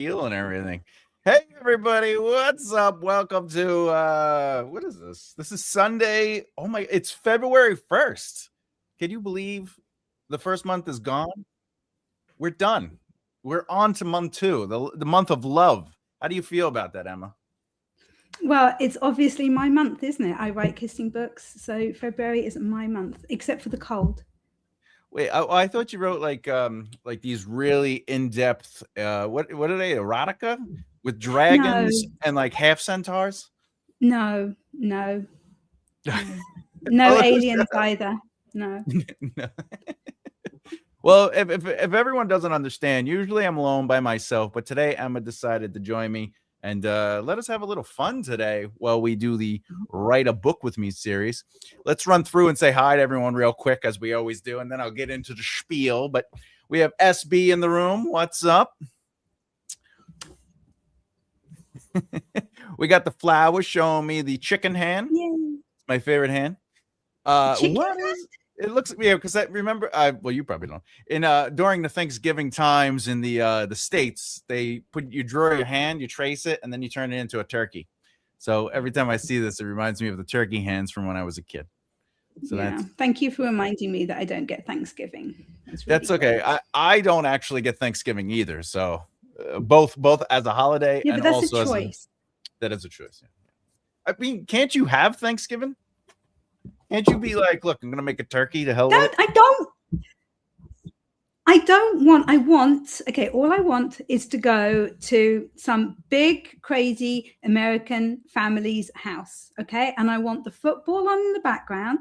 And everything. Hey everybody, what's up? Welcome to what is this? This is Sunday. Oh my, it's February 1st. Can you believe the first month is gone? We're done. We're on to month 2, the month of love. How do you feel about that, Emma? Well, it's obviously my month, isn't it? I write kissing books, so February isn't my month, except for the cold. Wait, I thought you wrote like these really in-depth what are they? Erotica with No, dragons and like half centaurs? no, no, no. No Oh, aliens either. No. no. Well, if everyone doesn't understand, usually I'm alone by myself, but today Emma decided to join me and let us have a little fun today while we do the Write a Book with Me series. Let's run through and say hi to everyone real quick, as we always do, and then I'll get into the spiel. But we have SB in the room. What's up? We got the flower showing me the chicken hand. Yay. It's my favorite hand. Chicken What is it? Looks because I remember. Well, you probably don't. In during the Thanksgiving times in the States, they you draw your hand, you trace it, and then you turn it into a turkey. So every time I see this, it reminds me of the turkey hands from when I was a kid. So yeah. Thank you for reminding me that I don't get Thanksgiving. That's okay. I don't actually get Thanksgiving either. So both as a holiday Yeah, and but that's also a choice. that is a choice. Yeah. I mean, can't you have Thanksgiving? Can't you be like, look, I'm going to make a turkey to hell with it? All I want is to go to some big, crazy American family's house, okay? And I want the football on in the background,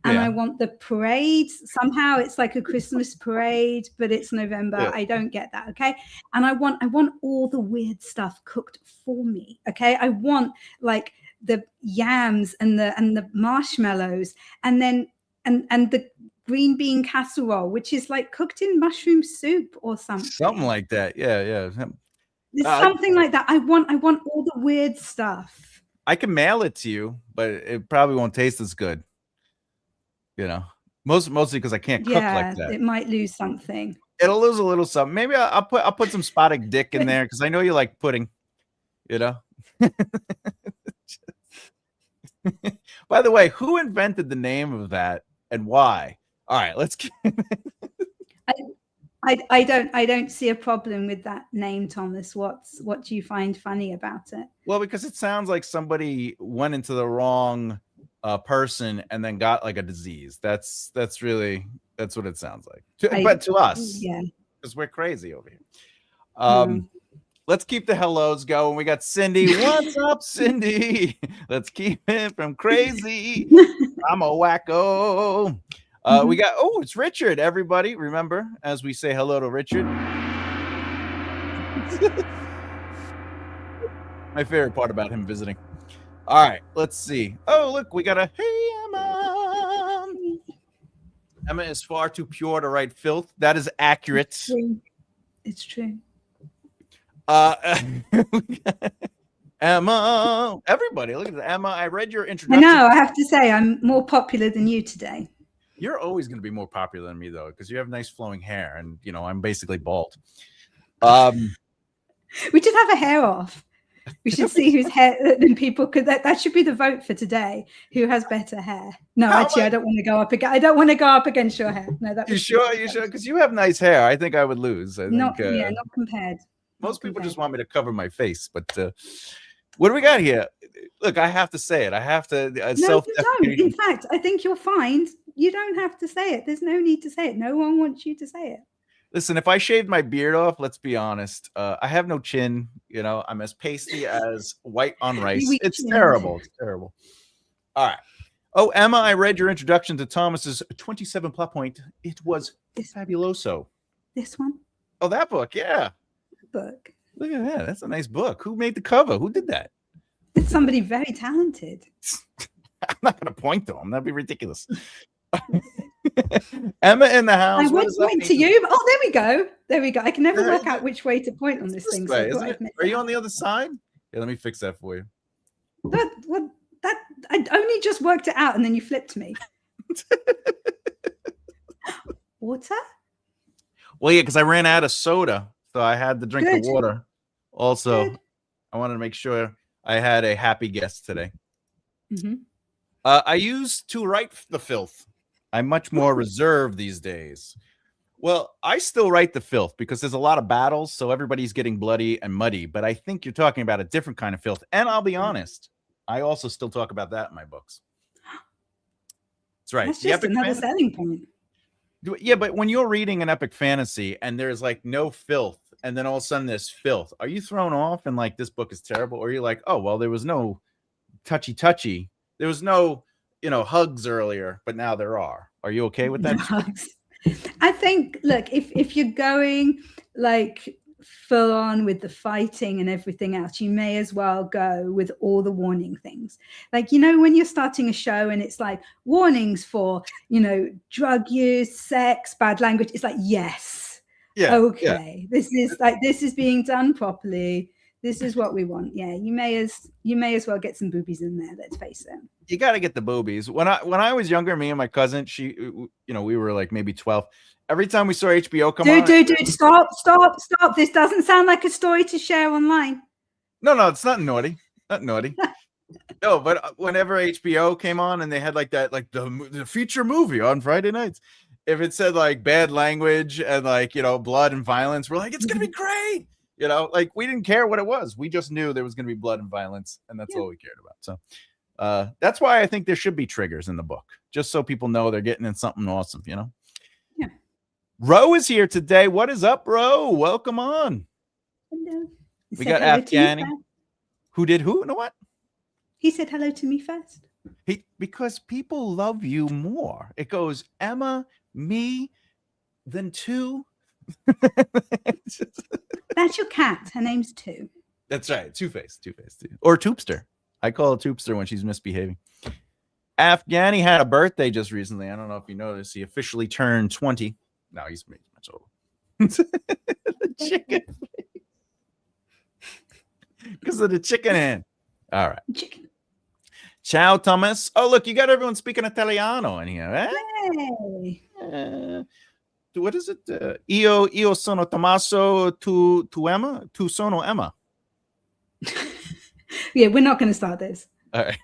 and I want the parades. Somehow it's like a Christmas parade, but it's November. Yeah. I don't get that, okay? And I want all the weird stuff cooked for me, okay? I want like the yams and the marshmallows, and then and the green bean casserole, which is like cooked in mushroom soup or something. Something like that. Yeah. It's something like that. I want all the weird stuff. I can mail it to you, but it probably won't taste as good. You know, mostly because I can't cook like that. It might lose something. It'll lose a little something. Maybe I'll put some spotted dick in there because I know you like pudding. You know. By the way, who invented the name of that and why? All right, let's. I don't see a problem with that name, Thomas. What do you find funny about it? Well, because it sounds like somebody went into the wrong person and then got like a disease. That's what it sounds like. But to us, yeah, because we're crazy over here. Let's keep the hellos going. We got Cindy. What's up, Cindy? Let's keep it from crazy. I'm a wacko. We got, it's Richard, everybody. Remember, as we say hello to Richard. My favorite part about him visiting. All right, let's see. Oh, look, we got a hey, Emma. Emma is far too pure to write filth. That is accurate. It's true. Emma, everybody, look at that. Emma, I read your introduction. I know. I have to say, I'm more popular than you today. You're always going to be more popular than me, though, because you have nice flowing hair, and I'm basically bald. We should have a hair off. We should see whose hair. Then people could. That should be the vote for today. Who has better hair? No, actually, I don't want to go up again. I don't want to go up against your hair. No, that. You sure? You sure? Because you have nice hair. I think I would lose. Not compared. Most people just want me to cover my face, but what do we got here? Look, I have to say it. I have to. No, you don't. In fact, I think you'll find you don't have to say it. There's no need to say it. No one wants you to say it. Listen, if I shaved my beard off, let's be honest, I have no chin. I'm as pasty as white on rice. It's terrible. It's terrible. All right. Oh, Emma, I read your introduction to Thomas's 27 plot point. It was fabuloso. This one? Oh, that book. Yeah. Book. Look at that. That's a nice book. Who made the cover? Who did that? It's somebody very talented. I'm not going to point to him. That'd be ridiculous. Emma in the house. I would point to you. Oh, there we go. There we go. I can never work out which way to point on this thing. Way, Are you on the other side? Yeah, let me fix that for you. That I only just worked it out, and then you flipped me. Water? Well, yeah, because I ran out of soda, so I had to drink the water. Also, Good. I wanted to make sure I had a happy guest today. Mm-hmm. I used to write the filth. I'm much more reserved these days. Well, I still write the filth because there's a lot of battles, so everybody's getting bloody and muddy. But I think you're talking about a different kind of filth. And I'll be honest, I also still talk about that in my books. That's right. That's The just epic another fan- selling point. Yeah, but when you're reading an epic fantasy and there's like no filth, and then all of a sudden there's filth, are you thrown off and like this book is terrible? Or you're like, oh, well, there was no touchy. There was no, hugs earlier, but now there are. Are you okay with that? Hugs. I think, look, if you're going like full on with the fighting and everything else, you may as well go with all the warning things. Like, when you're starting a show and it's like warnings for, drug use, sex, bad language, it's like, yes. Yeah. Okay. Yeah. This is being done properly. This is what we want. Yeah, you may as well get some boobies in there. Let's face it. You got to get the boobies. When I was younger, me and my cousin, we were like maybe 12. Every time we saw HBO come on, dude, stop! This doesn't sound like a story to share online. No, it's not naughty. Not naughty. No, but whenever HBO came on and they had like that, like the feature movie on Friday nights, if it said like bad language and like blood and violence, we're like, it's gonna be great. Like we didn't care what it was. We just knew there was going to be blood and violence, and that's all we cared about. So that's why I think there should be triggers in the book, just so people know they're getting in something awesome, Yeah. Ro is here today. What is up, Ro? Welcome on. Hello. We got Afghani. Who did who? Know what? He said hello to me first. Because people love you more. It goes Emma, me, then two. That's your cat. Her name's Two. That's right. Two-Face. Or Toopster. I call it Toopster when she's misbehaving. Afghani had a birthday just recently. I don't know if you noticed. He officially turned 20. No, he's much older. The chicken. Because of the chicken hand. All right. Chicken. Ciao, Thomas. Oh, look, you got everyone speaking Italiano in here. Eh? Hey. What is it? Io sono Tommaso, tu Emma? Tu sono Emma. Yeah, we're not going to start this. All right.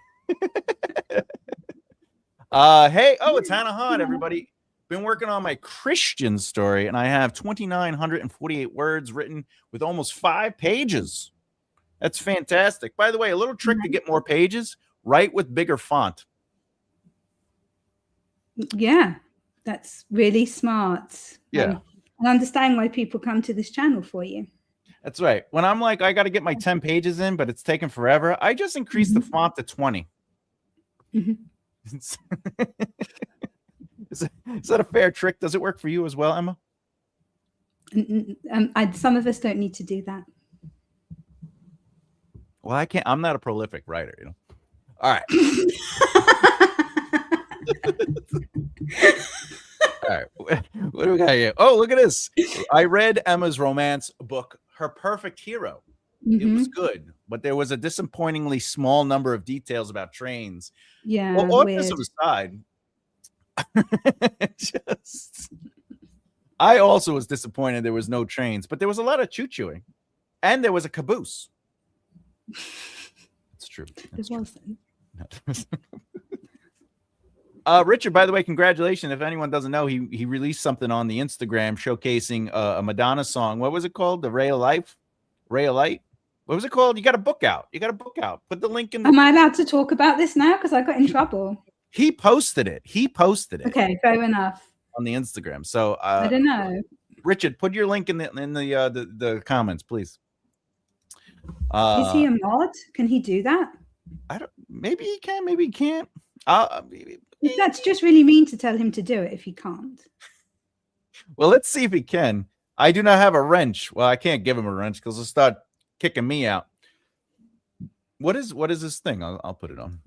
Hey, it's Hannah Hunt, everybody. Been working on my Christian story, and I have 2,948 words written with almost 5 pages. That's fantastic. By the way, a little trick to get more pages, write with bigger font. Yeah. That's really smart. Yeah. And understand why people come to this channel for you. That's right. When I'm like, I got to get my 10 pages in, but it's taking forever, I just increase the font to 20. Mm-hmm. Is that a fair trick? Does it work for you as well, Emma? Some of us don't need to do that. Well, I can't. I'm not a prolific writer, All right. All right. What do we got here? Oh, look at this. I read Emma's romance book, Her Perfect Hero. It was good, but there was a disappointingly small number of details about trains. Yeah. Well, autism aside, I also was disappointed there was no trains, but there was a lot of choo-chooing, and there was a caboose. It's true. Richard, by the way, congratulations. If anyone doesn't know, he released something on the Instagram showcasing a Madonna song. What was it called? The Ray of Life? Ray of Light? What was it called? You got a book out. Put the link in. Am I allowed to talk about this now? Because I got in trouble. He posted it. Okay, fair enough. On the Instagram. So I don't know. Richard, put your link in the comments, please. Is he a mod? Can he do that? I don't. Maybe he can. Maybe he can't. That's just really mean to tell him to do it if he can't. Well, let's see if he can. I do not have a wrench. Well, I can't give him a wrench because he'll start kicking me out. What is this thing? I'll put it on.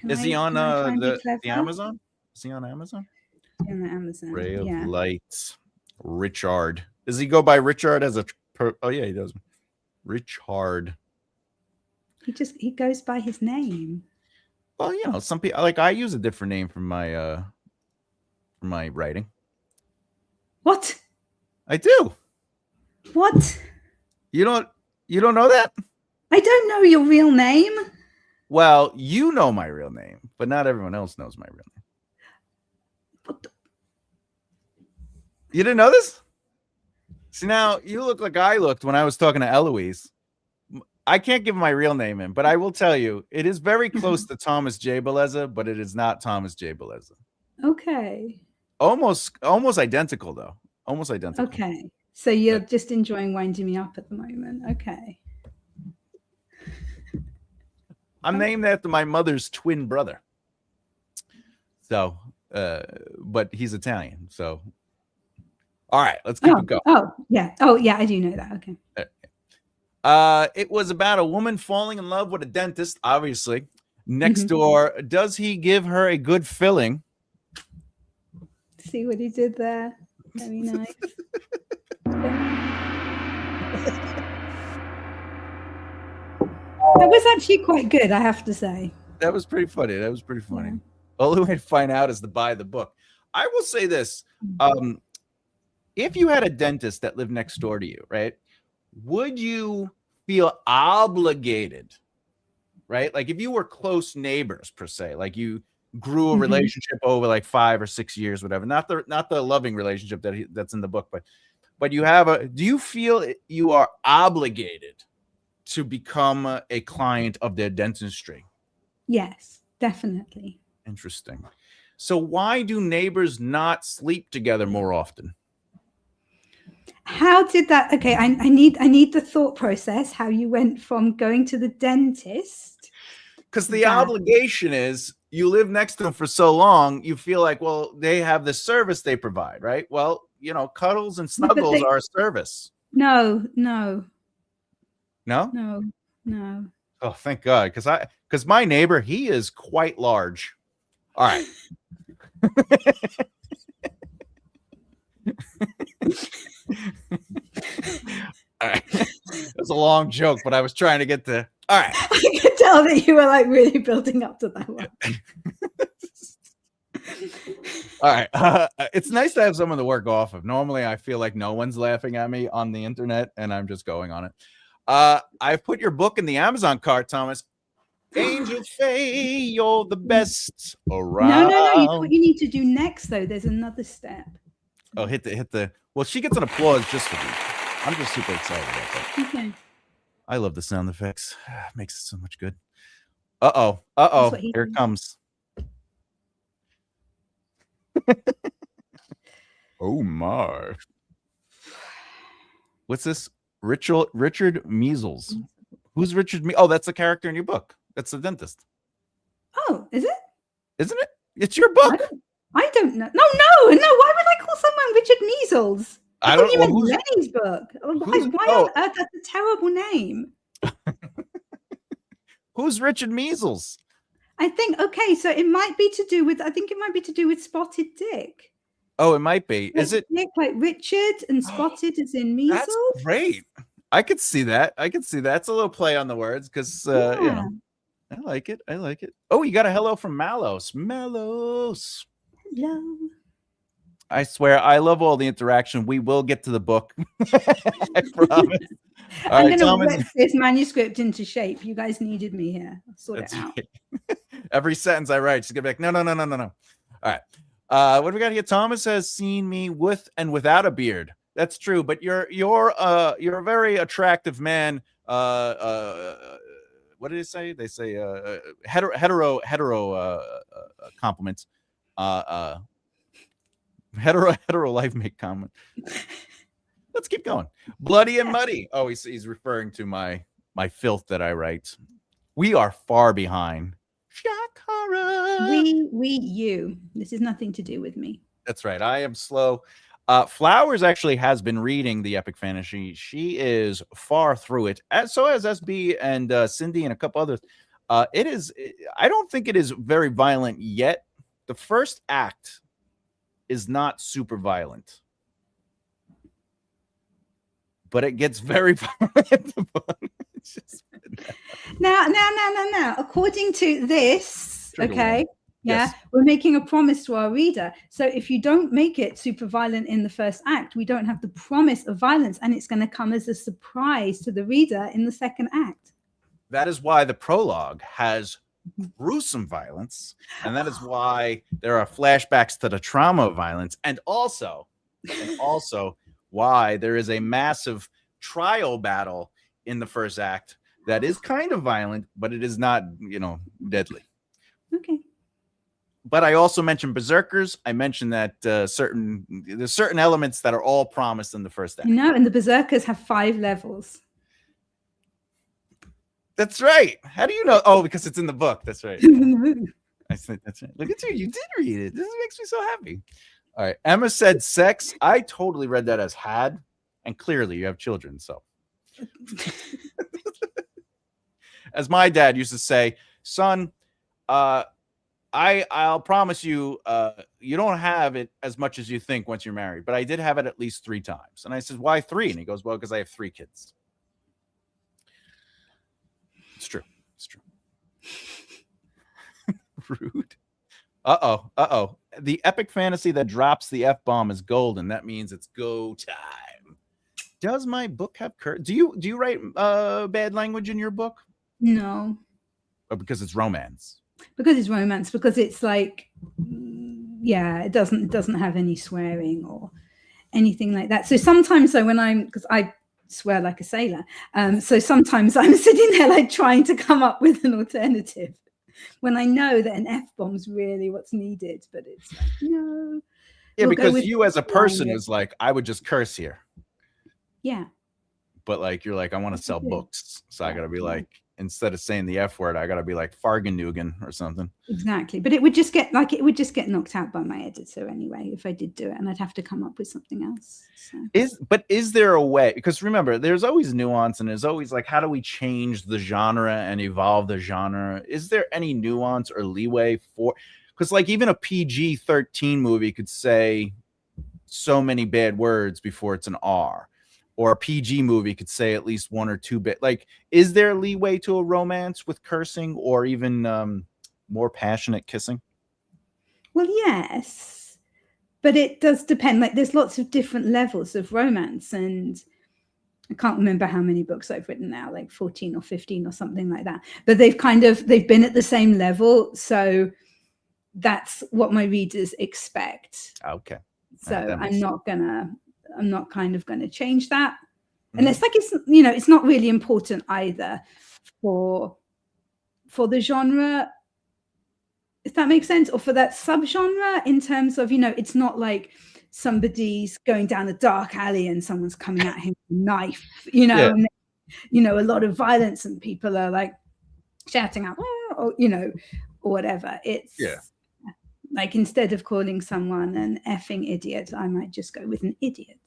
Is he on the Amazon? Is he on Amazon? On the Amazon. Ray of Light. Richard. Does he go by Richard as a? Oh yeah, he does. Richard. He goes by his name. Well, some people I use a different name for my writing. What? I do. What? You don't. You don't know that? I don't know your real name. Well, you know my real name, but not everyone else knows my real name. What the? You didn't know this? See, now you look like I looked when I was talking to Eloise. I can't give my real name in, but I will tell you it is very close to Thomas J. Bellezza, but it is not Thomas J. Bellezza. Okay. Almost identical though. Almost identical. Okay. So you're just enjoying winding me up at the moment. Okay. I'm named after my mother's twin brother. So, but he's Italian. So, all right, let's keep it going. Oh, yeah. Oh, yeah. I do know that. Okay. It was about a woman falling in love with a dentist, obviously. Next door, does he give her a good filling? See what he did there? Very nice. That was actually quite good, I have to say. That was pretty funny. Yeah. Only way to find out is to buy the book. I will say this. If you had a dentist that lived next door to you, right? Would you feel obligated, right? Like if you were close neighbors per se, like you grew a relationship over like 5 or 6 years, whatever, not the loving relationship that's in the book, but you have do you feel you are obligated to become a client of their dentistry? Yes, definitely. Interesting. So why do neighbors not sleep together more often? How did that? Okay, I need the thought process. How you went from going to the dentist? Because the obligation is you live next to them for so long, you feel like, well, they have the service they provide, right? Well, cuddles and snuggles are a service. No. Oh, thank God, because my neighbor, he is quite large. All right. All right. That's a long joke, but I was trying to get to. All right. I could tell that you were like really building up to that one. All right. It's nice to have someone to work off of. Normally, I feel like no one's laughing at me on the internet, and I'm just going on it. I've put your book in the Amazon cart, Thomas. Angel Faye, you're the best around. No. What you need to do next, though, there's another step. Oh, hit the. Well, she gets an applause just for me. I'm just super excited about that. Okay. I love the sound effects. It makes it so much good. Uh-oh. Here it comes. Oh my. What's this? Richard Measles. Who's Richard? Oh, that's the character in your book. That's the dentist. Oh, is it? Isn't it? It's your book. I don't know. No. Why would I call someone Richard Measles? I thought you meant Lenny's book. Why on earth? That's a terrible name. Who's Richard Measles? I think, okay, so it might be to do with, Spotted Dick. Oh, it might be. Is it Dick, like Richard, and Spotted is in measles? That's great. I could see that. It's a little play on the words because I like it. Oh, you got a hello from Malos. Hello. I swear, I love all the interaction. We will get to the book. I promise. I'm going to whip this manuscript into shape. You guys needed me here. I'll sort it out. Right. Every sentence I write, she's going to be like, no. All right. What do we got here? Thomas has seen me with and without a beard. That's true, but you're a very attractive man. What did they say? They say hetero compliments. Hetero life make comment. Let's keep going. Bloody and muddy. Oh, he's referring to my filth that I write. We are far behind. You. This is nothing to do with me. That's right. I am slow. Flowers actually has been reading the epic fantasy. She is far through it. So has SB and Cindy and a couple others. I don't think it is very violent yet. The first act is not super violent, but it gets very violent. Now, according to this, okay, Yeah, Yes. we're making a promise to our reader. So if you don't make it super violent in the first act, we don't have the promise of violence, and it's going to come as a surprise to the reader in the second act. That is why the prologue has gruesome violence, and that is why there are flashbacks to the trauma of violence, and also why there is a massive trial battle in the first act that is kind of violent, but it is not, deadly. Okay. But I also mentioned berserkers. I mentioned that there's certain elements that are all promised in the first act. And the berserkers have 5 levels. That's right. How do you know? Oh, because it's in the book. That's right. I think that's right. Look at you. You did read it. This makes me so happy. All right. Emma said sex. I totally read that as had, and clearly you have children. So, as my dad used to say, son, I'll promise you, you don't have it as much as you think once you're married, but I did have it at least 3 times. And I said, why 3? And he goes, well, because I have 3 kids. It's true. It's true. Rude. Uh-oh. The epic fantasy that drops the F-bomb is golden. That means it's go time. Does my book have do you write bad language in your book? No. Or because it's romance? Because it's romance, because it's like, it doesn't have any swearing or anything like that. So sometimes, because I swear like a sailor, so sometimes I'm sitting there like trying to come up with an alternative when I know that an F-bomb's really what's needed, but it's like, no. Yeah, because you as a person is like, I would just curse here. Yeah. But like, you're like, I want to sell books. So I got to be like, instead of saying the F word, I got to be like Farganugan or something. Exactly. But it would just get knocked out by my editor anyway if I did do it, and I'd have to come up with something else. So. Is there a way? Because remember, there's always nuance, and there's always like, how do we change the genre and evolve the genre? Is there any nuance or leeway for? Because like even a PG-13 movie could say so many bad words before it's an R. Or a PG movie could say at least 1 or 2 bit. Like, is there leeway to a romance with cursing or even more passionate kissing? Well, yes, but it does depend. Like, there's lots of different levels of romance, and I can't remember how many books I've written now, like 14 or 15 or something like that. But they've been at the same level, so that's what my readers expect. Okay. So I'm not kind of going to change that. And it's like, it's not really important either for the genre, if that makes sense, or for that subgenre, in terms of, it's not like somebody's going down a dark alley and someone's coming at him with a knife, and, a lot of violence and people are like shouting out, or whatever. It's like, instead of calling someone an effing idiot, I might just go with an idiot.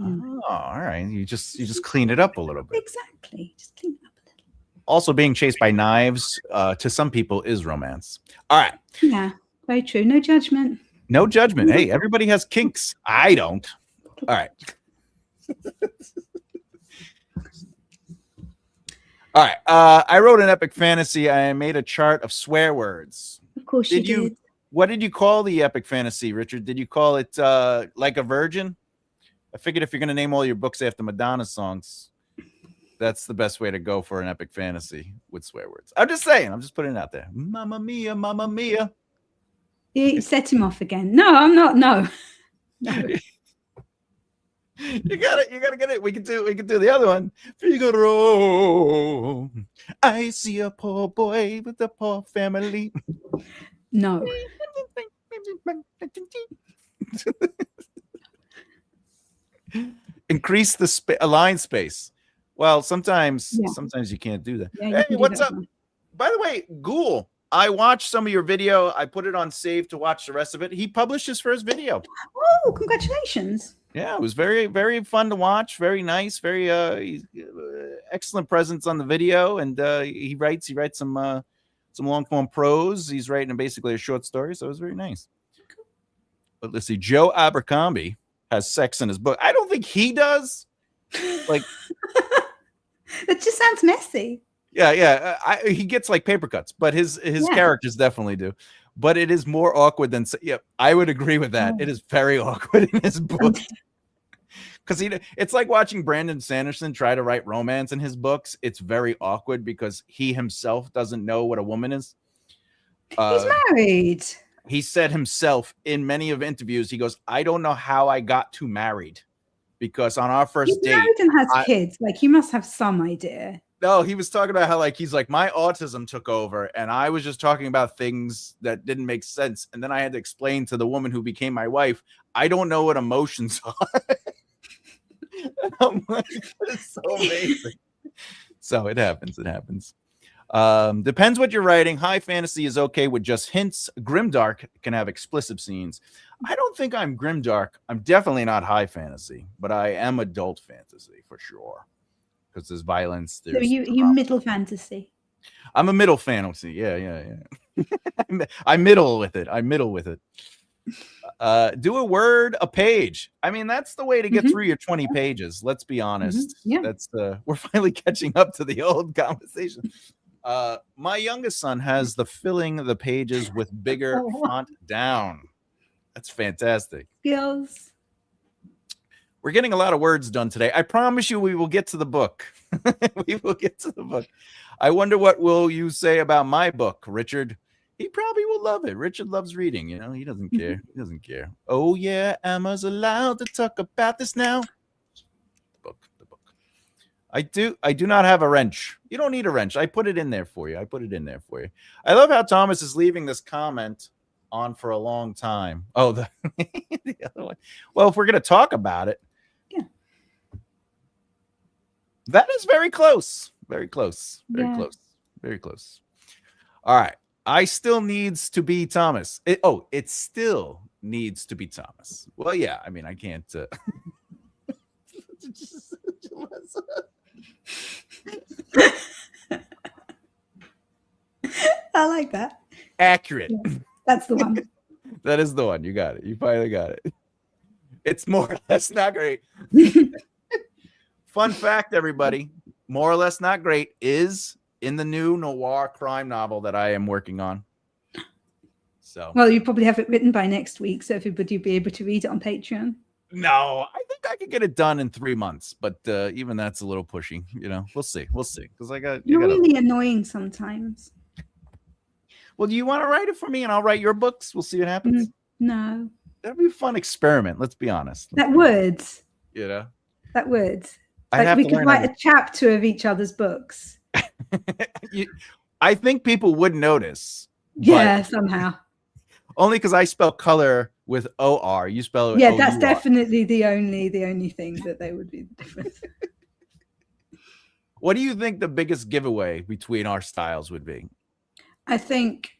Oh, all right. You just clean it up a little bit. Exactly. Just clean it up a little. Also, being chased by knives to some people is romance. All right. Yeah, very true. No judgment. No judgment. Hey, everybody has kinks. I don't. All right. All right. I wrote an epic fantasy. I made a chart of swear words. Of course you did. What did you call the epic fantasy, Richard? Did you call it Like a Virgin? I figured if you're going to name all your books after Madonna songs, that's the best way to go for an epic fantasy with swear words. I'm just saying. I'm just putting it out there. Mamma mia, mamma mia. You set him off again. No, I'm not. No. You gotta get it. We can do the other one. Figaro. I see a poor boy with a poor family. No. Increase the line space. Well, sometimes you can't do that. Yeah, hey, what's up? By the way, Ghoul, I watched some of your video. I put it on save to watch the rest of it. He published his first video. Oh, congratulations. Yeah, it was very, very fun to watch. Very nice. Very excellent presence on the video. And he writes some long form prose. He's writing basically a short story. So it was very nice. Cool. But let's see. Joe Abercrombie has sex in his book. I don't think he does. Like, it just sounds messy. Yeah. He gets like paper cuts, but his characters definitely do. but it is more awkward than. Yeah, I would agree with that. It is very awkward in his book. Because it's like watching Brandon Sanderson try to write romance in his books. It's very awkward because he himself doesn't know what a woman is. He's married. He said himself in many of interviews, he goes, I don't know how I got too married. Because on our first date. He's married and has kids. Like, you must have some idea. No, he was talking about how, like, he's like, my autism took over and I was just talking about things that didn't make sense. And then I had to explain to the woman who became my wife, I don't know what emotions are. And I'm like, it's so amazing. So it happens. It happens. Depends what you're writing. High fantasy is okay with just hints. Grimdark can have explicit scenes. I don't think I'm grimdark. I'm definitely not high fantasy, but I am adult fantasy for sure. Because there's violence. So you middle fantasy. I'm a middle fantasy. Yeah. I middle with it. Do a word a page. I mean, that's the way to get through your 20 pages. Let's be honest. Yeah. That's we're finally catching up to the old conversation. My youngest son has the filling the pages with bigger font down. That's fantastic. Skills. We're getting a lot of words done today. I promise you we will get to the book. We will get to the book. I wonder what will you say about my book, Richard? He probably will love it. Richard loves reading, you know. He doesn't care. He doesn't care. Oh yeah, Emma's allowed to talk about this now. The book. I do not have a wrench. You don't need a wrench. I put it in there for you. I love how Thomas is leaving this comment on for a long time. Oh, the other one. Well, if we're gonna talk about it, yeah, that is very close. Very close. All right. I still needs to be Thomas. It still needs to be Thomas. Well, yeah. I mean, I can't. I like that. Accurate. Yeah, that's the one. That is the one. You got it. You finally got it. It's more or less not great. Fun fact, everybody. More or less not great is in the new noir crime novel that I am working on. So, well, you probably have it written by next week, so everybody will be able to read it on Patreon. No, I think I could get it done in 3 months, but even that's a little pushy. You know, we'll see. Because you're really annoying sometimes. Well, do you want to write it for me, and I'll write your books? We'll see what happens. No, that'd be a fun experiment. Let's be honest. That would. You know. That would. Like we could write a chapter of each other's books. I think people would notice. Yeah, somehow. Only because I spell color with O-R. You spell it with O-U-R. That's definitely the only thing that they would be the difference. What do you think the biggest giveaway between our styles would be? I think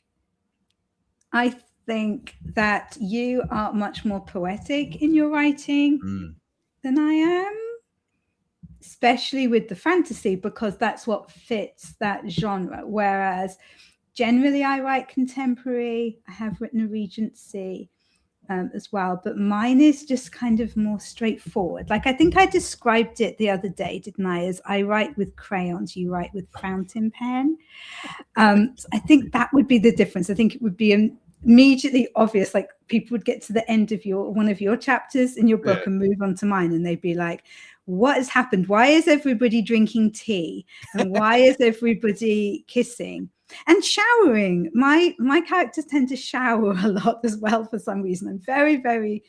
that you are much more poetic in your writing than I am. Especially with the fantasy, because that's what fits that genre. Whereas generally I write contemporary. I have written a Regency as well, but mine is just kind of more straightforward. Like I think I described it the other day, didn't I? As I write with crayons, you write with fountain pen. So I think that would be the difference. I think it would be immediately obvious. Like people would get to the end of one of your chapters in your book and move on to mine, and they'd be like, what has happened? Why is everybody drinking tea? And why is everybody kissing and showering? My characters tend to shower a lot as well for some reason. I'm very, very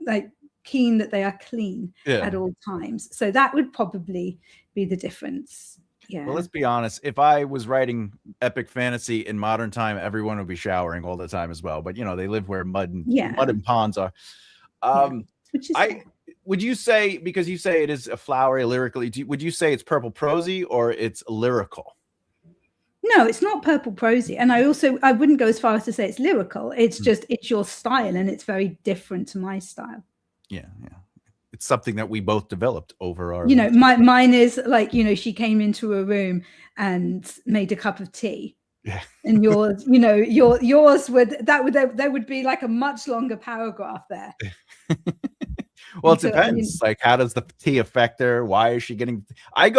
like keen that they are clean at all times. So that would probably be the difference. Yeah. Well, let's be honest. If I was writing epic fantasy in modern time, everyone would be showering all the time as well. But you know, they live where mud and ponds are. Which is would you say, because you say it is a flowery lyrically, would you say it's purple prosy or it's lyrical? No, it's not purple prosy. And I wouldn't go as far as to say it's lyrical. It's just, it's your style and it's very different to my style. Yeah. It's something that we both developed over our... You know, mine is like, you know, she came into a room and made a cup of tea. Yeah. And yours, you know, yours there would be like a much longer paragraph there. Well, it until I mean, depends. Like, how does the tea affect her? Why is she getting? I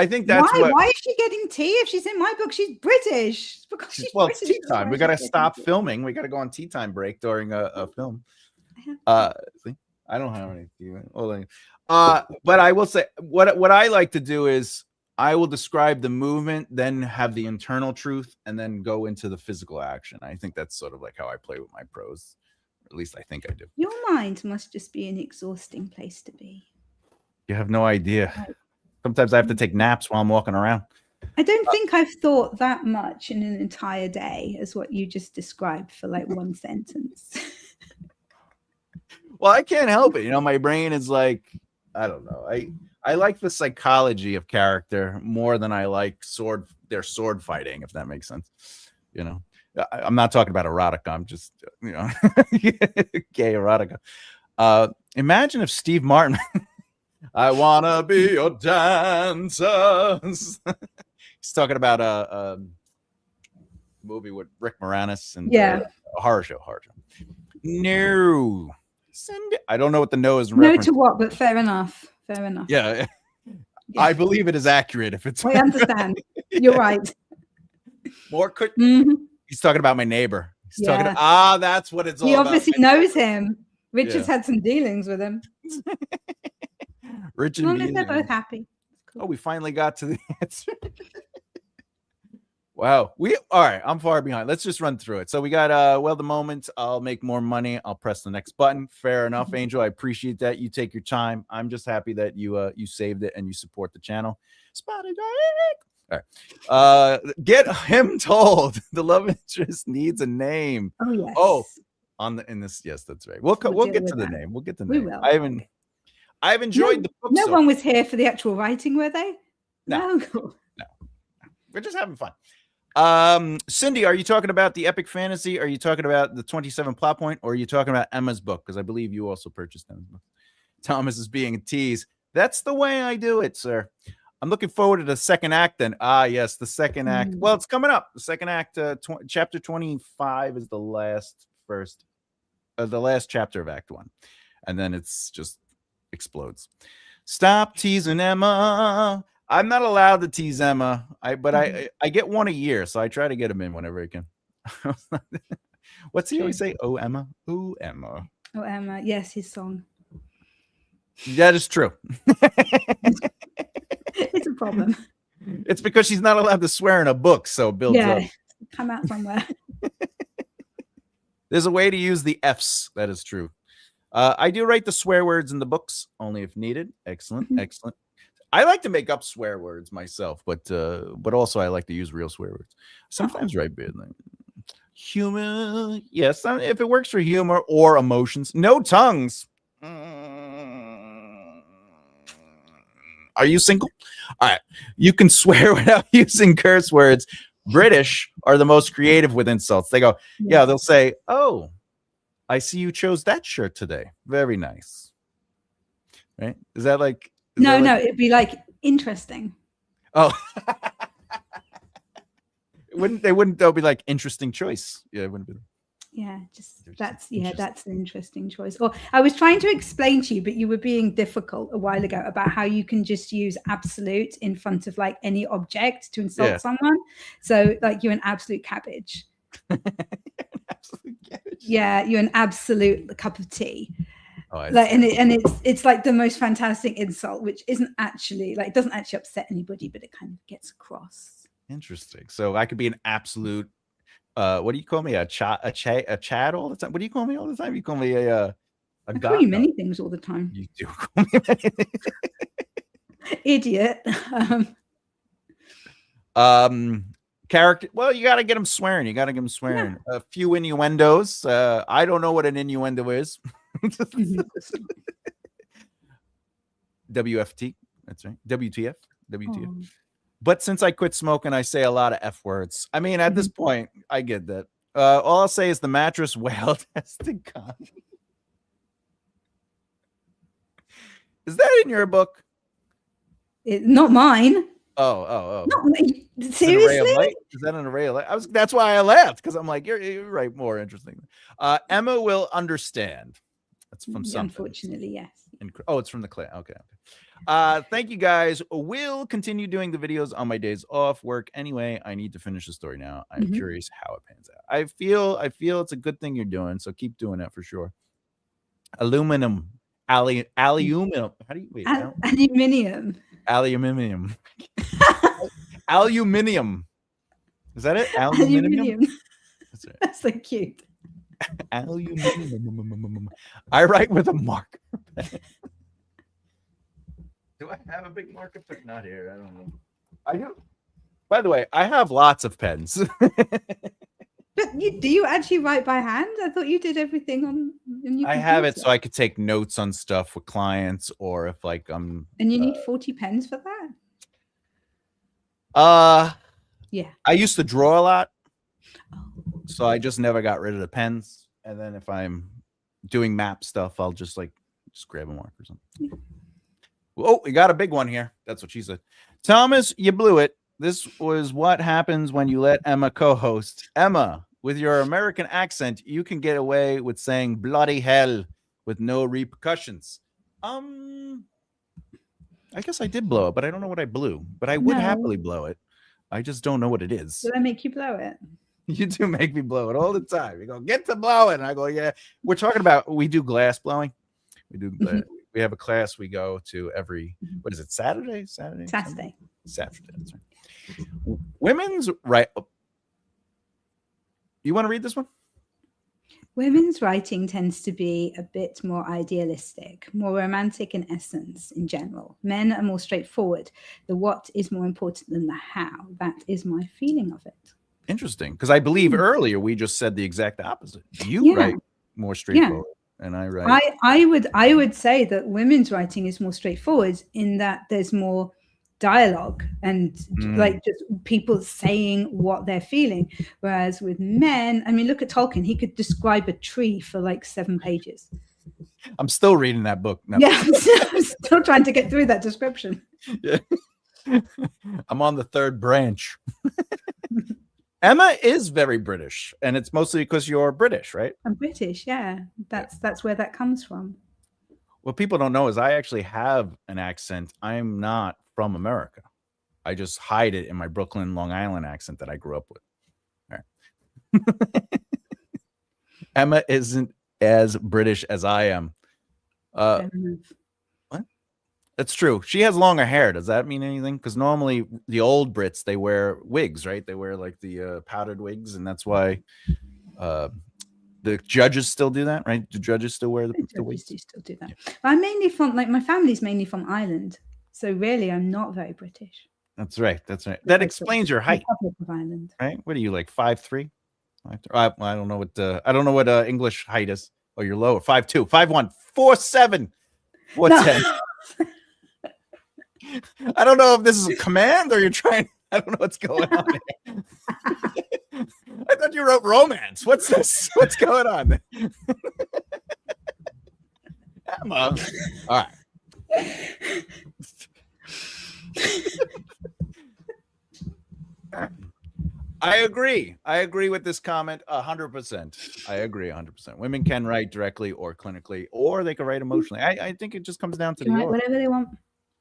think that's why? what. Why is she getting tea? If she's in my book, she's British. It's because she's Well, it's British. tea That's time. why We got she's to getting stop tea. filming. We got to go on tea time break during a film. See, I don't have any tea. Well, but I will say what I like to do is I will describe the movement, then have the internal truth, and then go into the physical action. I think that's sort of like how I play with my prose. At least I think I do. Your mind must just be an exhausting place to be. You have no idea. Sometimes I have to take naps while I'm walking around. I don't think I've thought that much in an entire day as what you just described for like one sentence. Well, I can't help it. My brain is like, I don't know. I like the psychology of character more than I like their sword fighting, if that makes sense. I'm not talking about erotica. I'm just, gay erotica. Imagine if Steve Martin, I wanna be your dancer. He's talking about a movie with Rick Moranis and a horror show. No, I don't know what the no is. No to what, but fair enough. Yeah. I believe it is accurate. If it's, I understand. You're right. More quick. Mm-hmm. He's talking about my neighbor. He's talking. That's what it's all about. He obviously knows him. Richard's had some dealings with him. Richard, as long as they're both happy. Cool. Oh, we finally got to the answer. Wow. All right. I'm far behind. Let's just run through it. So we got the moment I'll make more money. I'll press the next button. Fair enough, Angel. I appreciate that. You take your time. I'm just happy that you saved it and you support the channel. Spotted. All right. Get him told. The love interest needs a name. Oh, yes. Oh, yes, that's right. We'll get to the name. We'll get to the name. I've enjoyed the book. No one was here for the actual writing, were they? No. We're just having fun. Cindy, are you talking about the epic fantasy? Are you talking about the 27 plot point? Or are you talking about Emma's book? Because I believe you also purchased Emma's book. Thomas is being a tease. That's the way I do it, sir. I'm looking forward to the second act then. Yes, the second act. Well, it's coming up. The second act, chapter 25 is the last chapter of Act 1. And then it's just explodes. Stop teasing Emma. I'm not allowed to tease Emma. I get one a year, so I try to get him in whenever I can. What's he always say? Oh, Emma. Oh, Emma. Oh, Emma. Yes, his song. That is true. It's a problem. It's because she's not allowed to swear in a book, so it builds up. Come out somewhere. There's a way to use the F's. That is true. I do write the swear words in the books, only if needed. Excellent. Excellent. I like to make up swear words myself, but also I like to use real swear words. Sometimes write bad. Humor. Yes, if it works for humor or emotions. No tongues. Are you single? All right. You can swear without using curse words. British are the most creative with insults. They go, they'll say, oh, I see you chose that shirt today. Very nice. Right? Is that like... No, it'd be like interesting. Oh. They'll be like interesting choice. Yeah, it wouldn't be. Yeah, that's an interesting choice. Or I was trying to explain to you, but you were being difficult a while ago about how you can just use absolute in front of like any object to insult someone. So like you're an absolute cabbage. Absolute cabbage. Yeah, you're an absolute cup of tea. Oh, it's like the most fantastic insult, which isn't actually like, it doesn't actually upset anybody, but it kind of gets across. Interesting. So I could be an absolute what do you call me? A chat all the time? What do you call me all the time? You call me I call you many things all the time. You do call me many things. Idiot. Character. Well, you got to get them swearing. Yeah. A few innuendos. I don't know what an innuendo is. WFT. That's right. WTF. WTF. Oh. But since I quit smoking, I say a lot of F words. I mean, at this point, I get that. All I'll say is the mattress wailed has to come. Is that in your book? Not mine. Oh. Not me. Seriously? Is that an array of light? That's why I laughed, because I'm like, you're right, more interesting. Emma will understand. That's from something. Unfortunately, yes. Oh, it's from the clay. Okay. Thank you guys. We'll continue doing the videos on my days off work. Anyway, I need to finish the story now. I'm curious how it pans out. I feel it's a good thing you're doing, so keep doing it for sure. Aluminum. Aluminum. How do you wait? Aluminium. Aluminium. Aluminium. Is that it? Aluminium. That's right. That's so cute. Aluminium. I write with a marker. Do I have a big marker pen? Not here. I don't know. I do. By the way, I have lots of pens. But do you actually write by hand? I thought you did everything on your I have it so I could take notes on stuff with clients, or if like I'm. And you need 40 pens for that? Yeah. I used to draw a lot, so I just never got rid of the pens. And then if I'm doing map stuff, I'll just grab a marker or something. Oh, we got a big one here. That's what she said. Thomas, you blew it. This was what happens when you let Emma co-host. Emma, with your American accent, you can get away with saying bloody hell with no repercussions. I guess I did blow it, but I don't know what I blew. But I would happily blow it. I just don't know what it is. Did I make you blow it? You do make me blow it all the time. You go, get to blow it. And I go, yeah. We're talking about, we do glass blowing. We do glass. We have a class we go to every, what is it, Saturday? Saturday. That's right. Women's right. You want to read this one? Women's writing tends to be a bit more idealistic, more romantic in essence in general. Men are more straightforward. The what is more important than the how. That is my feeling of it. Interesting, because I believe earlier we just said the exact opposite. You write more straightforward, and I write. I would say that women's writing is more straightforward in that there's more dialogue and like just people saying what they're feeling, whereas with men, I mean, look at Tolkien. He could describe a tree for like 7 pages. I'm still reading that book. No. Yeah, I'm still trying to get through that description. Yeah. I'm on the 3rd branch. Emma is very British, and it's mostly because you're British, right? I'm British, yeah. That's where that comes from. What people don't know is I actually have an accent. I'm not from America. I just hide it in my Brooklyn, Long Island accent that I grew up with. All right. Emma isn't as British as I am. What? That's true. She has longer hair. Does that mean anything? Because normally the old Brits, they wear wigs, right? They wear like the powdered wigs, and that's why the judges still do that, right? Do judges still wear the wigs? Do still do that. Yeah. I'm mainly from, like, my family's mainly from Ireland, so really I'm not very British. That's right. That's right. That explains your height. Republic of Ireland. Right? What are you, like 5'3"? I don't know what English height is. Oh, you're lower. 5'2", 5'1", 4'7". What's that? I don't know if this is a command or you're trying. I don't know what's going on here. I thought you wrote romance. What's this? What's going on? Emma. All right. I agree. I agree with this comment 100%. I agree 100%. Women can write directly or clinically, or they can write emotionally. I think it just comes down to whatever they want,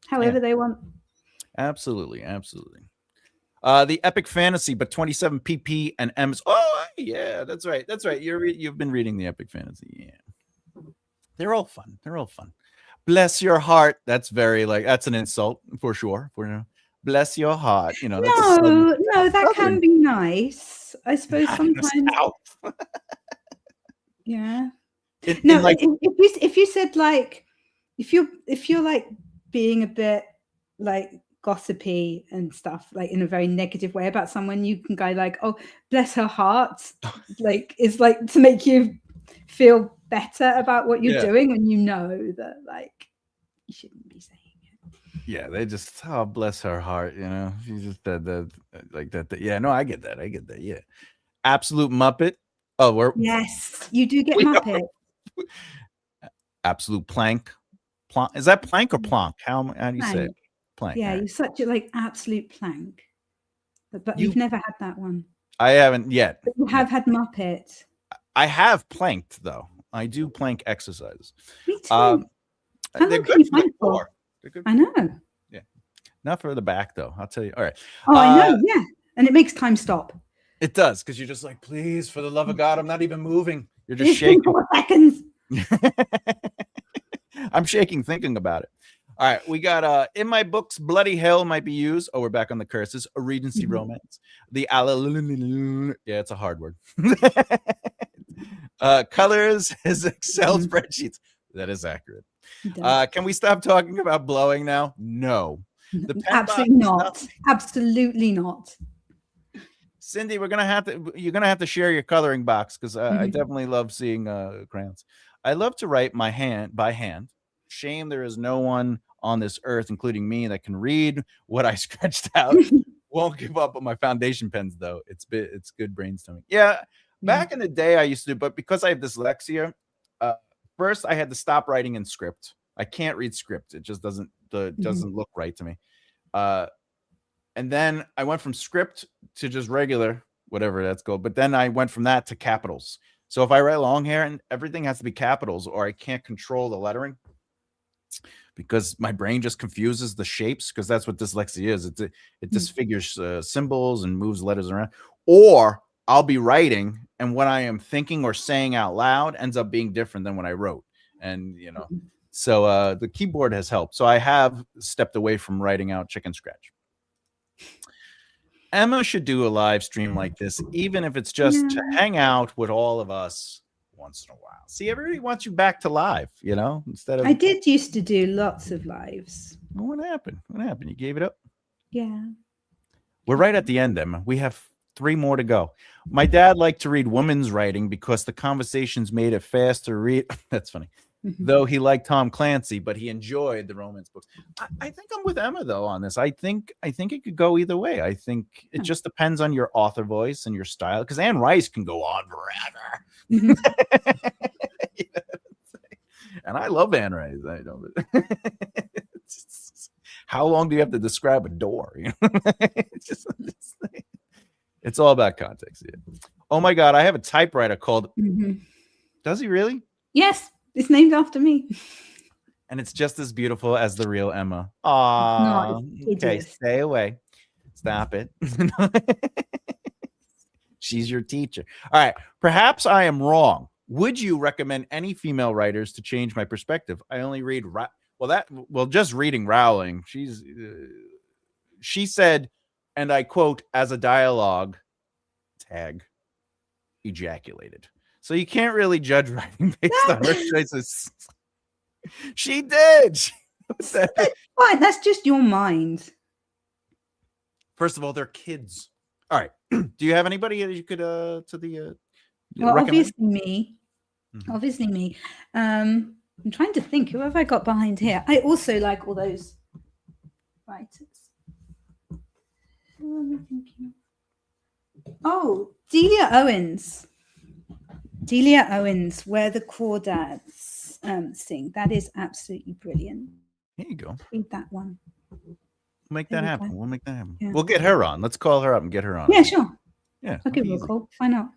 however they want. Absolutely, absolutely. The epic fantasy, but 27 pp and M's. Oh yeah, that's right. That's right. You've been reading the epic fantasy. Yeah, they're all fun. They're all fun. Bless your heart. That's very that's an insult for sure. Bless your heart. You know. No, that can be nice. I suppose sometimes. Yeah. If you said like, if you're like being a bit like gossipy and stuff, like in a very negative way about someone, you can go like, oh, bless her heart, like it's like to make you feel better about what you're doing when you know that like you shouldn't be saying it. Yeah, they just, oh, bless her heart, you know. She just said that like that. Yeah, no, I get that. Yeah. Absolute Muppet. Oh, yes, you do get Muppet. Absolute plank. Is that plank or plonk? How do you say it? Plank. Yeah, you're such a like absolute plank. But you've never had that one. I haven't yet. But you have had Muppet. I have planked though. I do plank exercises. Me too. Um, How they're long can good you for the plank for? core. They're good. I know. Yeah, not for the back though. I'll tell you. All right. Oh, I know. Yeah, and it makes time stop. It does, because you're just like, please, for the love of God, I'm not even moving. You're just shaking. 4 seconds. I'm shaking thinking about it. All right, we got in my books, bloody hell might be used. Oh, we're back on the curses. A Regency romance. The yeah, it's a hard word. Colors is Excel spreadsheets. That is accurate. Can we stop talking about blowing now? No. The pen Absolutely not. Absolutely not. Cindy, you're gonna have to share your coloring box, because I definitely love seeing crayons. I love to write by hand. Shame there is no one on this earth, including me, that can read what I scratched out. Won't give up on my foundation pens though. It's good brainstorming. Yeah, back in the day I used to, but because I have dyslexia, first I had to stop writing in script. I can't read script. It just doesn't look right to me. And then I went from script to just regular, whatever that's called. But then I went from that to capitals. So if I write longhand, everything has to be capitals, or I can't control the lettering because my brain just confuses the shapes, because that's what dyslexia is. It disfigures symbols and moves letters around. Or I'll be writing, and what I am thinking or saying out loud ends up being different than what I wrote. And, so the keyboard has helped. So I have stepped away from writing out chicken scratch. Emma should do a live stream like this, even if it's just to hang out with all of us once in a while. See, everybody wants you back to live, instead of. I did used to do lots of lives. What happened? You gave it up? Yeah. We're right at the end, Emma. We have 3 more to go. My dad liked to read women's writing because the conversations made it fast to read. That's funny. Though he liked Tom Clancy, but he enjoyed the romance books. I think I'm with Emma though on this. I think it could go either way. I think it just depends on your author voice and your style. Because Anne Rice can go on forever, and I love Anne Rice. I know, but how long do you have to describe a door? It's all about context. Yeah. Oh my God, I have a typewriter called. Does he really? Yes. It's named after me. And it's just as beautiful as the real Emma. Aw. Okay, stay away. Stop it. She's your teacher. All right. Perhaps I am wrong. Would you recommend any female writers to change my perspective? I only read just reading Rowling. She said, and I quote, as a dialogue tag, ejaculated. So you can't really judge writing based on her choices. She did. That's fine. That's just your mind. First of all, they're kids. All right. Do you have anybody that you could well, obviously me. Obviously me. I'm trying to think. Who have I got behind here? I also like all those writers. Who am I thinking of? Oh, Delia Owens. Delia Owens, Where the Crawdads Sing. That is absolutely brilliant. Here you go. Read that one. We'll make that happen. Yeah. We'll get her on. Let's call her up and get her on. Yeah, sure. Yeah. I'll give her a call. Why not?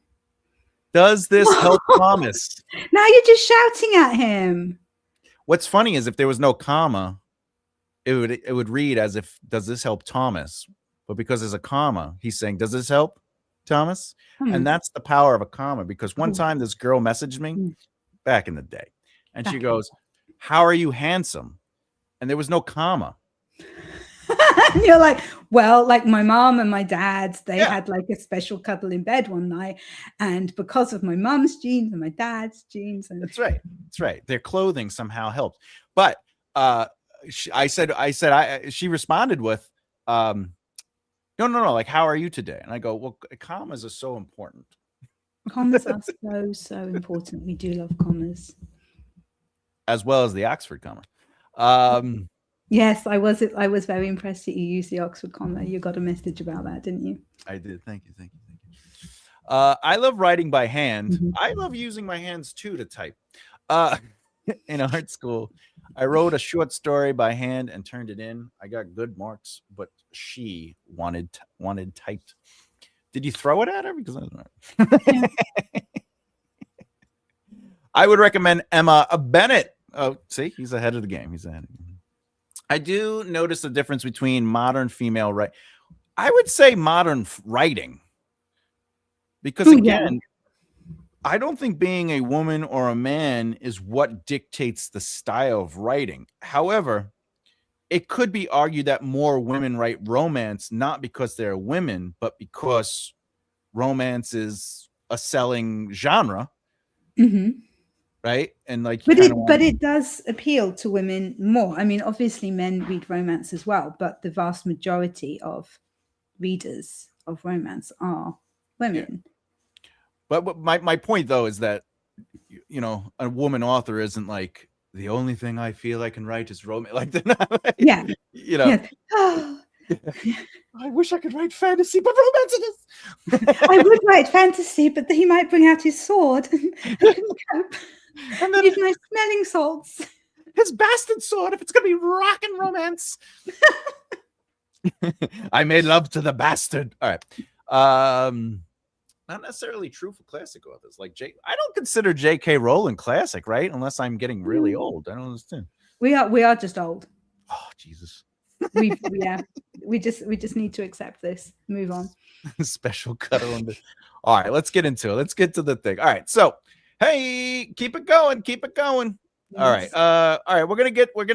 Does this help Thomas? Now you're just shouting at him. What's funny is if there was no comma, it would read as if, does this help Thomas? But because there's a comma, he's saying, does this help Thomas? And that's the power of a comma, because one time this girl messaged me back in the day, and she goes, how are you handsome? And there was no comma. And you're like, well, like my mom and my dad, they had like a special cuddle in bed one night, and because of my mom's genes and my dad's genes, and that's right, their clothing somehow helped. But she responded with no, like, how are you today? And I go, well, commas are so important. Commas are so important. We do love commas. As well as the Oxford comma. Yes, I was very impressed that you used the Oxford comma. You got a message about that, didn't you? I did. Thank you. I love writing by hand. I love using my hands too to type. In art school, I wrote a short story by hand and turned it in. I got good marks, but she wanted typed. Did you throw it at her? Because I don't know. I would recommend Emma Bennett. Oh, see, he's ahead of the game. He's ahead of the game. I do notice the difference between modern female writing. I would say modern writing. Because again, I don't think being a woman or a man is what dictates the style of writing. However, it could be argued that more women write romance, not because they're women, but because romance is a selling genre. Mm-hmm. Right. And like, but it does appeal to women more. I mean, obviously men read romance as well, but the vast majority of readers of romance are women. Yeah. But my point though is that, you know, a woman author isn't like, the only thing I feel I can write is romance. Like, yeah, you know. Yeah. I wish I could write fantasy, but romance it is. I would write fantasy, but he might bring out his sword. I couldn't cope. And then my smelling salts. His bastard sword, if it's gonna be rock and romance. I made love to the bastard. All right. Not necessarily true for classic authors. Like I don't consider J.K. Rowling classic, right? Unless I'm getting really old. I don't understand. We are just old. Oh, Jesus. We just need to accept this. Move on. Special cuddle on the. All right, let's get into it. Let's get to the thing. All right, so hey, keep it going. Yes. All right. We're gonna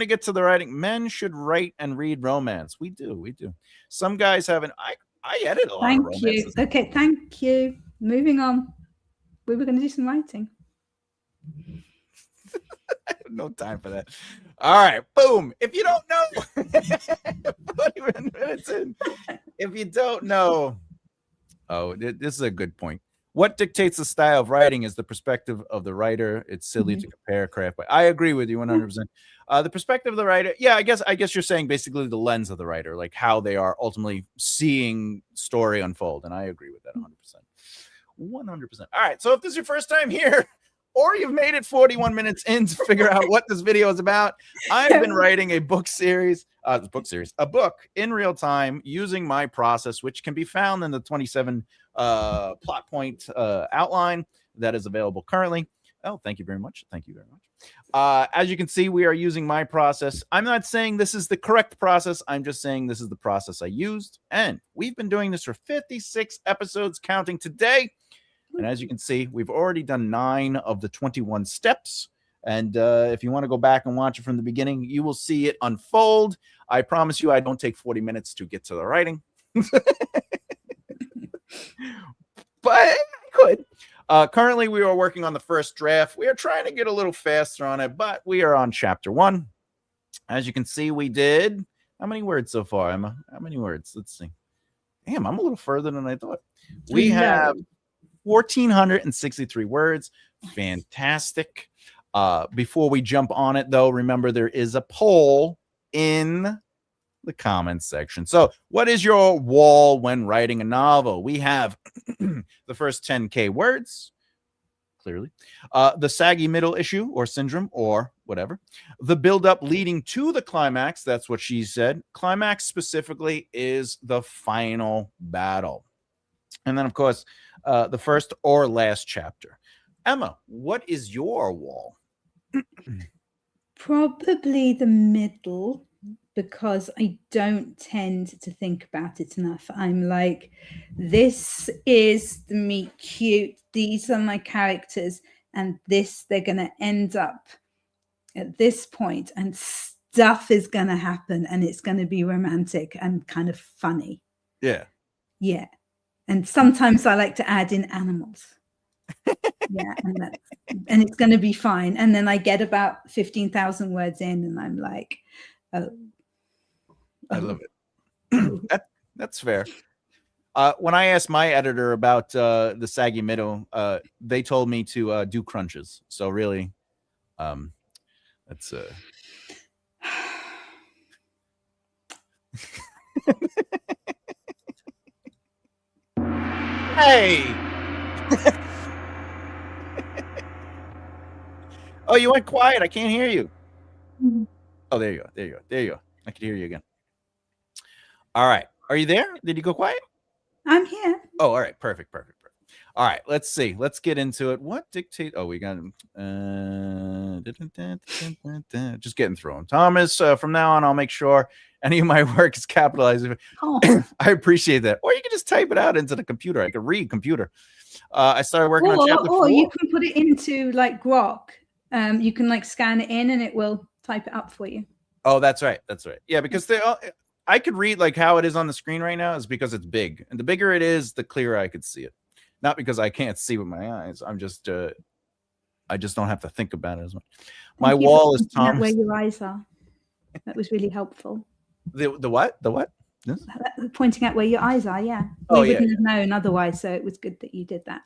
get to the writing. Men should write and read romance. We do. Some guys haven't. I edit a lot. Thank you. Okay, thank you. Moving on. We were going to do some writing. I have no time for that. All right, boom. If you don't know, 40 minutes in. If you don't know, this is a good point. What dictates the style of writing is the perspective of the writer. It's silly to compare craft, but I agree with you 100%. The perspective of the writer, yeah, I guess you're saying basically the lens of the writer, like how they are ultimately seeing story unfold, and I agree with that 100%. 100%. All right, so if this is your first time here, or you've made it 41 minutes in to figure out what this video is about, I've been writing a book in real time using my process, which can be found in the 27 plot point outline that is available currently. Oh, thank you very much. As you can see, we are using my process. I'm not saying this is the correct process. I'm just saying this is the process I used. And we've been doing this for 56 episodes, counting today. And as you can see, we've already done 9 of the 21 steps. And if you want to go back and watch it from the beginning, you will see it unfold. I promise you, I don't take 40 minutes to get to the writing. But I could. Currently, we are working on the first draft. We are trying to get a little faster on it, but we are on chapter 1. As you can see, we did. How many words so far, Emma? How many words? Let's see. Damn, I'm a little further than I thought. We have 1,463 words. Fantastic. Before we jump on it, though, remember there is a poll in the comments section. So what is your wall when writing a novel? We have the first 10K words, clearly, the saggy middle issue or syndrome or whatever, the buildup leading to the climax. That's what she said. Climax specifically is the final battle. And then, of course, the first or last chapter. Emma, what is your wall? Probably the middle, because I don't tend to think about it enough. I'm like, this is the meet cute. These are my characters, and they're going to end up at this point, and stuff is going to happen, and it's going to be romantic and kind of funny. Yeah. Yeah. And sometimes I like to add in animals. Yeah, and it's going to be fine. And then I get about 15,000 words in, and I'm like, oh. I love it. That's fair. When I asked my editor about the saggy middle, they told me to do crunches. So really, that's Hey. Oh, you went quiet. I can't hear you. Oh, there you go. I can hear you again. All right. Are you there? Did you go quiet? I'm here. Oh, all right. Perfect. All All right, let's see. Let's get into it. What dictate? Oh, we got just getting through them. Thomas, from now on, I'll make sure any of my work is capitalized. Oh, I appreciate that. Or you can just type it out into the computer. I can read computer. I started working on chapter 4. Or you can put it into like Grok. You can like scan it in and it will type it up for you. Oh, that's right. That's right. Yeah, because I could read like how it is on the screen right now is because it's big. And the bigger it is, the clearer I could see it. Not because I can't see with my eyes. I'm just I just don't have to think about it as much. My wall is Tom. Where your eyes are. That was really helpful. The what? The what? Yes? Pointing out where your eyes are, yeah. Oh, we wouldn't have known otherwise, so it was good that you did that.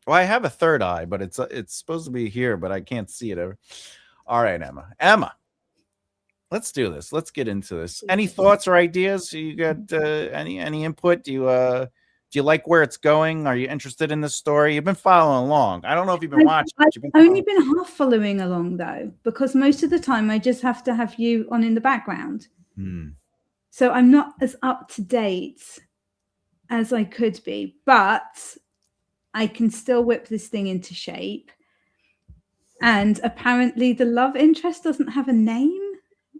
Well, I have a third eye, but it's supposed to be here, but I can't see it ever. All right, Emma. Emma, let's do this. Let's get into this. Any thoughts or ideas? You got any input? Do you like where it's going? Are you interested in this story? You've been following along. I don't know if you've been watching. I've only been half following along, though, because most of the time I just have to have you on in the background. So I'm not as up to date as I could be, but I can still whip this thing into shape. And apparently the love interest doesn't have a name.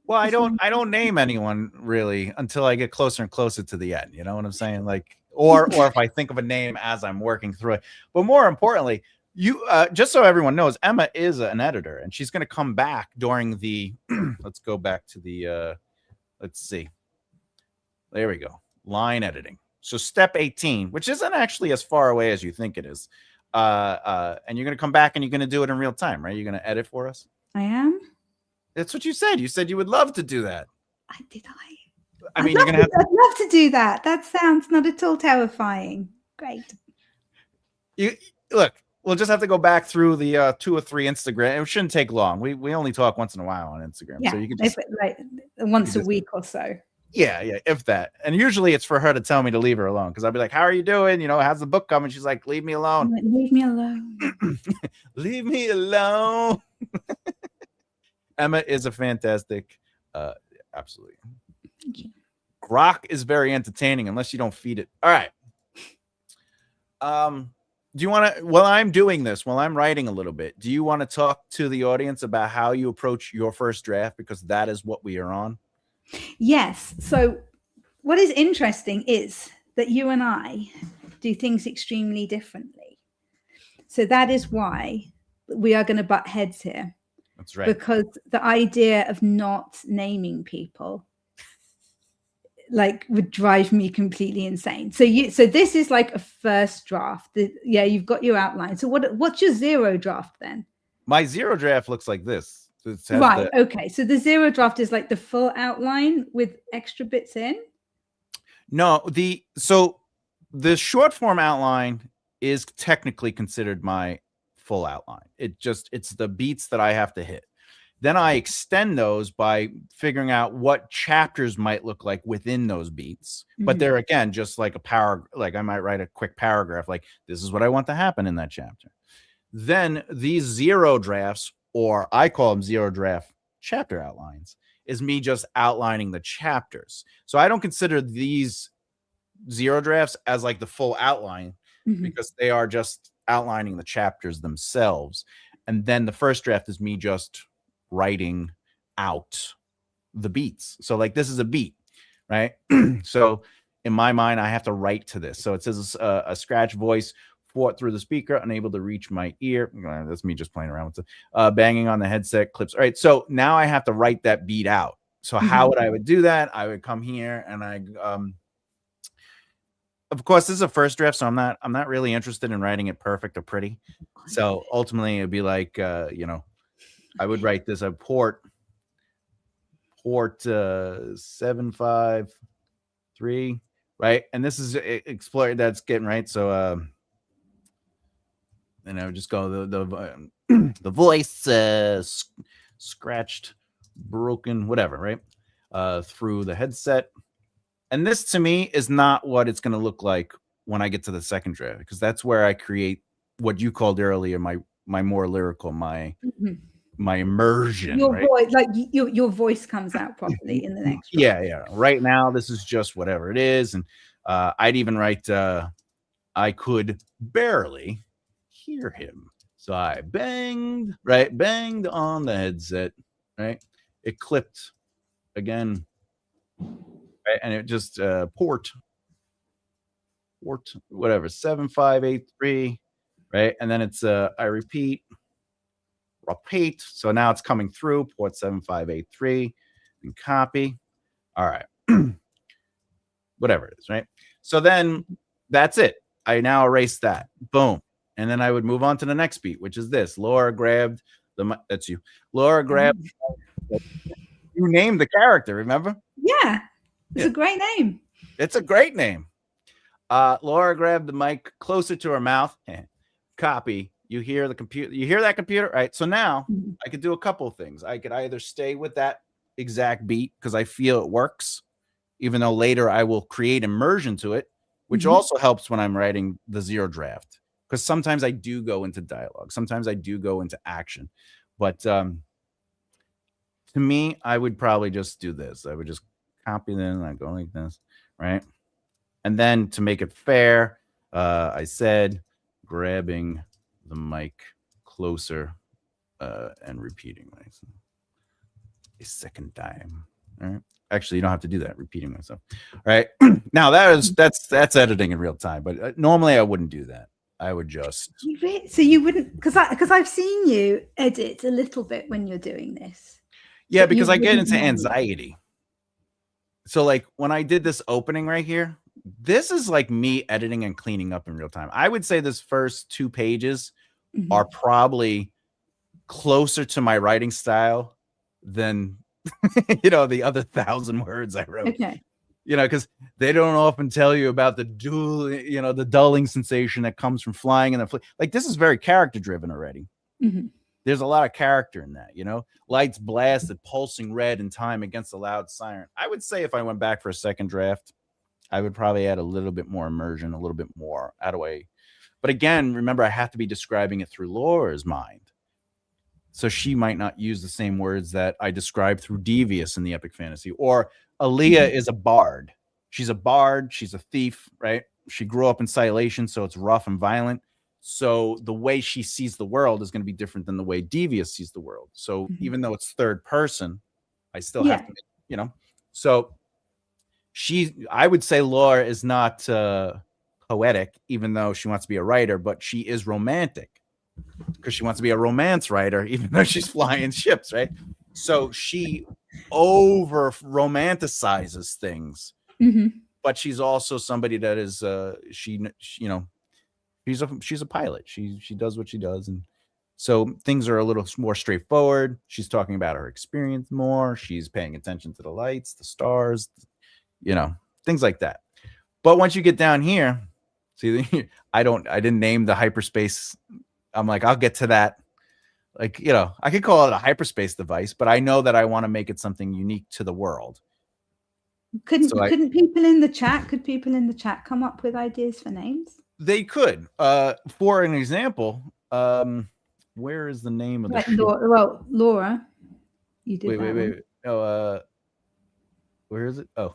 Well, I don't name anyone really until I get closer and closer to the end. You know what I'm saying? Like, or if I think of a name as I'm working through it. But more importantly, you just so everyone knows, Emma is an editor, and she's going to come back during the. Let's go back to the. Let's see. There we go. Line editing. So step 18, which isn't actually as far away as you think it is. And you're going to come back and you're going to do it in real time, right? You're going to edit for us. I am. That's what you said. You said you would love to do that. I mean, I'd love to do that. That sounds not at all terrifying. Great. Look, we'll just have to go back through the 2 or 3 Instagram. It shouldn't take long. We only talk once in a while on Instagram. Yeah, so you can just like once a week or so. Yeah, if that. And usually it's for her to tell me to leave her alone, because I'll be like, how are you doing? You know, how's the book coming? She's like, leave me alone. Like, leave me alone. Leave me alone. Emma is a fantastic, absolutely. Thank you. Grok is very entertaining unless you don't feed it. All right. Do you want to, while I'm doing this, while I'm writing a little bit, do you want to talk to the audience about how you approach your first draft? Because that is what we are on. Yes. So what is interesting is that you and I do things extremely differently. So that is why we are going to butt heads here. That's right. Because the idea of not naming people like would drive me completely insane. So this is like a first draft. Yeah, you've got your outline. So what's your zero draft then? My zero draft looks like this. Right. Okay. So the zero draft is like the full outline with extra bits in. No, so the short form outline is technically considered my full outline. It's the beats that I have to hit. Then I extend those by figuring out what chapters might look like within those beats. But they're, again, just like a paragraph. Like I might write a quick paragraph, like this is what I want to happen in that chapter. Then these zero drafts, or I call them zero draft chapter outlines, is me just outlining the chapters. So I don't consider these zero drafts as like the full outline because they are just outlining the chapters themselves. And then the first draft is me just writing out the beats. So like this is a beat, right? So in my mind, I have to write to this. So it says a scratch voice fought through the speaker, unable to reach my ear. That's me just playing around with it. Banging on the headset clips. All right. So now I have to write that beat out. So how would I do that? I would come here and I, of course, this is a first draft, so I'm not really interested in writing it perfect or pretty. So ultimately it'd be like, I would write this a port 753, right? And this is Explorer that's getting right. So, and I would just go the voice scratched, broken, whatever, right? Through the headset. And this to me is not what it's going to look like when I get to the second draft, because that's where I create what you called earlier my more lyrical, my immersion. Your right? voice, like your voice comes out properly in the next draft. Yeah. Right now, this is just whatever it is, and I'd even write. I could barely hear him. So I banged on the headset, right? It clipped again, right? And it just port whatever 7583, right? And then it's I repeat. So now it's coming through port 7583 and copy. All right. Whatever it is, right? So then that's it. I now erase that. Boom. And then I would move on to the next beat, which is this. Laura grabbed the that's you. Laura grabbed you named the character, remember? Yeah. It's a great name. It's a great name. Laura grabbed the mic closer to her mouth. Copy. You hear the computer. You hear that computer, right? So now I could do a couple of things. I could either stay with that exact beat because I feel it works, even though later I will create immersion to it, which also helps when I'm writing the zero draft. Because sometimes I do go into dialogue. Sometimes I do go into action. But to me, I would probably just do this. I would just copy this and I go like this, right? And then to make it fair, I said grabbing the mic closer and repeating myself a second time. All right. Actually, you don't have to do that. Repeating myself. All right. Now that's editing in real time. But normally I wouldn't do that. I would just. So you wouldn't, because I've seen you edit a little bit when you're doing this. Yeah, because I get into anxiety. So like when I did this opening right here, this is like me editing and cleaning up in real time. I would say this first 2 pages are probably closer to my writing style than the other 1,000 words I wrote. Okay. Because they don't often tell you about the the dulling sensation that comes from flying in the like this is very character driven already. There's a lot of character in that, lights blasted, pulsing red in time against a loud siren. I would say if I went back for a second draft, I would probably add a little bit more immersion, a little bit more out of way. But again, remember, I have to be describing it through Laura's mind. So she might not use the same words that I described through Devious in the epic fantasy. Or Aaliyah is a bard. She's a bard. She's a thief, right? She grew up in Silation, so it's rough and violent. So the way she sees the world is going to be different than the way Devious sees the world. So even though it's third person, I still have to, So I would say Laura is not poetic, even though she wants to be a writer, but she is romantic because she wants to be a romance writer, even though she's flying ships, right? So she over romanticizes things, but she's also somebody that is she's a pilot. She does what she does, and so things are a little more straightforward. She's talking about her experience more. She's paying attention to the lights, the stars, things like that. But once you get down here, see, I didn't name the hyperspace. I'm like, I'll get to that. Like, I could call it a hyperspace device, but I know that I want to make it something unique to the world. Couldn't people in the chat? Could people in the chat come up with ideas for names? They could. For an example, where is the name of the ship? Laura, you did. Wait. Oh, where is it? Oh,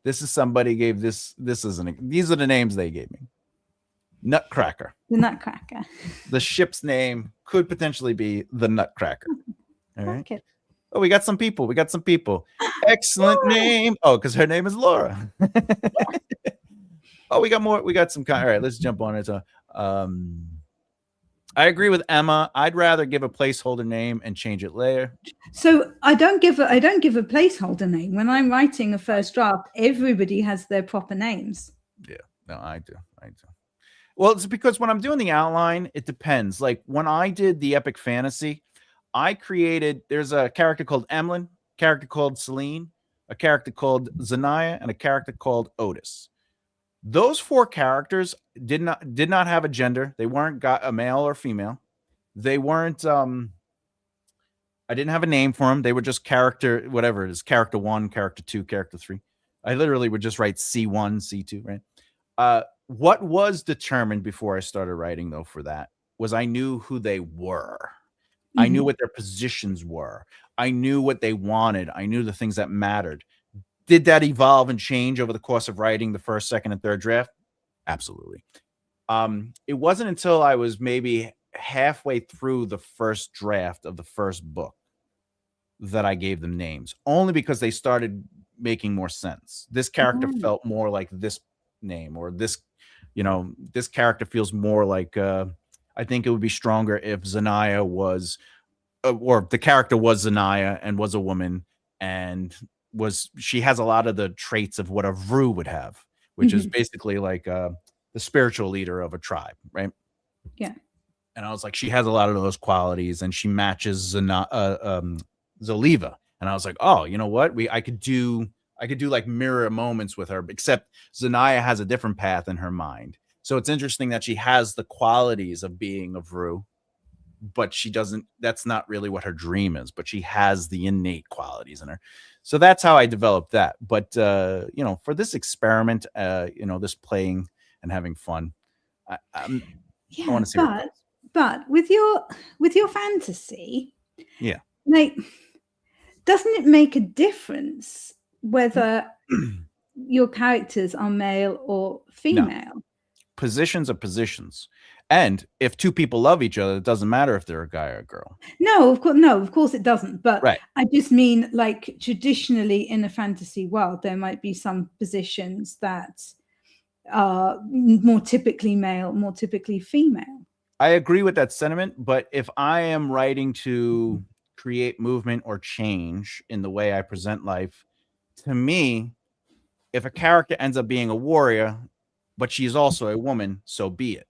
this is somebody gave this. These are the names they gave me. Nutcracker. The Nutcracker. The ship's name could potentially be the Nutcracker. All right. Okay. Oh, we got some people. Excellent name. Oh, because her name is Laura. Oh, we got more. We got some kind. All right, let's jump on it. I agree with Emma. I'd rather give a placeholder name and change it later. So I don't give a placeholder name. When I'm writing a first draft, everybody has their proper names. Yeah, no, I do. Well, it's because when I'm doing the outline, it depends. Like when I did the epic fantasy, there's a character called Emlyn, character called Celine, a character called Zanaya, and a character called Otis. Those 4 characters did not have a gender. They weren't got a male or female. They weren't. I didn't have a name for them. They were just character, whatever it is, character 1, character 2, character 3. I literally would just write C1, C2, right? What was determined before I started writing though for that was I knew who they were. I knew what their positions were. I knew what they wanted. I knew the things that mattered. Did that evolve and change over the course of writing the first, second, and third draft? Absolutely. It wasn't until I was maybe halfway through the first draft of the first book that I gave them names, only because they started making more sense. This character Oh. felt more like this name, or this, this character feels more like, I think it would be stronger if Zanaya was, or the character was Zanaya and was a woman, and she has a lot of the traits of what a Vru would have, which is basically like the spiritual leader of a tribe, right? Yeah. And I was like, she has a lot of those qualities, and she matches Zoliva. And I was like, oh, you know what? I could do like mirror moments with her, except Zanaya has a different path in her mind. So it's interesting that she has the qualities of being a Vru, but she doesn't, that's not really what her dream is, but she has the innate qualities in her. So that's how I developed that. But for this experiment, this playing and having fun, I want to see but with your fantasy, yeah, like, doesn't it make a difference whether your characters are male or female? No. Positions are positions. And if two people love each other, it doesn't matter if they're a guy or a girl. No, of course it doesn't. But right. I just mean, like, traditionally in a fantasy world, there might be some positions that are more typically male, more typically female. I agree with that sentiment, but if I am writing to create movement or change in the way I present life, to me, if a character ends up being a warrior, but she's also a woman, so be it.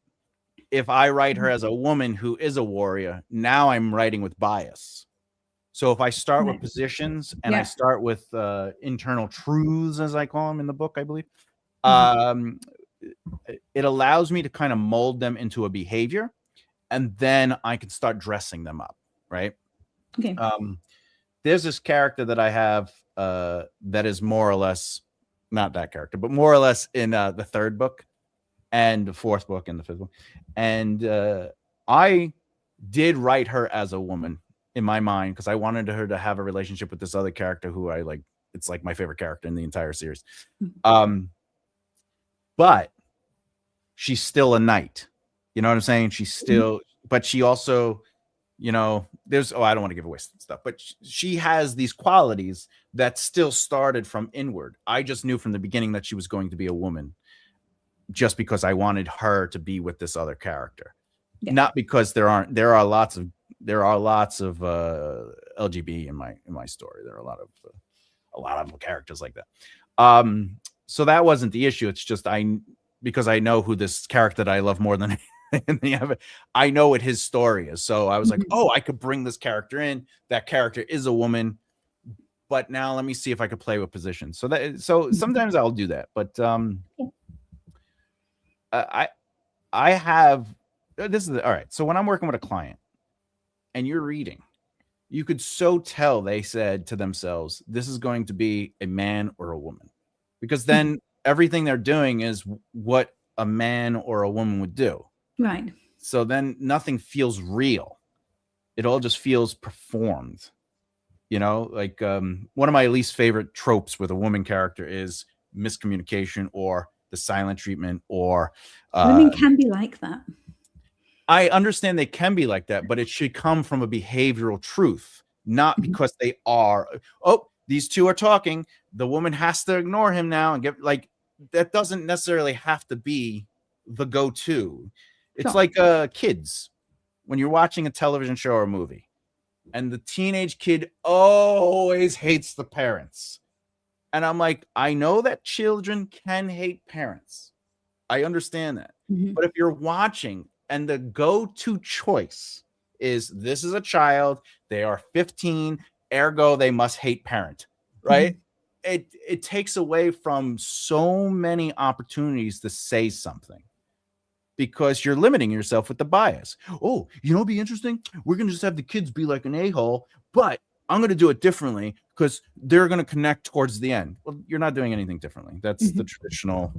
If I write her as a woman who is a warrior, now I'm writing with bias. So if I start with positions and I start with internal truths, as I call them in the book, I believe, it allows me to kind of mold them into a behavior, and then I can start dressing them up, right? Okay. There's this character that I have that is more or less, not that character, but more or less in the third book and the fourth book and the fifth book. And I did write her as a woman in my mind because I wanted her to have a relationship with this other character who I like. It's like my favorite character in the entire series. But she's still a knight. You know what I'm saying? She's still, but she also, there's, I don't want to give away stuff, but she has these qualities that still started from inward. I just knew from the beginning that she was going to be a woman, just because I wanted her to be with this other character, not because there are lots of LGB in my story. There are a lot of characters like that. So that wasn't the issue. It's just because I know who this character that I love more than I know what his story is. So I was like, oh, I could bring this character in. That character is a woman, but now let me see if I could play with positions. So sometimes I'll do that, but I have, this is all right. So when I'm working with a client and you're reading, you could so tell they said to themselves, this is going to be a man or a woman, because then everything they're doing is what a man or a woman would do. Right. So then nothing feels real. It all just feels performed. Like one of my least favorite tropes with a woman character is miscommunication or the silent treatment, or women can be like that. I understand they can be like that, but it should come from a behavioral truth, not because they are, oh, these two are talking, the woman has to ignore him now and get, like, that doesn't necessarily have to be the go-to. It's like kids, when you're watching a television show or a movie and the teenage kid always hates the parents. And I'm like, I know that children can hate parents. I understand that. But if you're watching and the go-to choice is, this is a child, they are 15, ergo they must hate parent, right? It takes away from so many opportunities to say something, because you're limiting yourself with the bias. Oh, it'd be interesting. We're going to just have the kids be like an a-hole, but I'm going to do it differently because they're going to connect towards the end. Well, you're not doing anything differently. That's the traditional.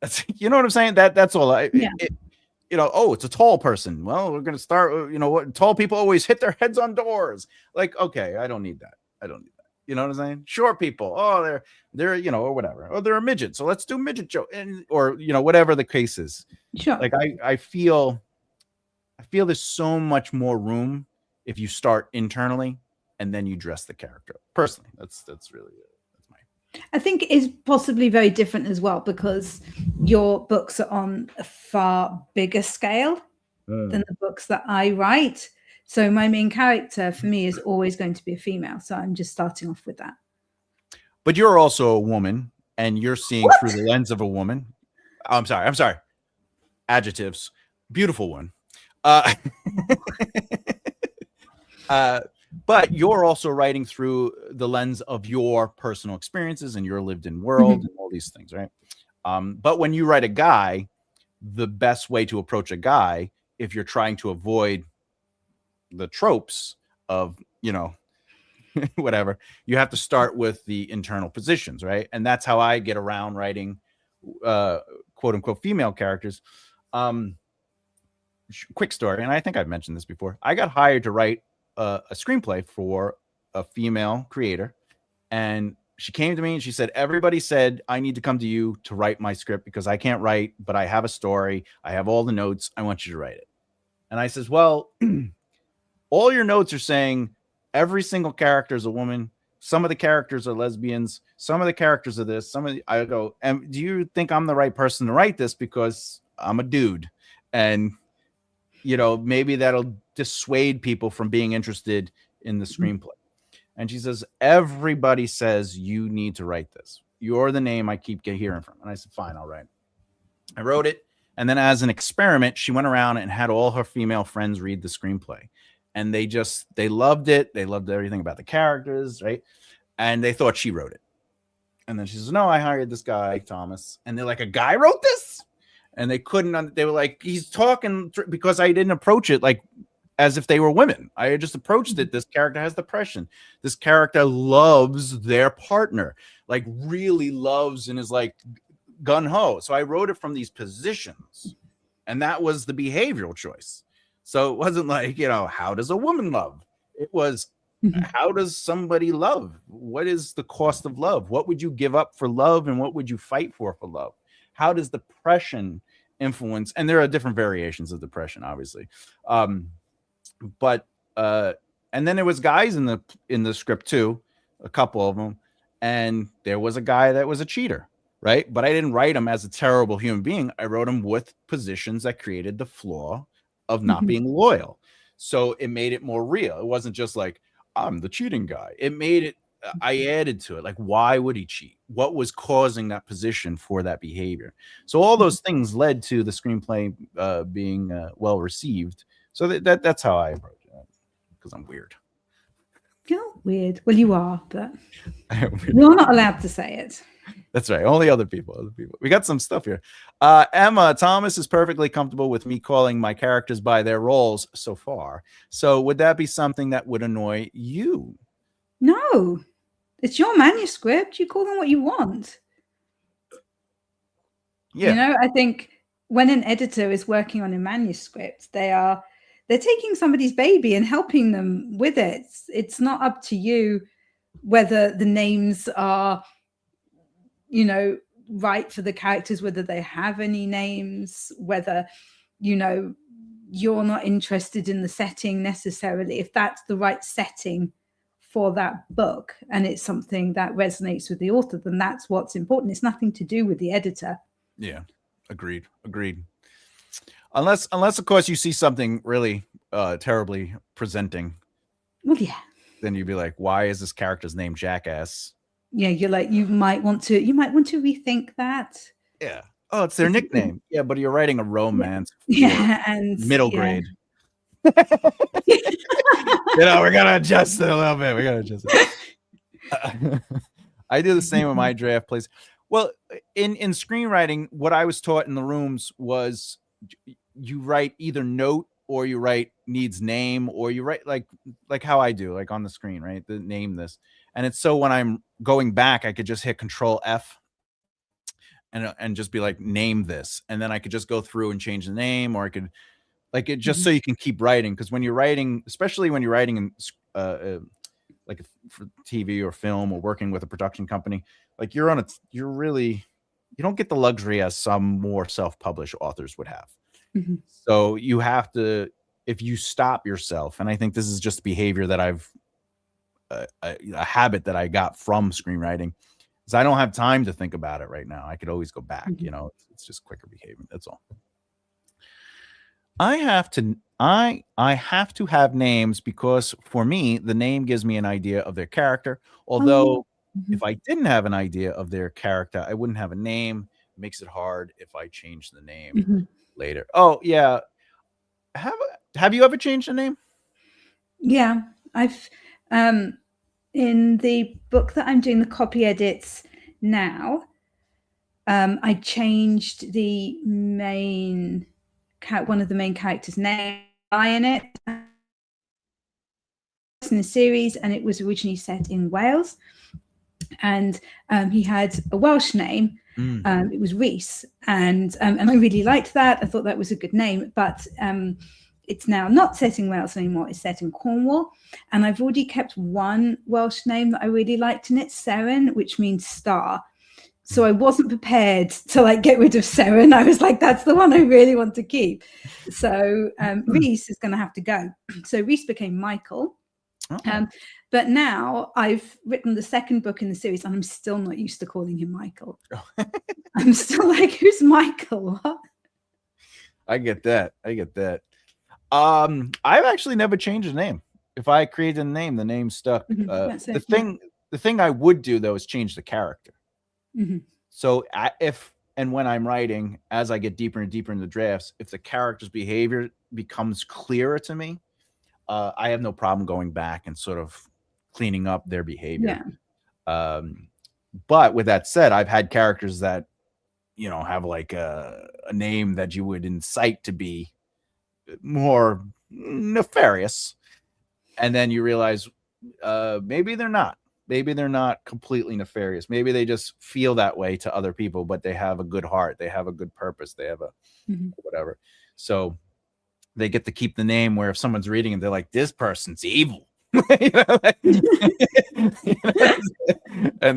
That's, you know what I'm saying? That's all. Oh, it's a tall person. Well, we're going to start. What tall people always hit their heads on doors. Like, okay, I don't need that. You know what I'm saying? Short people. Oh, they're or whatever. Oh, they're a midget. So let's do midget joke, and or whatever the case is. Sure. Like I feel there's so much more room if you start internally and then you dress the character. Personally, that's really it. I think it's possibly very different as well because your books are on a far bigger scale than the books that I write. So my main character for me is always going to be a female. So I'm just starting off with that. But you're also a woman and you're seeing through the lens of a woman. I'm sorry. Adjectives. Beautiful one. But you're also writing through the lens of your personal experiences and your lived in world and all these things, right? But when you write a guy, the best way to approach a guy, if you're trying to avoid the tropes of, whatever, you have to start with the internal positions, right? And that's how I get around writing quote unquote female characters. Quick story, and I think I've mentioned this before. I got hired to write a screenplay for a female creator, and she came to me and she said, everybody said I need to come to you to write my script because I can't write, but I have a story, I have all the notes, I want you to write it. And I says, well, all your notes are saying every single character is a woman, some of the characters are lesbians, some of the characters are this, I go, and do you think I'm the right person to write this because I'm a dude? And maybe that'll dissuade people from being interested in the screenplay. And she says, everybody says you need to write this. You're the name I keep hearing from. And I said, fine, I'll write it. I wrote it. And then as an experiment, she went around and had all her female friends read the screenplay. And they loved it. They loved everything about the characters, right? And they thought she wrote it. And then she says, no, I hired this guy, Thomas. And they're like, a guy wrote this? And they couldn't, they were like, he's talking because I didn't approach it like as if they were women. I just approached it. This character has depression. This character loves their partner, like really loves and is like gun ho. So I wrote it from these positions, and that was the behavioral choice. So it wasn't like, how does a woman love? It was, how does somebody love? What is the cost of love? What would you give up for love? And what would you fight for love? How does depression influence? And there are different variations of depression, obviously. But and then there was guys in the script too, a couple of them. And there was a guy that was a cheater, right? But I didn't write him as a terrible human being. I wrote him with positions that created the flaw of not being loyal. So it made it more real. It wasn't just like, I'm the cheating guy. It made it, I added to it. Like, why would he cheat? What was causing that position for that behavior? So all those things led to the screenplay being well received. So that's how I approach it, because I'm weird. You're weird. Well, you are, but you're not allowed to say it. That's right. Only other people. We got some stuff here. Emma, Thomas is perfectly comfortable with me calling my characters by their roles so far. So would that be something that would annoy you? No, it's your manuscript. You call them what you want. Yeah. I think when an editor is working on a manuscript, they're taking somebody's baby and helping them with it. It's not up to you whether the names are, right for the characters, whether they have any names, whether, you're not interested in the setting necessarily. If that's the right setting for that book and it's something that resonates with the author, then that's what's important. It's nothing to do with the editor. Yeah, agreed. Unless of course you see something really terribly presenting. Well, yeah. Then you'd be like, why is this character's name Jackass? Yeah, you're like, you might want to rethink that. Yeah. Oh, it's their nickname. Yeah, but you're writing a romance. Yeah, and middle grade. We're gonna adjust it a little bit. I do the same with my draft plays. Well, in screenwriting, what I was taught in the rooms was you write either note or you write needs name, or you write like how I do, like on the screen, right? The name this. And it's so when I'm going back, I could just hit Control F and just be like, name this. And then I could just go through and change the name, or I could like it just so you can keep writing. Because when you're writing, especially when you're writing in like for TV or film or working with a production company, like you don't get the luxury as some more self-published authors would have. Mhm. So you have to, if you stop yourself, and I think this is just behavior that a habit that I got from screenwriting, is I don't have time to think about it right now. I could always go back, Mhm. it's just quicker behavior. That's all. I have to have names because for me, the name gives me an idea of their character. Oh, yeah. Although if Mhm. I didn't have an idea of their character, I wouldn't have a name. It makes it hard if I change the name Mhm. later. Oh, yeah. Have you ever changed a name? Yeah, I've in the book that I'm doing the copy edits now, I changed the one of the main characters' name in it in the series, and it was originally set in Wales, and he had a Welsh name. It was Reese, and I really liked that. I thought that was a good name, but it's now not set in Wales anymore. It's set in Cornwall, and I've already kept one Welsh name that I really liked in it, Seren, which means star. So I wasn't prepared to like get rid of Seren. I was like, that's the one I really want to keep. So Reese is going to have to go. So Reese became Michael. Oh. But now I've written the second book in the series, and I'm still not used to calling him Michael. I'm still like, who's Michael? What? I get that. I've actually never changed a name. If I created a name, the name stuck. That's it. The thing I would do though is change the character. Mm-hmm. So if and when I'm writing, as I get deeper and deeper into the drafts, if the character's behavior becomes clearer to me, I have no problem going back and sort of cleaning up their behavior. Yeah. But with that said, I've had characters that, have like a name that you would incite to be more nefarious. And then you realize maybe they're not. Maybe they're not completely nefarious. Maybe they just feel that way to other people, but they have a good heart. They have a good purpose. They have a whatever. So they get to keep the name where if someone's reading and they're like, this person's evil. And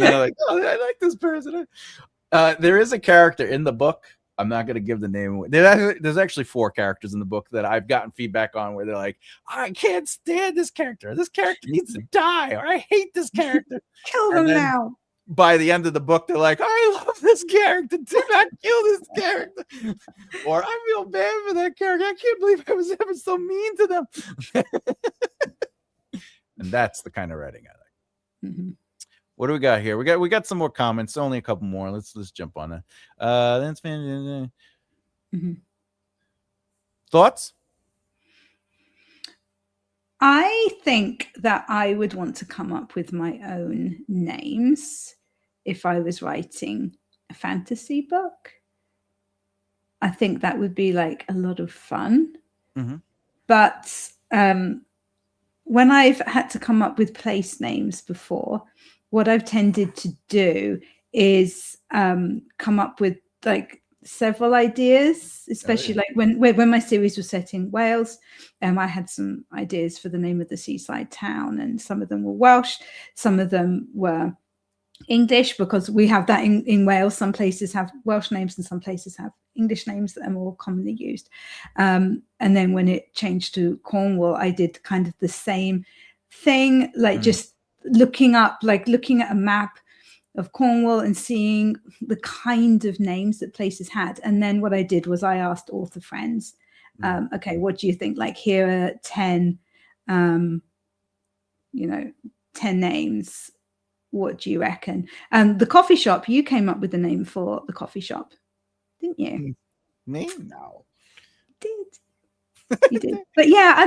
they're like, oh, I like this person. There is a character in the book. I'm not going to give the name away. There's actually 4 characters in the book that I've gotten feedback on where they're like, I can't stand this character. This character needs to die, or I hate this character. Kill them now. By the end of the book, they're like, I love this character. Do not kill this character. Or I feel bad for that character. I can't believe I was ever so mean to them. And that's the kind of writing I like. Mm-hmm. What do we got here? We got some more comments. Only a couple more. Let's jump on that. That's Thoughts? I think that I would want to come up with my own names if I was writing a fantasy book. I think that would be like a lot of fun. Mm-hmm. But when I've had to come up with place names before, what I've tended to do is come up with like several ideas, especially like when my series was set in Wales. I had some ideas for the name of the seaside town, and some of them were Welsh, some of them were English, because we have that in Wales. Some places have Welsh names and some places have English names that are more commonly used. And then when it changed to Cornwall, I did kind of the same thing, like just looking at a map of Cornwall and seeing the kind of names that places had. And then what I did was I asked author friends, okay, what do you think? Like, here are 10, 10 names. What do you reckon? The coffee shop, you came up with the name for the coffee shop, didn't you? Me? No. You did. But yeah, I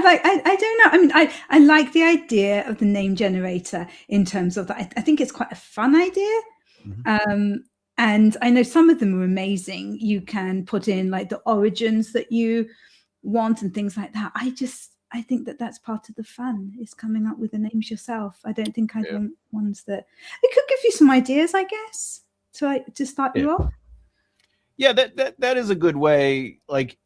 don't know. I mean, I like the idea of the name generator in terms of that. I think it's quite a fun idea. Mm-hmm. And I know some of them are amazing. You can put in like the origins that you want and things like that. I think that that's part of the fun, is coming up with the names yourself. I don't think I'd want ones that it could give you some ideas, I guess, to start you off. Yeah, that is a good way. Like,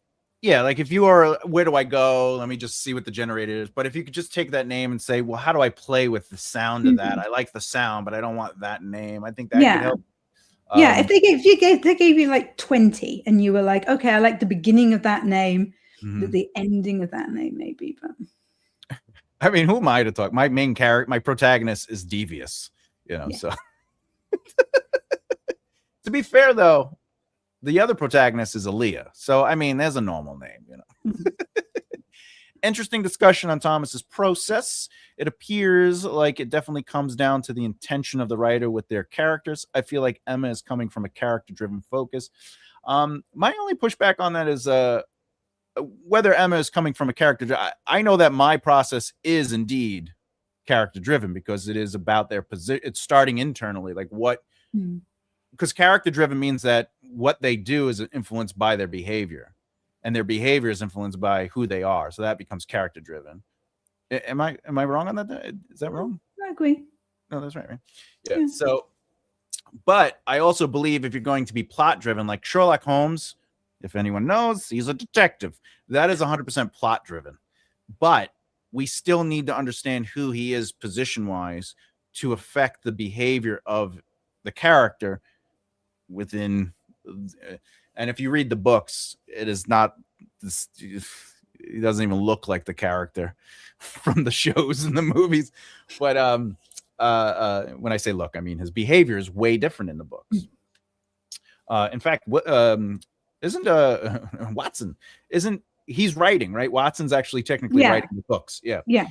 Yeah, like if you are, where do I go? Let me just see what the generator is. But if you could just take that name and say, well, how do I play with the sound of that? Mhm. I like the sound, but I don't want that name. I think that could Yeah. help. Yeah, if they gave you like 20 and you were like, okay, I like the beginning of that name, Mhm. the ending of that name maybe, but I mean, who am I to talk? My main character, my protagonist is devious, yeah. so to be fair though, the other protagonist is Aaliyah. So I mean, there's a normal name. Mhm. Interesting discussion on Thomas's process. It appears like it definitely comes down to the intention of the writer with their characters. I feel like Emma is coming from a character-driven focus. My only pushback on that is whether Emma is coming from a character. I know that my process is indeed character-driven because it is about their position. It's starting internally, like what. Mm. Because character-driven means that what they do is influenced by their behavior, and their behavior is influenced by who they are. So that becomes character-driven. Am I wrong on that? Is that wrong? I agree. No, that's right. Yeah. So, but I also believe if you're going to be plot-driven, like Sherlock Holmes, if anyone knows, he's a detective. That is 100% plot-driven. But we still need to understand who he is position-wise to affect the behavior of the character within. And if you read the books, it is not this. He doesn't even look like the character from the shows and the movies. But when I say look, I mean his behavior is way different in the books. In fact, isn't Watson? Isn't he's writing, right? Watson's actually technically writing the books. Yeah. Yeah.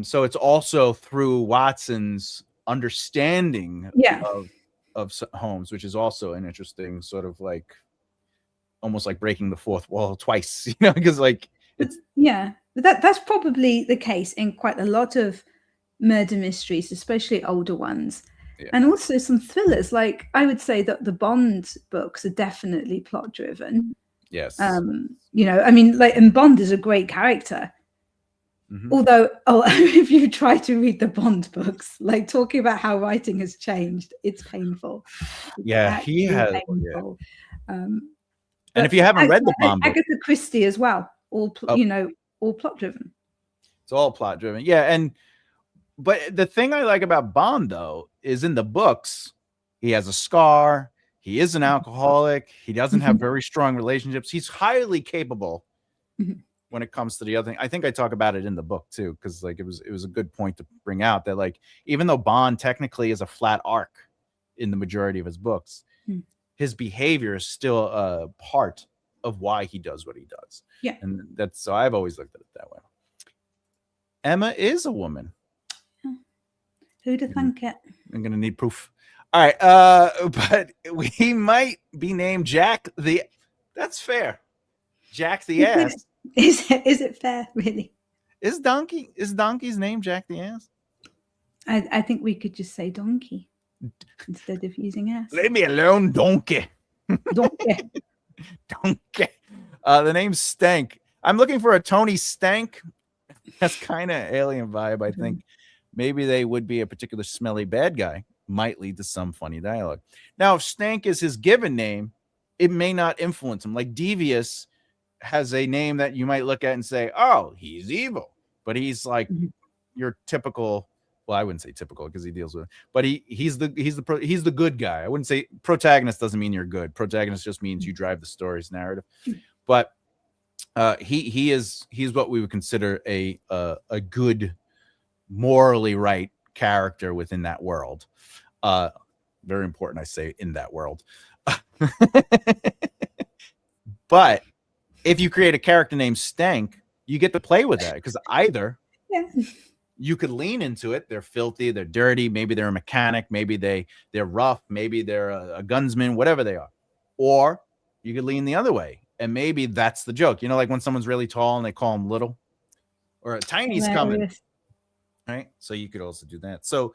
So it's also through Watson's understanding of Holmes, which is also an interesting sort of like almost like breaking the fourth wall twice, because like it's that's probably the case in quite a lot of murder mysteries, especially older ones. And also some thrillers. Like I would say that the Bond books are definitely plot driven. Yes. I mean, like, and Bond is a great character. Mm-hmm. Although, if you try to read the Bond books, like talking about how writing has changed, it's painful. It's he has. Painful. And if you haven't read the Bond book, Agatha Christie as well, all plot driven. It's all plot driven, but the thing I like about Bond though is in the books, he has a scar. He is an alcoholic. He doesn't have very strong relationships. He's highly capable. When it comes to the other thing, I think I talk about it in the book too, because like it was a good point to bring out that like even though Bond technically is a flat arc in the majority of his books, his behavior is still a part of why he does what he does. Yeah, and that's so I've always looked at it that way. Emma is a woman. Who'd have thunk it? I'm gonna need proof. All right, but we might be named Jack the. That's fair. Jack the Ass. Is it fair, really? Is Donkey's name Jack the Ass? I think we could just say Donkey instead of using ass. Leave me alone, Donkey. Donkey. Donkey. The name's Stank. I'm looking for a Tony Stank. That's kind of alien vibe, I think. Maybe they would be a particular smelly bad guy. Might lead to some funny dialogue. Now, if Stank is his given name, it may not influence him. Like Devious has a name that you might look at and say, oh, he's evil. But he's like your typical, well, I wouldn't say typical because he deals with it, but he's the good guy. I wouldn't say protagonist doesn't mean you're good. Protagonist just means you drive the story's narrative. But he's what we would consider a good, morally right character within that world. Very important, I say, in that world. But if you create a character named Stank, you get to play with that because either you could lean into it. They're filthy, they're dirty, maybe they're a mechanic, maybe they're rough, maybe they're a gunsman, whatever they are. Or you could lean the other way, and maybe that's the joke. Like when someone's really tall and they call him little, or a tiny's coming, right? So you could also do that. So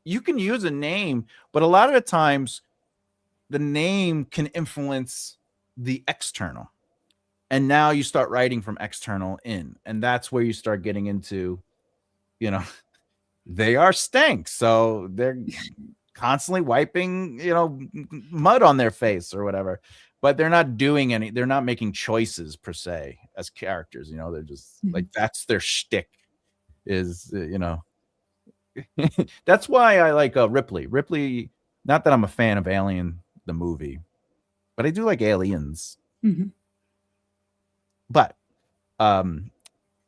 you can use a name, but a lot of the times the name can influence the external. And now you start writing from external in. And that's where you start getting into, they are Stank. So they're constantly wiping, mud on their face or whatever. but they're not doing any. They're not making choices per se as characters. You know, they're just like that's their shtick. Is that's why I like Ripley. Ripley. Not that I'm a fan of Alien the movie, but I do like Aliens. But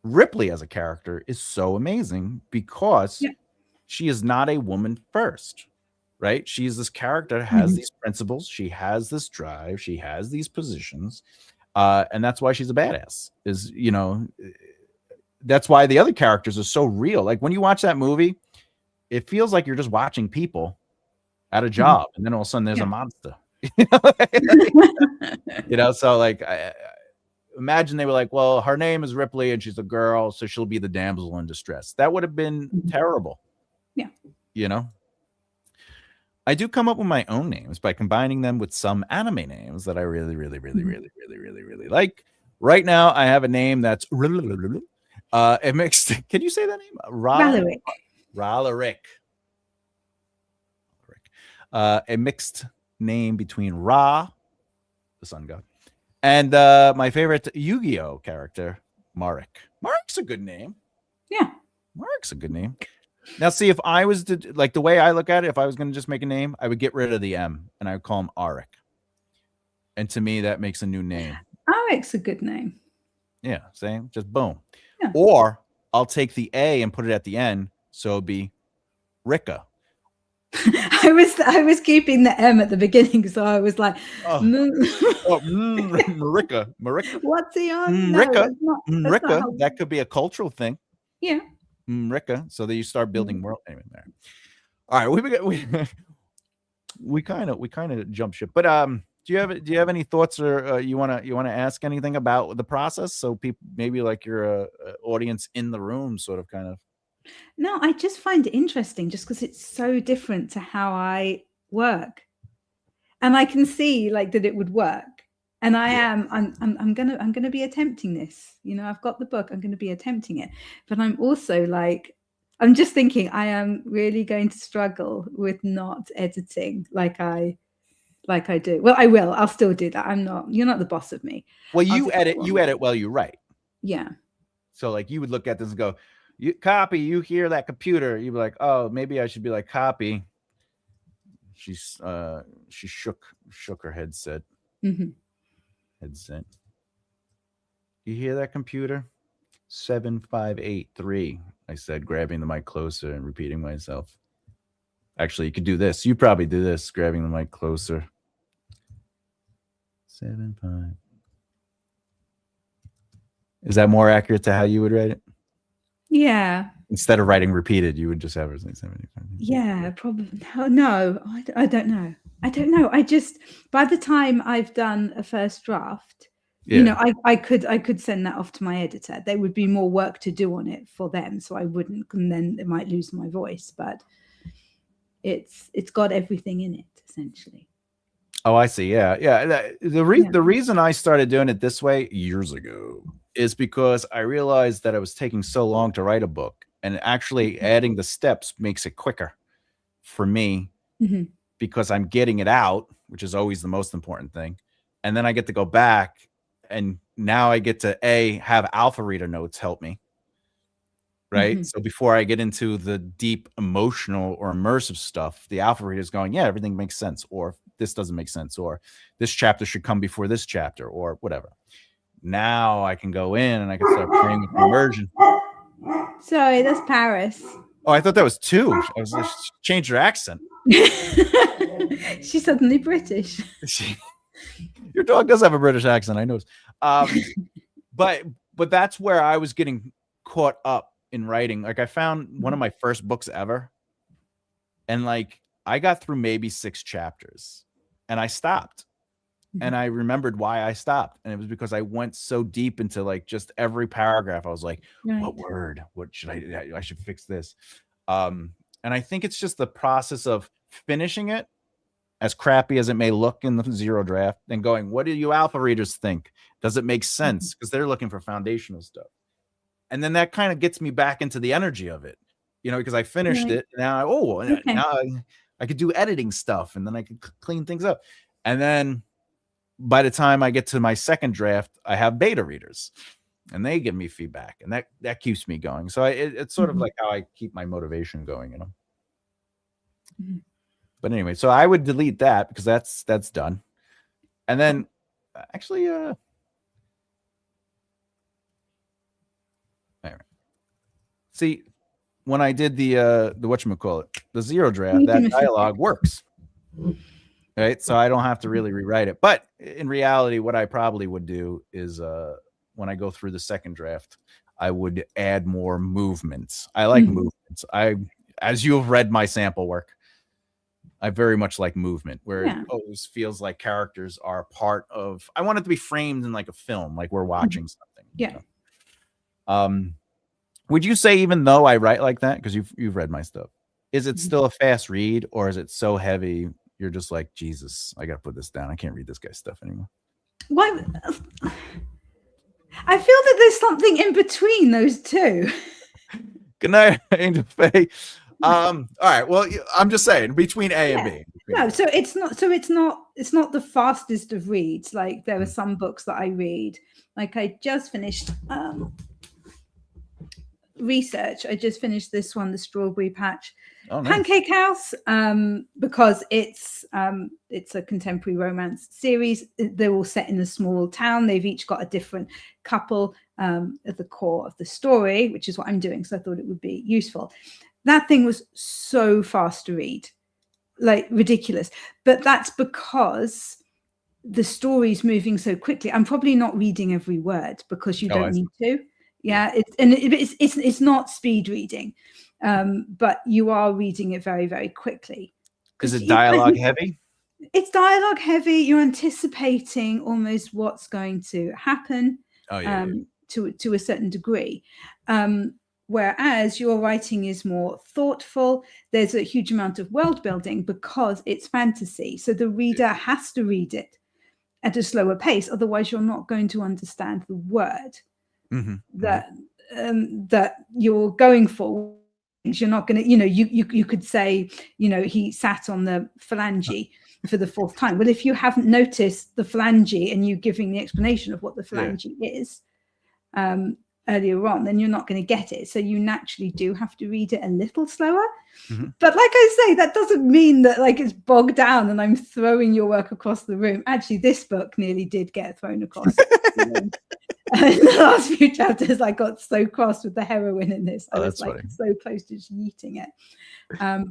Ripley as a character is so amazing because she is not a woman first, right? She's this character that has these principles. She has this drive. She has these positions. And that's why she's a badass is, that's why the other characters are so real. Like when you watch that movie, it feels like you're just watching people at a job. And then all of a sudden there's a monster, so like, imagine they were like, well, her name is Ripley and she's a girl, so she'll be the damsel in distress. That would have been terrible. Yeah. I do come up with my own names by combining them with some anime names that I really, really, really, really, really, really, really like. Right now, I have a name that's a mixed. Can you say that name? Ralaric. A mixed name between Ra, the sun god, and my favorite Yu-Gi-Oh character, Marek. Marek's a good name. Yeah. Marek's a good name. Now, see, if I was to, like the way I look at it, if I was going to just make a name, I would get rid of the M and I would call him Arik. And to me, that makes a new name. Arik's a good name. Yeah, same. Just boom. Yeah. Or I'll take the A and put it at the end. So it'd be Rika. I was keeping the M at the beginning, so I was like, Marika. What's he on? Rika. Rika. That could be a cultural thing. Yeah. Rika. So that you start building world. Anyway, there. All right, we kind of jump ship. But do you have any thoughts or you wanna ask anything about the process? So people maybe like your audience in the room, sort of kind of. No, I just find it interesting just because it's so different to how I work. And I can see like that it would work. And I'm gonna be attempting this. I've got the book, I'm gonna be attempting it. But I'm also like, I'm just thinking I am really going to struggle with not editing like I do. Well, I will. I'll still do that. You're not the boss of me. Well, you edit while you write. Yeah. So like you would look at this and go, you copy, you hear that computer, you'd be like, oh, maybe I should be like copy. She shook her headset. Headset. You hear that computer? 7583. I said, grabbing the mic closer and repeating myself. Actually, you could do this. You probably do this, grabbing the mic closer. 75. Is that more accurate to how you would write it? Yeah. Instead of writing repeated, you would just have everything 75. Yeah, probably. No, I don't know. I just, by the time I've done a first draft, I could send that off to my editor. There would be more work to do on it for them, so I wouldn't, and then it might lose my voice. But it's got everything in it essentially. Oh, I see. Yeah. The reason I started doing it this way years ago is because I realized that it was taking so long to write a book, and actually adding the steps makes it quicker for me because I'm getting it out, which is always the most important thing. And then I get to go back, and now I get to have alpha reader notes help me. Right. So before I get into the deep emotional or immersive stuff, the alpha reader is going, yeah, everything makes sense, or this doesn't make sense, or this chapter should come before this chapter, or whatever. Now I can go in and I can start playing with the immersion. Sorry, that's Paris. Oh, I thought that was two. I was just change her accent. She's suddenly British. Your dog does have a British accent, I know. But that's where I was getting caught up in writing. Like I found one of my first books ever, and like I got through maybe 6 chapters and I stopped. And I remembered why I stopped. And it was because I went so deep into like just every paragraph. I was like, what word? What should I should fix this. And I think it's just the process of finishing it, as crappy as it may look in the zero draft, and going, what do you alpha readers think? Does it make sense? Because they're looking for foundational stuff. And then that kind of gets me back into the energy of it, because I finished it. Now, now I could do editing stuff, and then I could clean things up. And then by the time I get to my second draft, I have beta readers, and they give me feedback, and that keeps me going. So it's sort of like how I keep my motivation going, But anyway, so I would delete that because that's done. And then actually, all right. See, when I did the whatchamacallit, the zero draft, that dialogue works. Right. So I don't have to really rewrite it. But in reality, what I probably would do is when I go through the second draft, I would add more movements. I like movements. As you have read my sample work, I very much like movement, where it always feels like characters are part of. I want it to be framed in like a film, like we're watching something. Yeah. Would you say, even though I write like that, because you've read my stuff, is it still a fast read, or is it so heavy you're just like, Jesus, I got to put this down. I can't read this guy's stuff anymore. Why? I feel that there's something in between those two. Good night, Angel Faye. All right. Well, I'm just saying between A and B. No, so it's not the fastest of reads. Like there are some books that I read. Like I just finished research. I just finished this one, The Strawberry Patch. Oh, nice. Pancake House, because it's a contemporary romance series. They're all set in a small town. They've each got a different couple at the core of the story, which is what I'm doing. So I thought it would be useful. That thing was so fast to read, like ridiculous. But that's because the story's moving so quickly. I'm probably not reading every word because you don't need to. Yeah, it's not speed reading, but you are reading it very, very quickly. Is it dialogue heavy? It's dialogue heavy. You're anticipating almost what's going to happen to a certain degree. Whereas your writing is more thoughtful. There's a huge amount of world building because it's fantasy. So the reader has to read it at a slower pace. Otherwise, you're not going to understand the word that you're going for. You're not going to, you could say, he sat on the phalange for the fourth time. Well, if you haven't noticed the phalange and you giving the explanation of what the phalange is, earlier on, then you're not going to get it. So you naturally do have to read it a little slower. But like I say, that doesn't mean that like it's bogged down and I'm throwing your work across the room. Actually, this book nearly did get thrown across the room. In the last few chapters, I got so cross with the heroine in this. I was like so close to yeeting it. But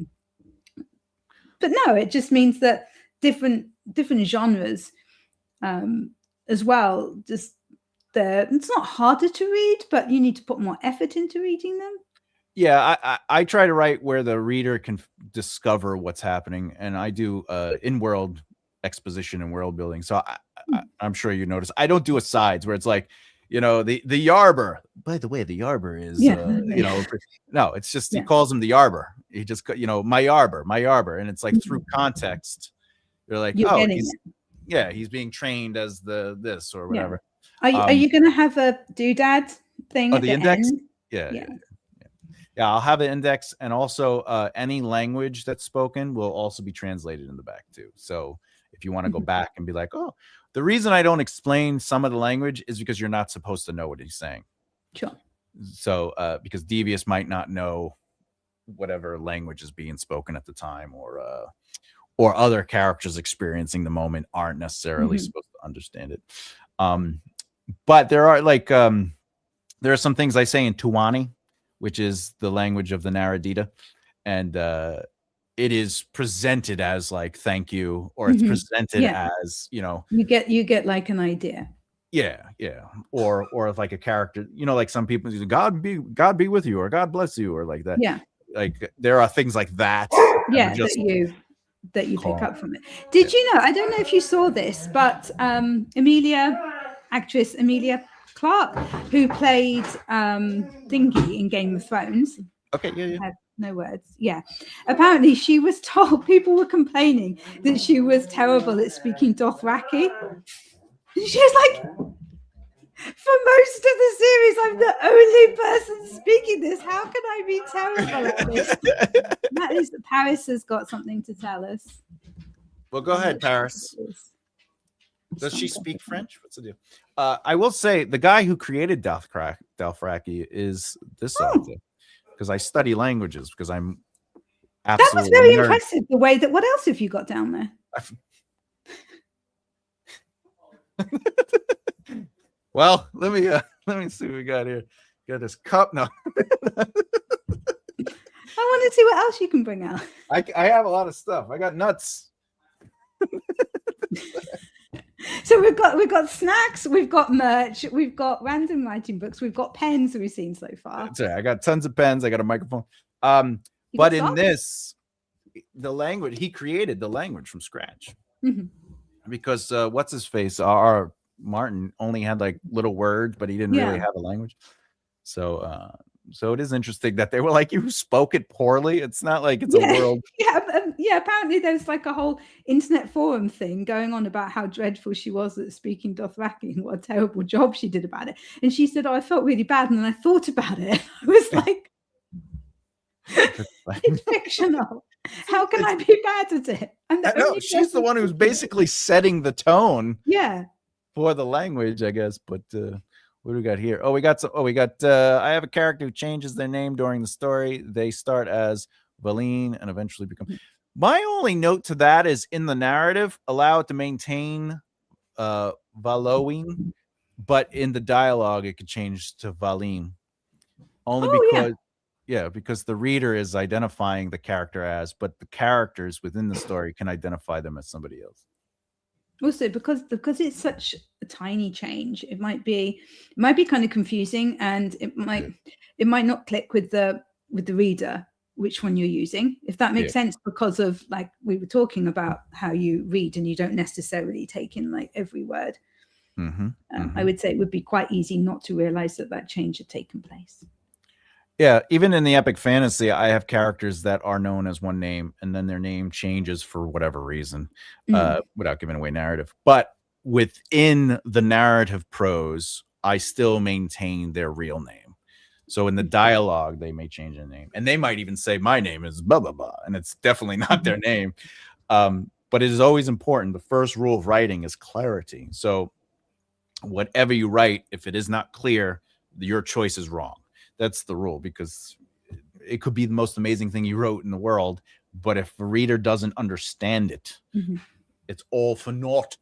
no, it just means that different genres as well, just it's not harder to read, but you need to put more effort into reading them. Yeah, I try to write where the reader can discover what's happening, and I do in-world exposition and world building. So I'm sure you notice I don't do asides where it's like, the Yarber. By the way, the Yarber is no, it's just he calls him the Yarber. He just my Yarber, and it's like through context. They're like, he's being trained as this or whatever. Are you going to have a doodad thing? Oh, the index? Yeah, I'll have an index, and also any language that's spoken will also be translated in the back too. So if you want to go back and be like, oh, the reason I don't explain some of the language is because you're not supposed to know what he's saying. Sure. So because Devious might not know whatever language is being spoken at the time, or other characters experiencing the moment aren't necessarily supposed to understand it. But there are there are some things I say in Tuwani, which is the language of the Naradita, and it is presented as like thank you, or it's presented as you get like an idea. Yeah, or if like a character, like some people say, God be with you, or God bless you, or like that. Yeah, like there are things like that. Yeah, that you pick up from it. Did you know? I don't know if you saw this, but actress Emilia Clarke, who played Thingy in Game of Thrones. Okay, yeah. Had no words. Yeah. Apparently she was told, people were complaining that she was terrible at speaking Dothraki. She was like, for most of the series, I'm the only person speaking this. How can I be terrible at this? That is, Paris has got something to tell us. Well, go ahead, Paris. Does she strong speak Dothraki. French? What's the deal? I will say the guy who created Dothraki is this Oh, author, because I study languages because I'm that was absolutely very nerd. impressive. The way that. What else have you got down there? Well, let me see what we got here. Got this cup. No, I want to see what else you can bring out. I have a lot of stuff. I got nuts. So we've got snacks, we've got merch, we've got random writing books, we've got pens we've seen so far. That's right. I got tons of pens. I got a microphone. You But got in socks? this, the language, he created the language from scratch. Mhm. Because what's his face? Our Martin only had like little words, but he didn't really Yeah. have a language. So so it is interesting that they were like, you spoke it poorly. It's not like it's a world. Yeah, apparently there's like a whole internet forum thing going on about how dreadful she was at speaking Dothraki and what a terrible job she did about it. And she said, oh, I felt really bad, and then I thought about it. I was like, it's fictional. How can I be bad at it? No, she's the one who's basically setting the tone for the language, I guess. But what do we got here? We got I have a character who changes their name during the story. They start as Valine and eventually become. My only note to that is in the narrative, allow it to maintain Valoing, but in the dialogue, it could change to Valine. Only because the reader is identifying the character as, but the characters within the story can identify them as somebody else. Also, because it's such a tiny change, it might be kind of confusing, and it might not click with the reader which one you're using, if that makes sense, because of, like we were talking about, how you read and you don't necessarily take in like every word. I would say it would be quite easy not to realize that change had taken place. Yeah, even in the epic fantasy, I have characters that are known as one name, and then their name changes for whatever reason, without giving away narrative. But within the narrative prose, I still maintain their real name. So in the dialogue, they may change their name, and they might even say, "My name is blah blah blah," and it's definitely not their name. But it is always important. The first rule of writing is clarity. So whatever you write, if it is not clear, your choice is wrong. That's the rule, because it could be the most amazing thing you wrote in the world, but if the reader doesn't understand it, it's all for naught.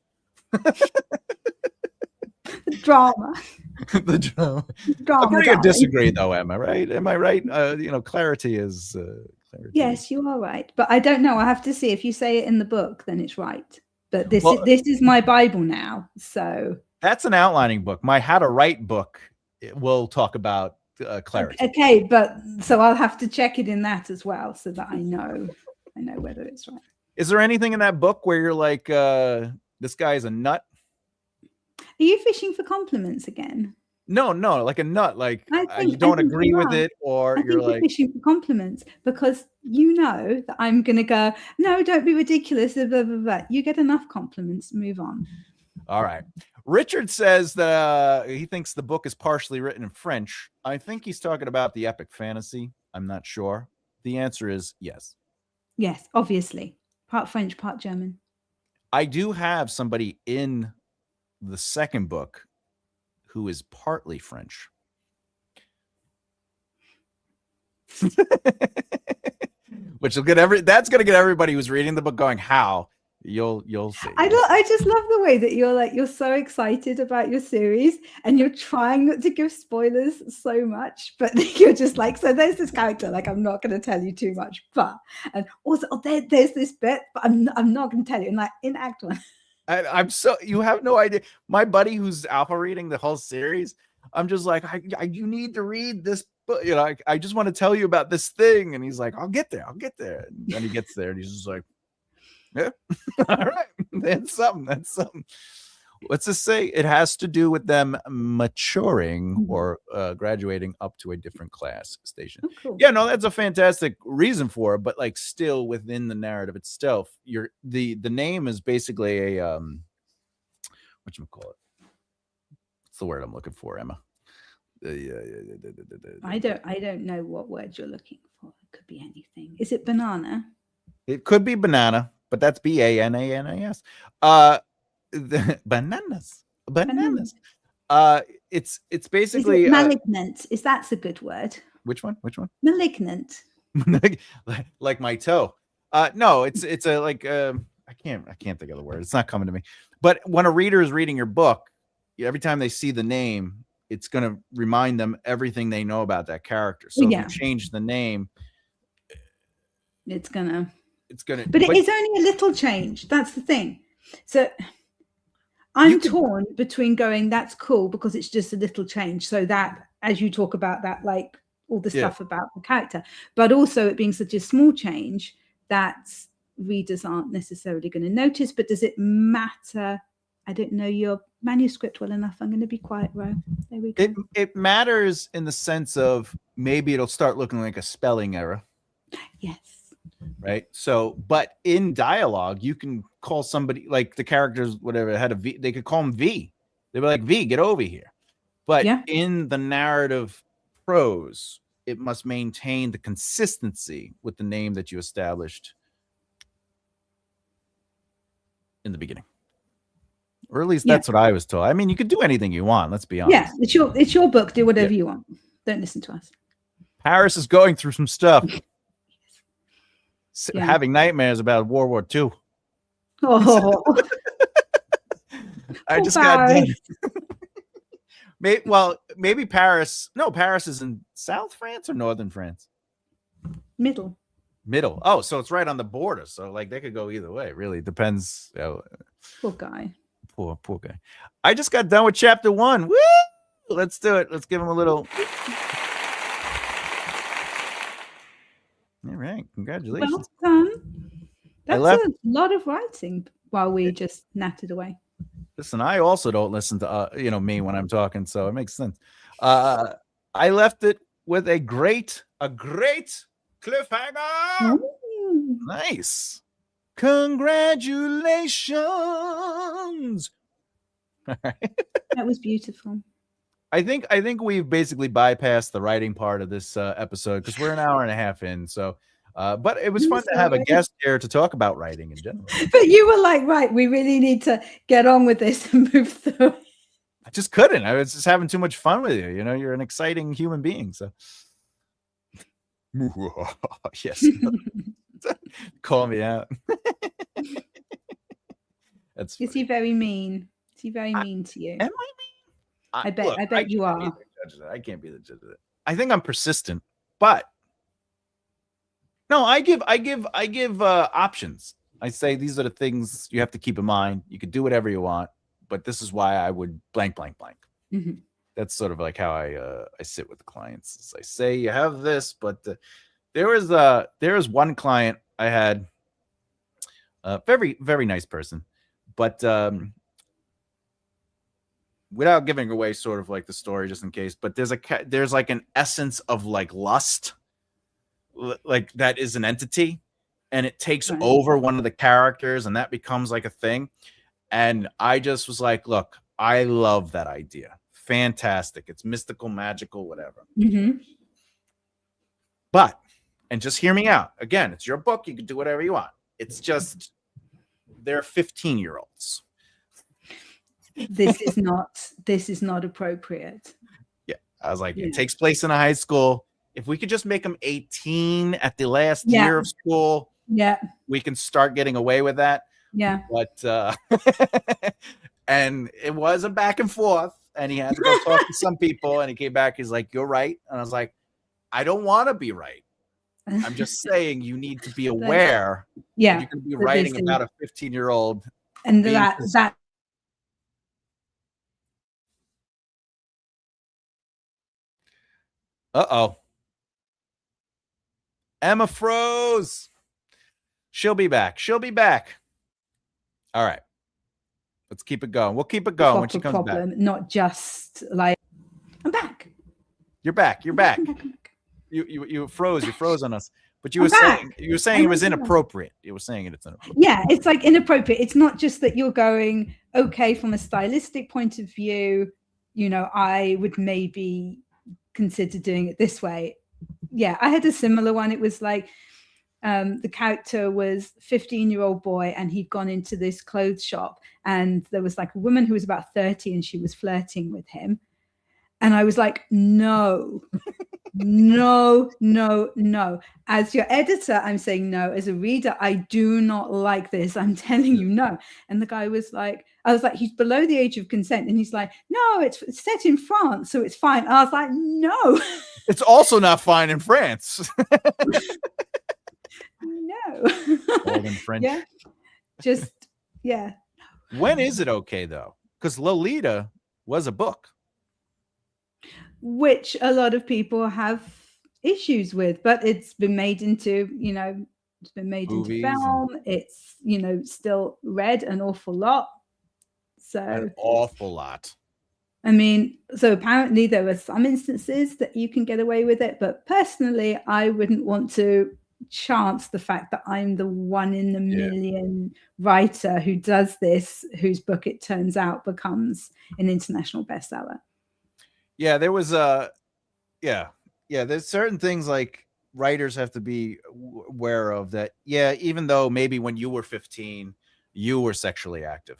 The drama. The drama. Agree or disagree, though, Emma? Right? Am I right? Clarity is. Clarity. Yes, you are right, but I don't know. I have to see. If you say it in the book, then it's right. But this is my Bible now, so that's an outlining book. My How to Write book will talk about clarity. Okay, but so I'll have to check it in that as well, so that I know whether it's right. Is there anything in that book where you're like, this guy is a nut? Are you fishing for compliments again? No, like a nut. Like you don't agree with it, or you're like fishing for compliments, because you know that I'm going to go, no, don't be ridiculous. Blah, blah, blah. You get enough compliments. Move on. All right. Richard says that he thinks the book is partially written in French. I think he's talking about the epic fantasy. I'm not sure. The answer is yes. Yes, obviously. Part French, part German. I do have somebody in the second book who is partly French. Which will that's going to get everybody who's reading the book going, how? You'll see. I just love the way that you're so excited about your series, and you're trying not to give spoilers so much, but you're just like, so there's this character, like, I'm not going to tell you too much, but, and also there's this bit, but I'm not going to tell you. And like in Act 1, you have no idea. My buddy who's alpha reading the whole series, I'm just like, you need to read this book. I just want to tell you about this thing, and he's like, I'll get there. And then he gets there, and he's just like, yeah. All right. That's something. Let's just say it has to do with them maturing or graduating up to a different class station. Oh, cool. Yeah, no, that's a fantastic reason for it, but like still within the narrative itself, the name is basically a whatchamacallit. What's the word I'm looking for, Emma? I don't know what word you're looking for. It could be anything. Is it banana? It could be banana, but that's BANANAS. Bananas. Bananas. It's Is basically it malignant? Is that's a good word? which one? Malignant. Like my toe. No, it's a like I can't think of the word. It's not coming to me. But when a reader is reading your book, every time they see the name, it's going to remind them everything they know about that character. So if you change the name, it's gonna. But it is only a little change. That's the thing. So I'm torn between going, that's cool because it's just a little change. So that, as you talk about that, like all the stuff about the character, but also it being such a small change that readers aren't necessarily going to notice. But does it matter? I don't know your manuscript well enough. I'm going to be quiet, Ro. There we go. It matters in the sense of maybe it'll start looking like a spelling error. Yes. Right. So, but in dialogue, you can call somebody, like the characters, whatever, had a V, they could call him V. They'd be like, V, get over here. But in the narrative prose, it must maintain the consistency with the name that you established in the beginning. Or at least that's what I was told. I mean, you could do anything you want. Let's be honest. Yeah, it's your book. Do whatever you want. Don't listen to us. Paris is going through some stuff. Having nightmares about World War II. Oh, I just got done. Maybe Paris. No, Paris is in South France or Northern France. Middle. Oh, so it's right on the border. So like they could go either way. Really depends. Poor guy. Poor guy. I just got done with chapter 1. Woo! Let's do it. Let's give him a little. All right, congratulations. Well done. That's a lot of writing while we just nattered away. Listen, I also don't listen to me when I'm talking, so it makes sense. I left it with a great cliffhanger. Ooh. Nice. Congratulations. All right. That was beautiful. I think we've basically bypassed the writing part of this episode because we're an hour and a half in. So, but it was fun to have a guest here to talk about writing in general. But you were like, right, we really need to get on with this and move through. I just couldn't. I was just having too much fun with you. You know, you're an exciting human being. So, yes, call me out. That's. Is he very mean? Is he very mean to you? Am I mean? I bet you are. I can't be the judge of that. I think I'm persistent, but no, I give options. I say these are the things you have to keep in mind. You could do whatever you want, but this is why I would blank. Mm-hmm. That's sort of like how I sit with the clients. I say you have this, but there was one client I had, very very nice person, but without giving away sort of like the story just in case, but there's like an essence of like lust, like that is an entity, and it takes over one of the characters, and that becomes like a thing. And I just was like, look, I love that idea. Fantastic. It's mystical, magical, whatever. Mm-hmm. But, and just hear me out. Again, it's your book. You can do whatever you want. It's just, they're 15-year-olds. This is not appropriate. Yeah. I was like, it takes place in a high school. If we could just make them 18 at the last year of school, we can start getting away with that. Yeah. But and it was a back and forth, and he had to go talk to some people, and he came back, he's like, you're right. And I was like, I don't want to be right. I'm just saying you need to be aware. Yeah. You can be writing about a 15-year-old. And that Uh-oh. Emma froze. She'll be back. All right. Let's keep it going. We'll keep it going when she comes back. Not just like, I'm back. You're back. I'm back. You froze. You froze on us. But you were saying it was inappropriate. You were saying it's inappropriate. Yeah, it's like inappropriate. It's not just that you're going, okay, from a stylistic point of view, I would maybe consider doing it this way. Yeah, I had a similar one. It was like, the character was 15-year-old boy, and he'd gone into this clothes shop, and there was like a woman who was about 30, and she was flirting with him. And I was like, no, no, no, no. As your editor, I'm saying no. As a reader, I do not like this. I'm telling you no. And the guy was like, I was like, he's below the age of consent. And he's like, no, it's set in France, so it's fine. I was like, no. It's also not fine in France. No. All in French. Yeah. Just, yeah. When is it okay, though? Because Lolita was a book. Which a lot of people have issues with, but it's been made into, it's been made Movies into film. It's, still read an awful lot. So an awful lot. I mean, so apparently there are some instances that you can get away with it, but personally, I wouldn't want to chance the fact that I'm the one in a million writer who does this, whose book, it turns out, becomes an international bestseller. Yeah, there was there's certain things like writers have to be aware of that. Yeah, even though maybe when you were 15, you were sexually active.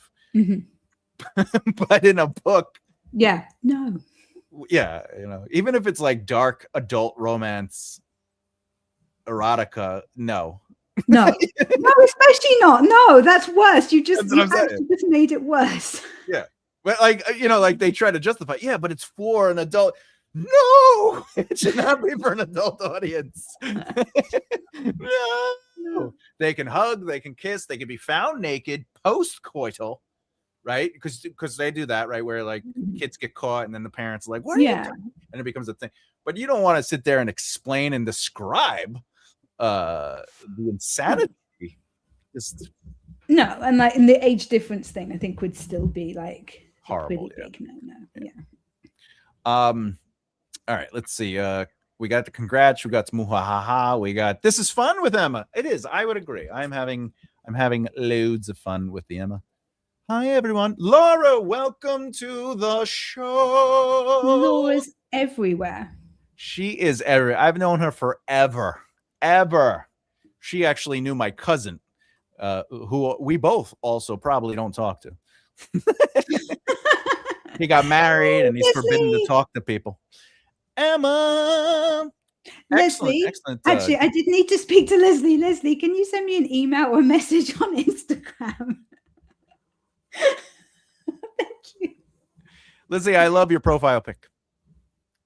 But in a book, no. Yeah, even if it's like dark adult romance, erotica, no, especially not. No, that's worse. You just made it worse. Yeah, but like they try to justify. Yeah, but it's for an adult. No, it should not be for an adult audience. No, they can hug, they can kiss, they can be found naked post-coital, right? Because they do that, right? Where like kids get caught, and then the parents are like, "What are you doing?" And it becomes a thing. But you don't want to sit there and explain and describe the insanity. No, and like in the age difference thing, I think would still be like horrible. Pretty big. No. All right, let's see. We got the congrats. We got muhahaha. We got this is fun with Emma. It is. I would agree. I'm having loads of fun with the Emma. Hi everyone, Laura. Welcome to the show. Laura's everywhere. She is everywhere. I've known her forever. Ever. She actually knew my cousin, who we both also probably don't talk to. He got married and he's forbidden to talk to people. Emma. Leslie, excellent. Actually, I did need to speak to Leslie. Leslie, can you send me an email or a message on Instagram? Thank you. Leslie, I love your profile pic.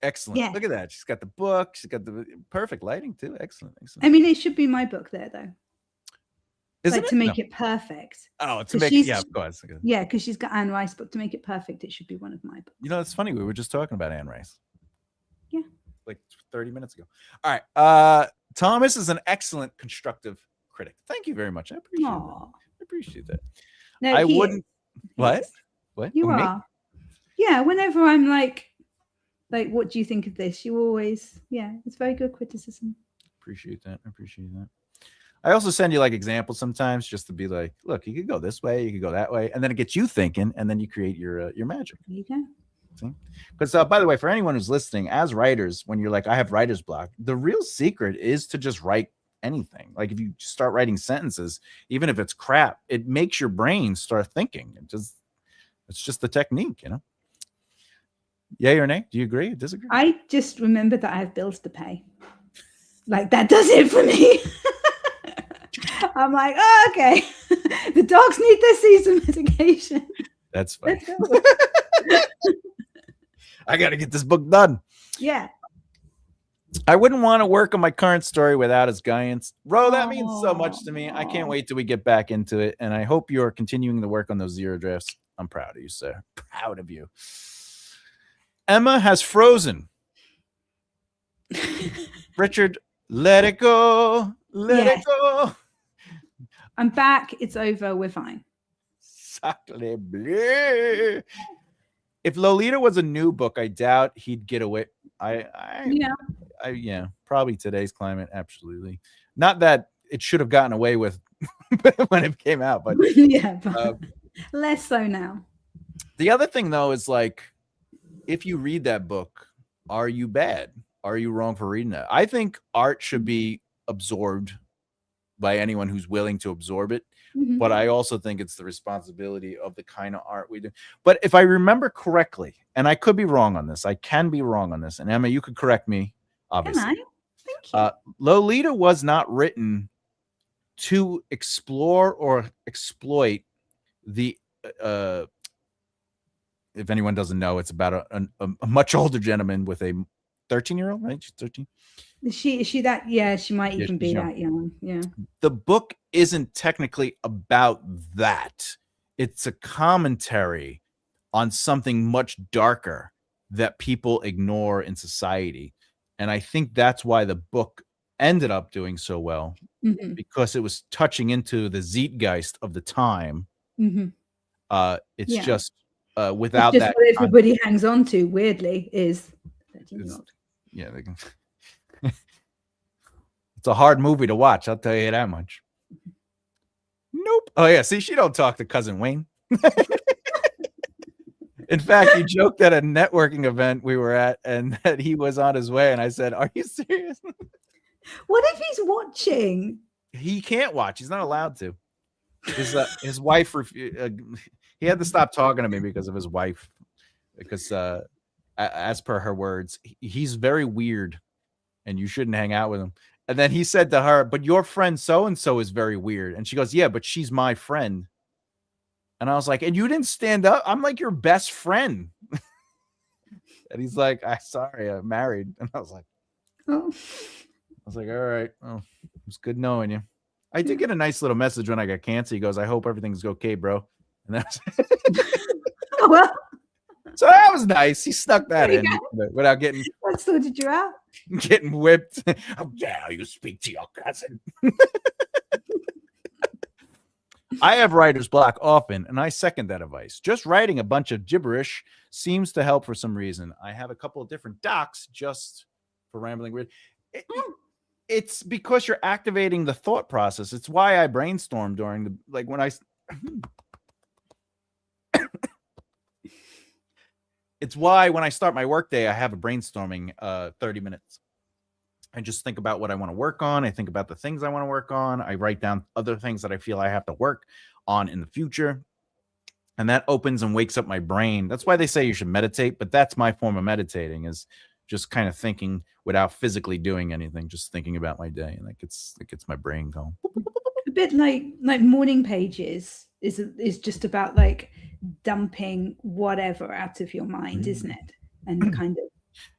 Excellent. Yeah. Look at that. She's got the book. She's got the perfect lighting too. Excellent. I mean, it should be my book there though. Is it? To make it perfect. Oh, to make it, of course. Yeah, because she's got Anne Rice book. To make it perfect, it should be one of my books. It's funny. We were just talking about Anne Rice. Yeah. Like 30 minutes ago. All right. Thomas is an excellent constructive critic. Thank you very much. I appreciate that. I appreciate that. No, I wouldn't. What? What? You are. Yeah. Whenever I'm like, what do you think of this? You always, it's very good criticism. Appreciate that. I appreciate that. I also send you like examples sometimes just to be like, look, you could go this way, you could go that way, and then it gets you thinking, and then you create your magic. There you go. Because by the way, for anyone who's listening, as writers, when you're like, I have writer's block, the real secret is to just write anything. Like if you start writing sentences, even if it's crap, it makes your brain start thinking. It's just the technique, Yay or nay? Do you agree? Disagree? I just remember that I have bills to pay. Like that does it for me. I'm like, oh, okay. The dogs need their season medication. That's fine. I got to get this book done. Yeah. I wouldn't want to work on my current story without his guidance. Ro, that means so much to me. I can't wait till we get back into it. And I hope you're continuing to work on those zero drafts. I'm proud of you, sir. Proud of you. Emma has frozen. Richard, let it go. Let it go. I'm back. It's over. We're fine. Sacre bleu. If Lolita was a new book, I doubt he'd get away. Probably today's climate. Absolutely. Not that it should have gotten away with when it came out, but less so now. The other thing though is like, if you read that book, are you bad? Are you wrong for reading that? I think art should be absorbed by anyone who's willing to absorb it. Mhm. But I also think it's the responsibility of the kind of art we do. But if I remember correctly, and I could be wrong on this, I can be wrong on this. And Emma, you could correct me, Can I? obviously. Thank you. Lolita was not written to explore or exploit the if anyone doesn't know, it's about a much older gentleman with a 13-year-old, right? She's 13. Is she that? Yeah, she might Yeah, even she's be young. that young. Yeah. The book isn't technically about that. It's a commentary on something much darker that people ignore in society. And I think that's why the book ended up doing so well, Mhm. because it was touching into the zeitgeist of the time. Mhm. It's Yeah. just It's without just that. what everybody hangs on to, weirdly, is 13-year-old. Yeah, it's a hard movie to watch, I'll tell you that much. Nope. Oh yeah, see, she don't talk to Cousin Wayne. In fact, you joked at a networking event we were at, and that he was on his way, and I said, "Are you serious?" What if he's watching? He can't watch. He's not allowed to. His wife. He had to stop talking to me because of his wife. Because as per her words, he's very weird, and you shouldn't hang out with him. And then he said to her, "But your friend so and so is very weird." And she goes, "Yeah, but she's my friend." And I was like, "And you didn't stand up? I'm like your best friend." And he's like, sorry, I'm married." And I was like, Oh. all right. Oh, it's good knowing you. I did get a nice little message when I got cancer. He goes, "I hope everything's okay, bro." And that's Oh, well, so that was nice. He snuck that there in you without getting that sorted you out. whipped. How dare you speak to your cousin? I have writer's block often, and I second that advice. Just writing a bunch of gibberish seems to help for some reason. I have a couple of different docs just for rambling weird. It's because you're activating the thought process. It's why I brainstorm during when I it's why when I start my workday, I have a brainstorming 30 minutes. I just think about what I want to work on. I think about the things I want to work on. I write down other things that I feel I have to work on in the future. And that opens and wakes up my brain. That's why they say you should meditate, but that's my form of meditating, is just kind of thinking without physically doing anything, just thinking about my day. And it gets my brain going. A bit like morning pages is just about like dumping whatever out of your mind, isn't it? And kind of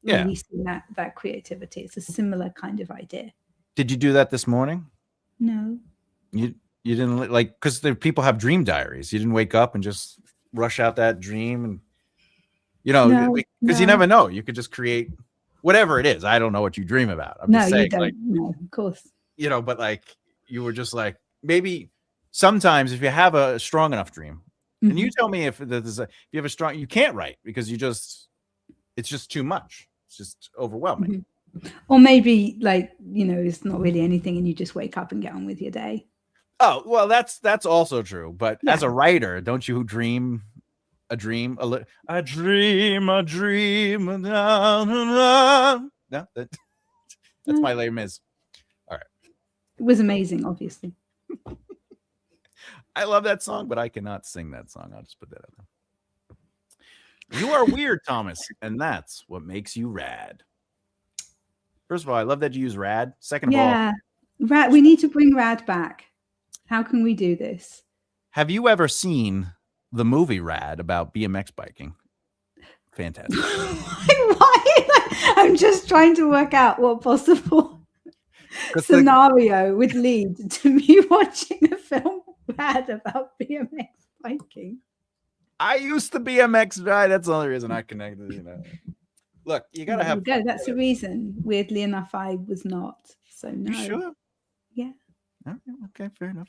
releasing that creativity. It's a similar kind of idea. Did you do that this morning? No. You didn't, because people have dream diaries. You didn't wake up and just rush out that dream, and because you never know. You could just create whatever it is. I don't know what you dream about. I'm just saying, you don't. No, of course. But you were just maybe sometimes if you have a strong enough dream, and you tell me if you have a strong, you can't write because it's just too much. It's just overwhelming. Or maybe it's not really anything, and you just wake up and get on with your day. Oh, well, that's also true. But as a writer, don't you dream a dream? A dream. No, that's my Les Mis. All right. It was amazing, obviously. I love that song, but I cannot sing that song. I'll just put that out there. You are weird, Thomas, and that's what makes you rad. First of all, I love that you use rad. Second of all, rad. We need to bring rad back. How can we do this? Have you ever seen the movie Rad about BMX biking? Fantastic. Why? I'm just trying to work out what possible scenario would lead to me watching a film Rad about BMX biking. I used to BMX ride. That's the only reason I connected. Look, you gotta have. That's the reason. Weirdly enough, I was not. So no. You sure? Yeah. Okay, fair enough.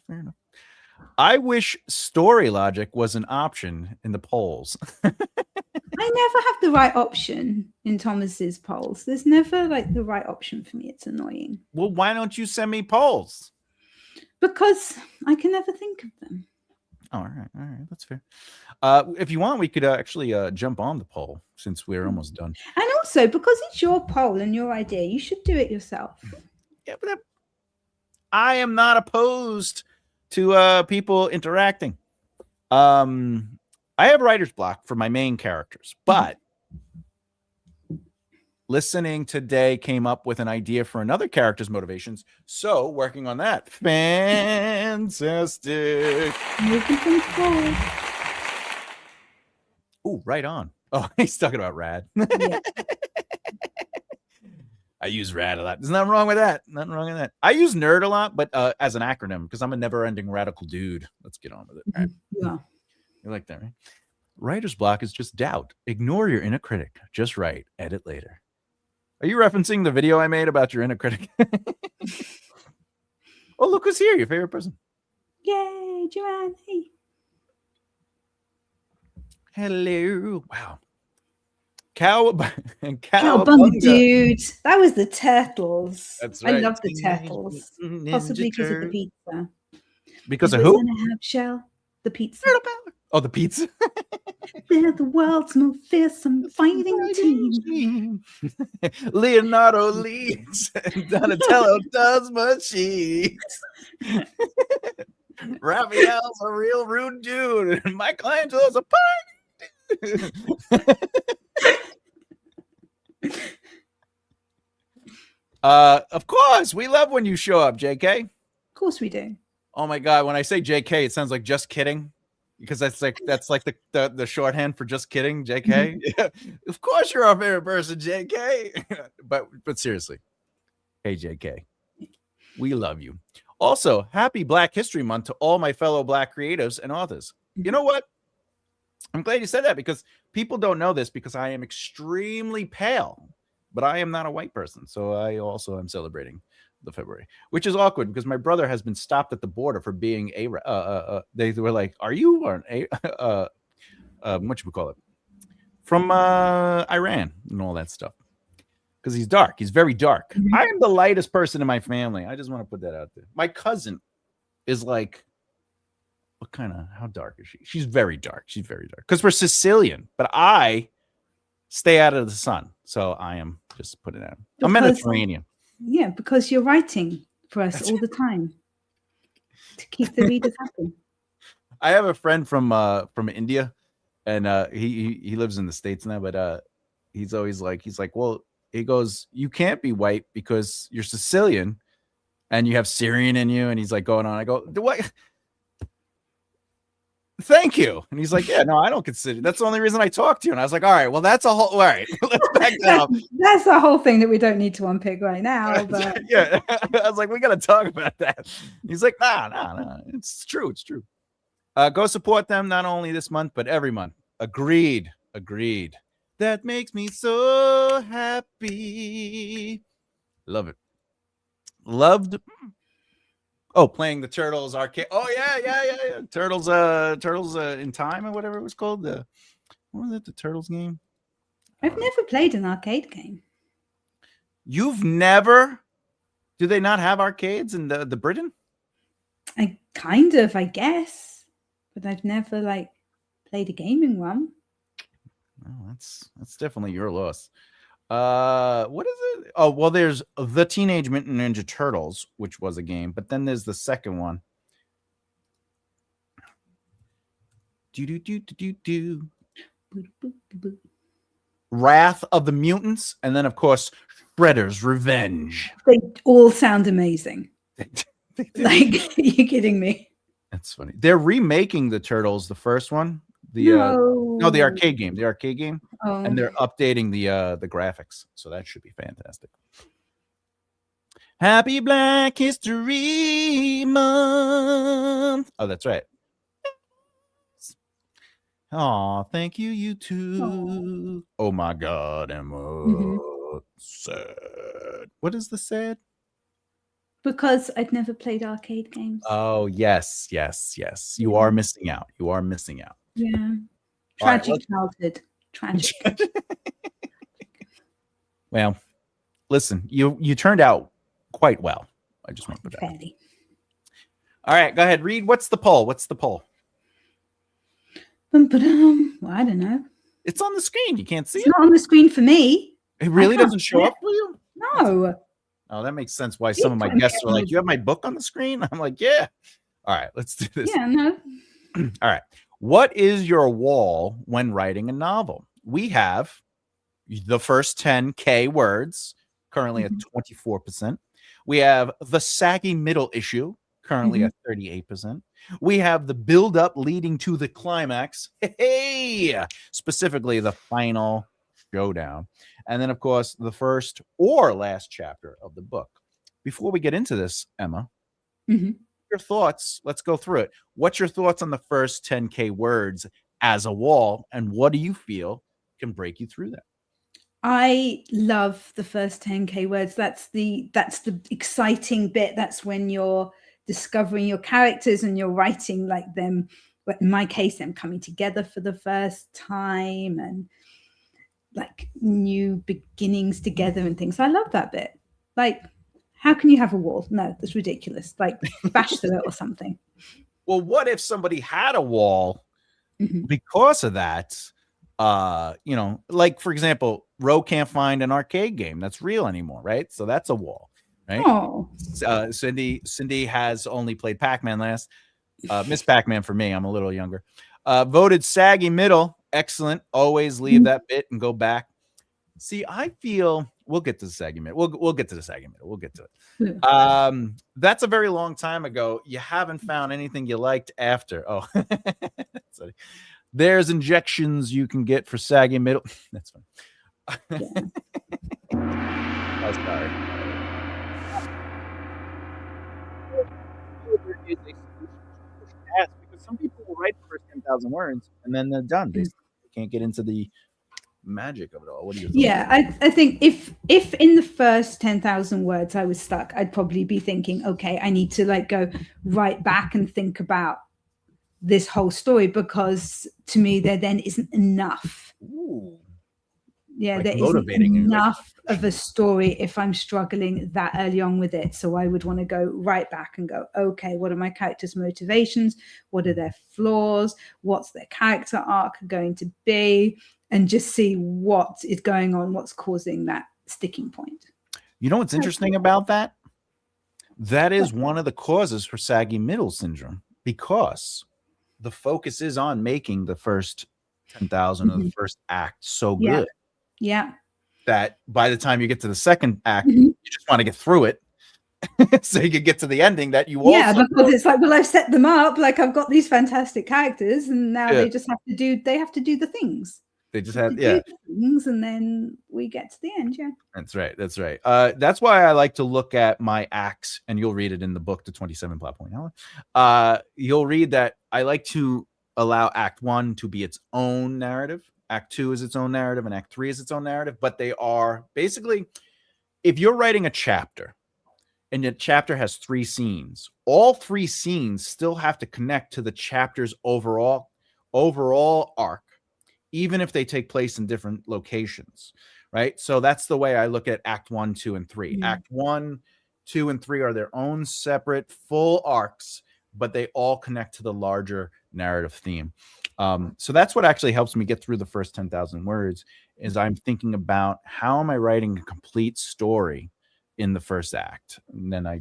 I wish story logic was an option in the polls. I never have the right option in Thomas's polls. There's never the right option for me. It's annoying. Well, why don't you send me polls? Because I can never think of them. All right, that's fair. If you want, we could actually jump on the poll since we're almost done. And also, because it's your poll and your idea, you should do it yourself. Yeah, but I am not opposed to people interacting. I have writer's block for my main characters, but listening today came up with an idea for another character's motivations. So working on that. Fantastic. Moving things forward. Oh, right on. Oh, he's talking about rad. Yeah. I use rad a lot. There's nothing wrong with that. Nothing wrong with that. I use nerd a lot, but as an acronym because I'm a never-ending radical dude. Let's get on with it. Right? Yeah. You like that, right? Writer's block is just doubt. Ignore your inner critic. Just write. Edit later. Are you referencing the video I made about your inner critic? Oh, look who's here. Your favorite person. Yay, Joanne. Hey. Hello. Wow. Cowabunga, dude. That was the turtles. That's right. I love the turtles. Possibly because of the pizza. Because of who? Shell. The pizza. Oh, the pizza. They're the world's most fearsome fighting team. Leonardo leads and Donatello does machines. Raphael's a real rude dude, and Michelangelo's a party. Of course, we love when you show up, JK. Of course we do. Oh my God, when I say JK, it sounds like just kidding. Because that's like the shorthand for just kidding, JK. Mm-hmm. Yeah. Of course you're our favorite person, JK. but seriously. Hey JK. We love you. Also, happy Black History Month to all my fellow Black creatives and authors. You know what? I'm glad you said that because people don't know this because I am extremely pale, but I am not a white person. So I also am celebrating the February, which is awkward because my brother has been stopped at the border for being they were like, are you or what you call it from Iran and all that stuff because he's dark. He's very dark. Mm-hmm. I am the lightest person in my family. I just want to put that out there. My cousin is like, how dark is she? She's very dark. She's very dark because we're Sicilian, but I stay out of the sun. So I am just putting it out. I'm Mediterranean. Yeah, because you're writing for us all the time to keep the readers happy. I have a friend from India, and he lives in the States now, but he's always like, well, he goes, you can't be white because you're Sicilian, and you have Syrian in you, and he's like going on. I go, what? Thank you. And he's like, yeah, no, I don't consider. That's the only reason I talk to you. And I was like, all right, well, that's a whole. All right, let's back that up. That's the whole thing that we don't need to unpick right now. But yeah, I was like, we got to talk about that. He's like, nah. It's true. It's true. Go support them not only this month but every month. Agreed. That makes me so happy. Love it. Loved. Oh, playing the Turtles arcade. Oh yeah. Turtles in Time or whatever it was called. What was it? The Turtles game. I've never played an arcade game. You've never? Do they not have arcades in the Britain? I guess, but I've never played a gaming one. Oh, that's definitely your loss. What is it? Oh, well, there's the Teenage Mutant Ninja Turtles, which was a game, but then there's the second one. Wrath of the Mutants, and then of course Shredder's Revenge. They all sound amazing. Like, you're kidding me. That's funny. They're remaking the Turtles, the first one. The arcade game. Oh. And they're updating the graphics. So that should be fantastic. Happy Black History Month. Oh, that's right. Oh, thank you, you too. Oh my God, Emma. Sad. What is the sad? Because I've never played arcade games. Oh, yes. You are missing out. Yeah. Tragic childhood. Tragic. Well, listen, you turned out quite well. I just want to put that. Fairly. All right, go ahead. Read. What's the poll? Well, I don't know. It's on the screen. You can't see it. It's not on the screen for me. It really doesn't show up for you? No. Oh, that makes sense why He's some of my 28 guests are on like, the- "You have my book on the screen?" I'm like, "Yeah." All right, let's do this. Yeah, no. All right. What is your wall when writing a novel? We have the first 10K words, currently at 24%. We have the saggy middle issue, currently at 38%. We have the build up leading to the climax. Hey, specifically the final showdown. And then, of course, the first or last chapter of the book. Before we get into this, Emma, your thoughts, let's go through it. What's your thoughts on the first 10K words as a wall, and what do you feel can break you through that? I love the first 10K words. That's the exciting bit. That's when you're discovering your characters and you're writing like them, but in my case, them coming together for the first time and like new beginnings together and things. I love that bit. Like, how can you have a wall? No, that's ridiculous. Like, bash through it or something. Well, what if somebody had a wall because of that? Like for example, Ro can't find an arcade game that's real anymore, right? So that's a wall, right? Oh, Cindy has only played Pac-Man last. Miss Pac-Man for me. I'm a little younger. Voted saggy middle. Excellent. Always leave that bit and go back. See, I feel we'll get to the saggy middle. We'll get to the saggy middle. We'll get to it. That's a very long time ago. You haven't found anything you liked after. Oh, sorry. There's injections you can get for saggy middle. That's fine. yeah. Oh, sorry. Because some people will write the first 10,000 words and then they're done. They can't get into the magic of it all. What do you think? Yeah, I think if in the first 10,000 words I was stuck, I'd probably be thinking, okay, I need to like go right back and think about this whole story, because to me there then isn't enough. Ooh. Yeah, Like there motivating isn't you, like- enough of a story if I'm struggling that early on with it. So I would want to go right back and go, okay, what are my characters' motivations? What are their flaws? What's their character arc going to be? And just see what is going on, what's causing that sticking point. You know what's interesting about that? That is one of the causes for saggy middle syndrome, because the focus is on making the first 10,000 of the first act so good Yeah. that by the time you get to the second act, you just want to get through it so you can get to the ending that you also because it's like, well, I've set them up, like I've got these fantastic characters, and now they just have to do the things. They just have things, and then we get to the end. Yeah, that's right. That's why I like to look at my acts, and you'll read it in the book, the 27 plot point hour. You'll read that I like to allow Act 1 to be its own narrative, Act 2 is its own narrative, and Act 3 is its own narrative. But they are basically, if you're writing a chapter and the chapter has 3 scenes, all 3 scenes still have to connect to the chapter's overall arc, even if they take place in different locations, right? So that's the way I look at Act 1, 2, and 3. Act 1, 2, and 3 are their own separate full arcs, but they all connect to the larger narrative theme. So that's what actually helps me get through the first 10,000 words, is I'm thinking about how am I writing a complete story in the first act. And then I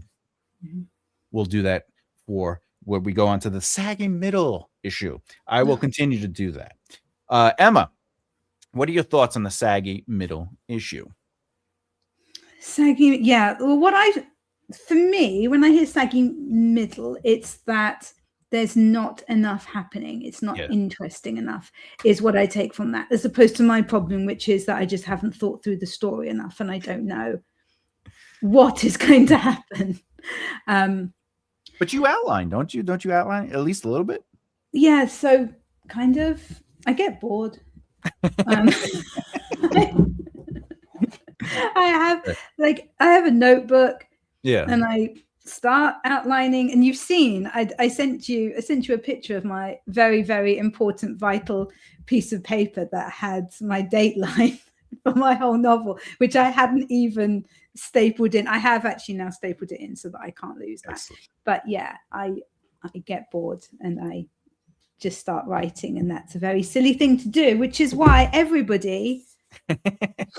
will do that for where we go on to the sagging middle issue. I will continue to do that. Emma, what are your thoughts on the saggy middle issue? Saggy, yeah. Well, for me, when I hear saggy middle, it's that there's not enough happening. It's not interesting enough, is what I take from that, as opposed to my problem, which is that I just haven't thought through the story enough, and I don't know what is going to happen. But you outline, don't you? Don't you outline at least a little bit? Yeah. So kind of, I get bored. I have a notebook, and I start outlining, and you've seen I sent you a picture of my very, very important, vital piece of paper that had my dateline for my whole novel, which I hadn't even stapled in. I have actually now stapled it in so that I can't lose that. Excellent. But yeah, I get bored and I just start writing, and that's a very silly thing to do, which is why everybody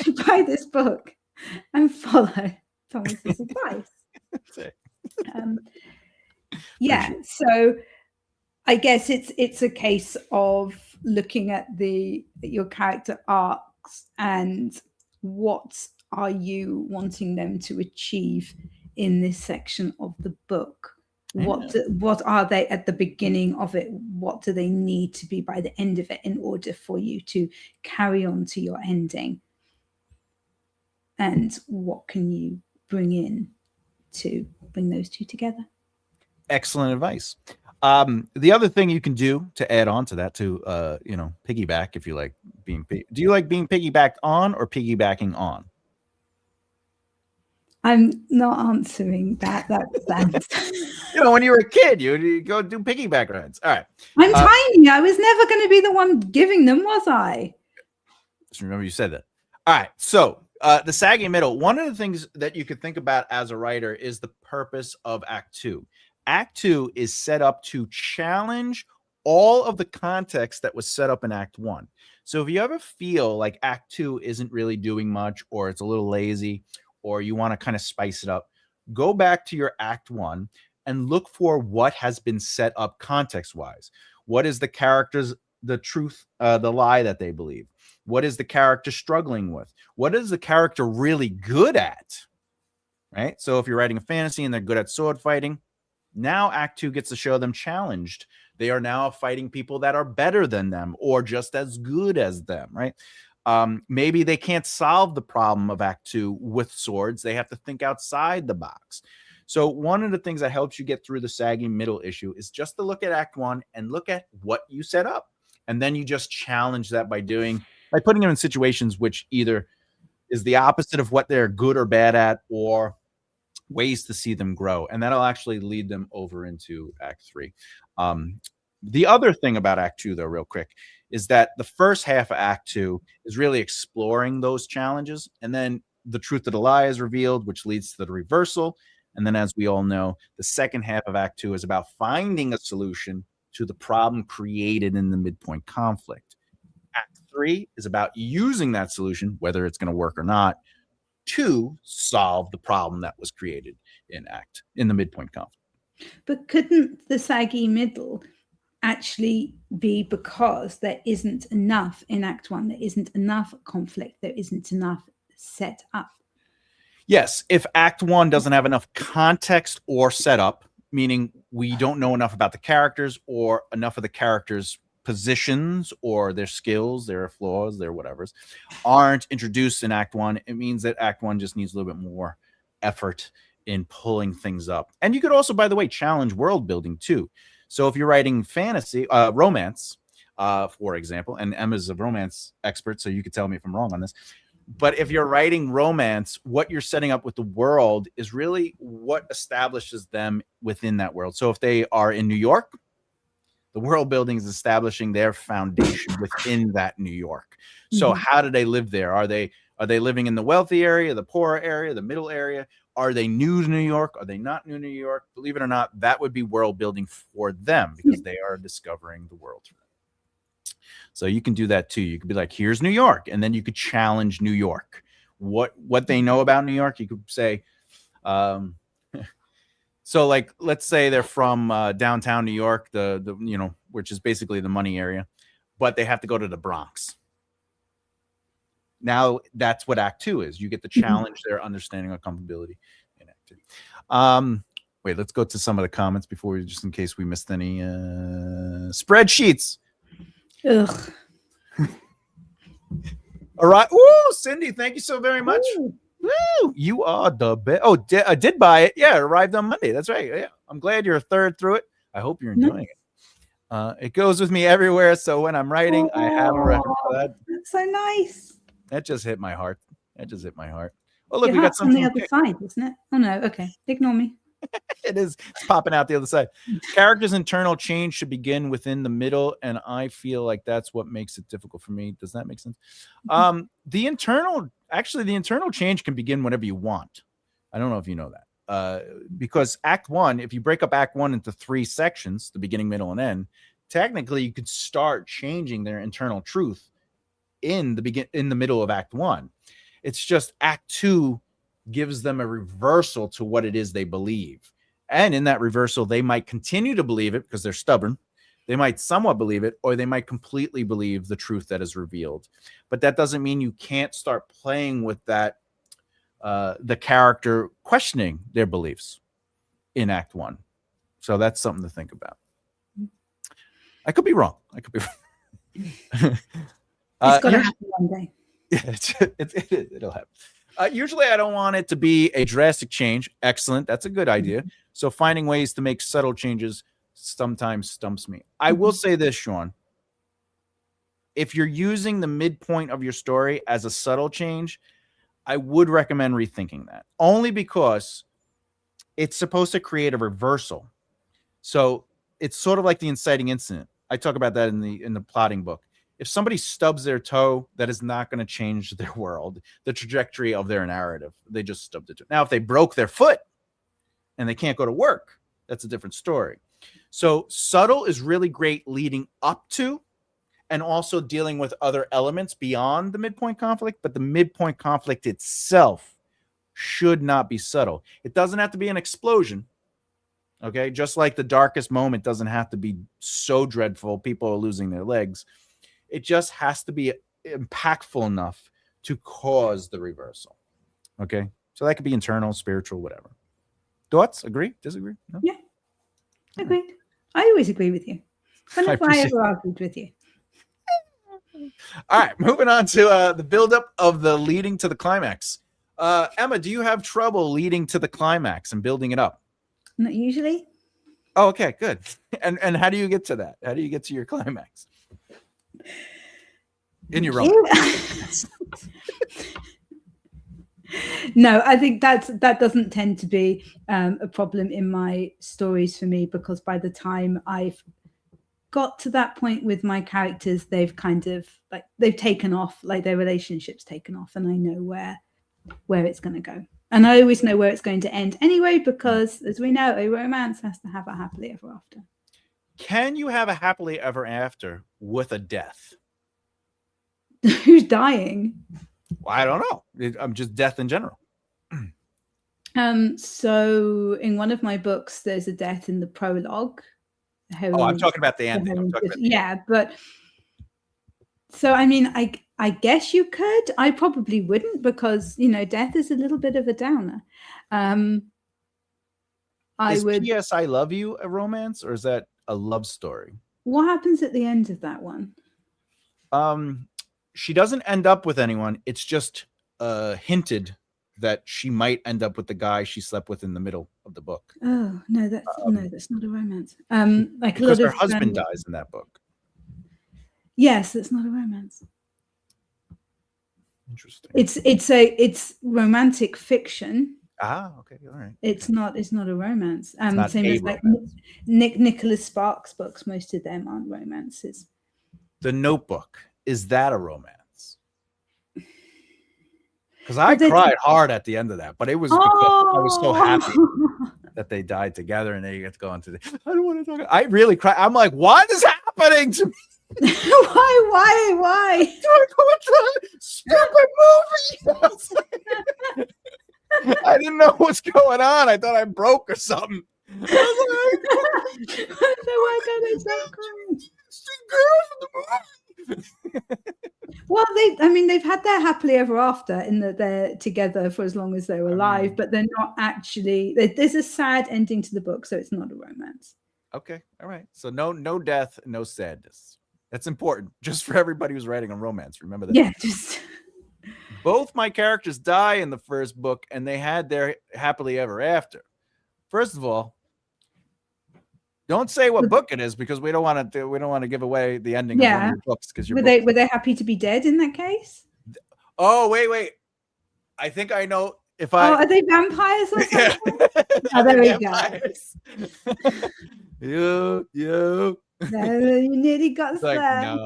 should buy this book and follow. Thomas's advice. That's it. Yeah, so I guess it's a case of looking at your character arcs and what are you wanting them to achieve in this section of the book. What are they at the beginning of it? What do they need to be by the end of it in order for you to carry on to your ending? And what can you bring in to bring those two together? Excellent advice. The other thing you can do to add on to that, to piggyback, if you like do you like being piggybacked on or piggybacking on? I'm not answering that. That sounds. When you were a kid, you go do piggyback rides. All right. I'm tiny. I was never going to be the one giving them, was I? Just remember you said that. All right. So the saggy middle, one of the things that you could think about as a writer is the purpose of Act 2. Act 2 is set up to challenge all of the context that was set up in Act 1. So if you ever feel like Act 2 isn't really doing much, or it's a little lazy, or you want to kind of spice it up, go back to your Act 1 and look for what has been set up context-wise. What is the characters, the truth, the lie that they believe? What is the character struggling with? What is the character really good at? Right? So if you're writing a fantasy and they're good at sword fighting, now Act 2 gets to show them challenged. They are now fighting people that are better than them or just as good as them, right? Maybe they can't solve the problem of Act 2 with swords. They have to think outside the box. So one of the things that helps you get through the saggy middle issue is just to look at Act 1 and look at what you set up. And then you just challenge that by putting them in situations which either is the opposite of what they're good or bad at, or ways to see them grow. And that'll actually lead them over into Act 3. The other thing about Act 2, though, real quick, is that the first half of Act 2 is really exploring those challenges. And then the truth of the lie is revealed, which leads to the reversal. And then, as we all know, the second half of Act 2 is about finding a solution to the problem created in the midpoint conflict. Act 3 is about using that solution, whether it's going to work or not, to solve the problem that was created in the midpoint conflict. But couldn't the saggy middle actually be because there isn't enough in Act 1, there isn't enough conflict, there isn't enough set up? Yes, if Act 1 doesn't have enough context or setup, meaning we don't know enough about the characters or enough of the characters' positions or their skills, their flaws, their whatevers, aren't introduced in Act 1, it means that Act 1 just needs a little bit more effort in pulling things up. And you could also, by the way, challenge world building too. So if you're writing fantasy, romance, for example, and Emma's a romance expert, so you could tell me if I'm wrong on this. But if you're writing romance, what you're setting up with the world is really what establishes them within that world. So if they are in New York, the world building is establishing their foundation within that New York. So how do they live there? Are they living in the wealthy area, the poorer area, the middle area? Are they new to New York? Are they not new to New York? Believe it or not, that would be world building for them because they are discovering the world. So you can do that too. You could be like, here's New York. And then you could challenge New York. What they know about New York, you could say, so like, let's say they're from downtown New York, the which is basically the money area, but they have to go to the Bronx. Now that's what Act 2 is. You get to challenge their understanding of comfortability in Act 2. Wait, let's go to some of the comments before we, just in case we missed any spreadsheets. Ugh. All right. Ooh, Cindy, thank you so very much. Ooh. Woo, you are the best. Oh, I did buy it. Yeah, it arrived on Monday. That's right. Yeah, I'm glad you're a third through it. I hope you're enjoying it. It goes with me everywhere. So when I'm writing, I have a reference for that. That's so nice. That just hit my heart. Oh, look, Your we got heart's on something the other side, isn't it? Oh no. Okay, ignore me. It is. It's popping out the other side. Characters' internal change should begin within the middle, and I feel like that's what makes it difficult for me. Does that make sense? The internal change can begin whenever you want. I don't know if you know that. Because Act 1, if you break up Act 1 into 3 sections, the beginning, middle, and end, technically you could start changing their internal truth in the middle of Act 1. It's just Act 2 gives them a reversal to what it is they believe. And in that reversal, they might continue to believe it because they're stubborn. They might somewhat believe it, or they might completely believe the truth that is revealed. But that doesn't mean you can't start playing with that, the character questioning their beliefs in Act 1. So that's something to think about. I could be wrong. It's got to happen one day. It'll happen. Usually I don't want it to be a drastic change. Excellent. That's a good idea. So finding ways to make subtle changes sometimes stumps me. I will say this, Sean. If you're using the midpoint of your story as a subtle change, I would recommend rethinking that. Only because it's supposed to create a reversal. So it's sort of like the inciting incident. I talk about that in the plotting book. If somebody stubs their toe, that is not going to change their world, the trajectory of their narrative. They just stubbed it. Now, if they broke their foot and they can't go to work, that's a different story. So subtle is really great leading up to and also dealing with other elements beyond the midpoint conflict. But the midpoint conflict itself should not be subtle. It doesn't have to be an explosion. Okay, just like the darkest moment doesn't have to be so dreadful, people are losing their legs. It just has to be impactful enough to cause the reversal. Okay, so that could be internal, spiritual, whatever. Thoughts? Agree? Disagree? No? Yeah, agreed. I always agree with you. Whenever I ever argued with you. All right, moving on to the buildup of the leading to the climax. Emma, do you have trouble leading to the climax and building it up? Not usually. Oh, okay, good. And how do you get to that? How do you get to your climax? In your own. No, I think that doesn't tend to be a problem in my stories for me, because by the time I've got to that point with my characters, they've kind of like they've taken off, like their relationship's taken off, and I know where it's going to go. And I always know where it's going to end anyway, because as we know, a romance has to have a happily ever after. Can you have a happily ever after with a death? Who's dying? Well, I don't know. I'm just death in general. So in one of my books, there's a death in the prologue. Oh, I'm talking about the ending. Yeah, but so I mean, I guess you could. I probably wouldn't, because death is a little bit of a downer. Is P.S. I Love You a romance, or is that a love story? What happens at the end of that one? She doesn't end up with anyone. It's just hinted that she might end up with the guy she slept with in the middle of the book. Oh no, that's not a romance. Like because her husband dies in that book. Yes, it's not a romance. Interesting. It's romantic fiction. Ah, okay, all right. It's not a romance. Not same as like Nicholas Sparks books. Most of them aren't romances. The Notebook, is that a romance? Because I cried hard at the end of that, but it was because I was so happy that they died together, and they get to go into the. I don't want to talk. I really cried. I'm like, what is happening to me? Why? Stupid movie. I didn't know what's going on. I thought I broke or something. I was like, why can't I stop crying? Well, they've had their happily ever after in that they're together for as long as they're alive, but they're not actually. There's a sad ending to the book, so it's not a romance. Okay, all right. So no death, no sadness. That's important, just for everybody who's writing a romance. Remember that. Yeah, just. Both my characters die in the first book, and they had their happily ever after. First of all, don't say what book it is, because we don't want to give away the ending of one of your books. Because were they happy to be dead in that case? Oh, wait. I think I know. Are they vampires or something? Yeah. Oh, there we go. You. You nearly got there.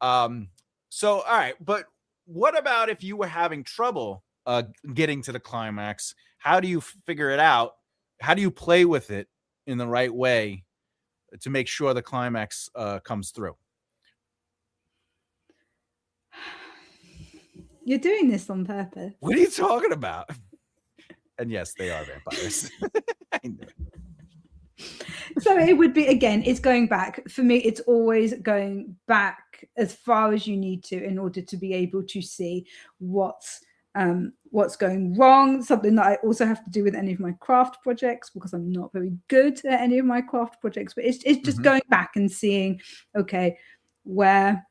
No. So, all right, but what about if you were having trouble getting to the climax? How do you figure it out? How do you play with it in the right way to make sure the climax comes through? You're doing this on purpose. What are you talking about? And yes, they are vampires. I knew it. So it would be, again, it's going back. For me, it's always going back as far as you need to in order to be able to see what's going wrong. Something that I also have to do with any of my craft projects, because I'm not very good at any of my craft projects. But it's just going back and seeing, okay, where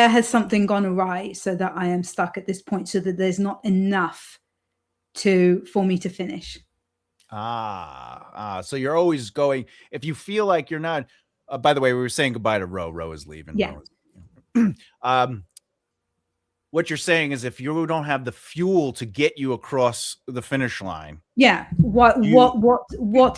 has something gone awry, so that I am stuck at this point, so that there's not enough for me to finish. So you're always going, if you feel like you're not, by the way, we were saying goodbye to Ro is leaving. Yeah. What you're saying is, if you don't have the fuel to get you across the finish line. Yeah. What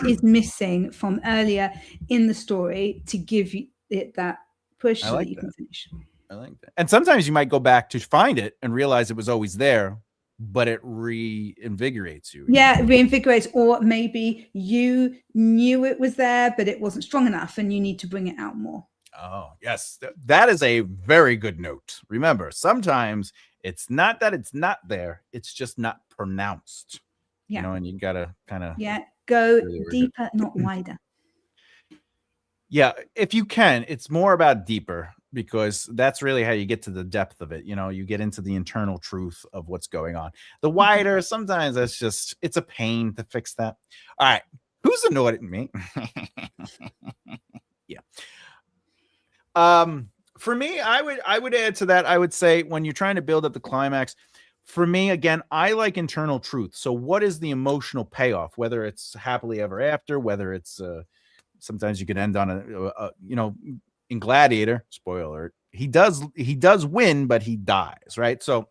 is missing from earlier in the story to give you it that push so that you can finish. I like that. And sometimes you might go back to find it and realize it was always there, but it reinvigorates you. Yeah, it reinvigorates, or maybe you knew it was there, but it wasn't strong enough and you need to bring it out more. Oh, yes. That is a very good note. Remember, sometimes it's not that it's not there, it's just not pronounced. Yeah. You know, and you got to kind of go deeper, not wider. Yeah, if you can, it's more about deeper, because that's really how you get to the depth of it. You know, you get into the internal truth of what's going on. The wider, sometimes it's a pain to fix that. All right. Who's annoyed at me? Yeah. For me, I would add to that. I would say, when you're trying to build up the climax, for me, again, I like internal truth. So what is the emotional payoff, whether it's happily ever after, whether it's, sometimes you could end on a in Gladiator, spoiler alert, he does win, but he dies, right? So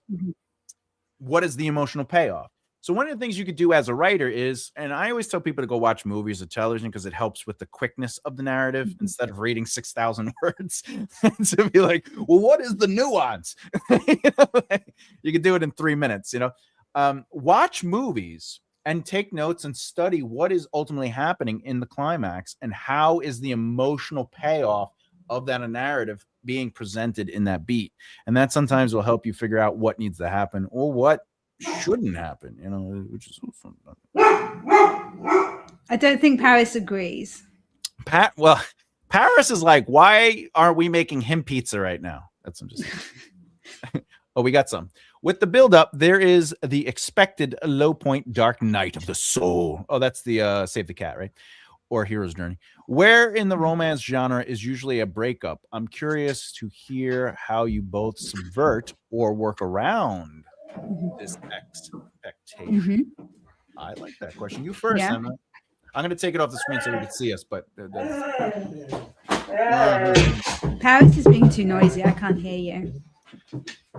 what is the emotional payoff? So one of the things you could do as a writer is, and I always tell people to go watch movies or television, because it helps with the quickness of the narrative instead of reading 6,000 words. To be like, well, what is the nuance? You could do it in 3 minutes, watch movies and take notes and study what is ultimately happening in the climax, and how is the emotional payoff of that narrative being presented in that beat. And that sometimes will help you figure out what needs to happen or what shouldn't happen, which is fun. I don't think Paris agrees. Paris is like, why aren't we making him pizza right now? That's what I'm just saying. Oh, we got some. With the build-up, there is the expected low point, Dark Night of the Soul. Oh, that's the Save the Cat, right? Or Hero's Journey. Where in the romance genre is usually a breakup? I'm curious to hear how you both subvert or work around this expectation. I like that question. You first, Emma. I'm going to take it off the screen so you can see us, but Paris is being too noisy. I can't hear you.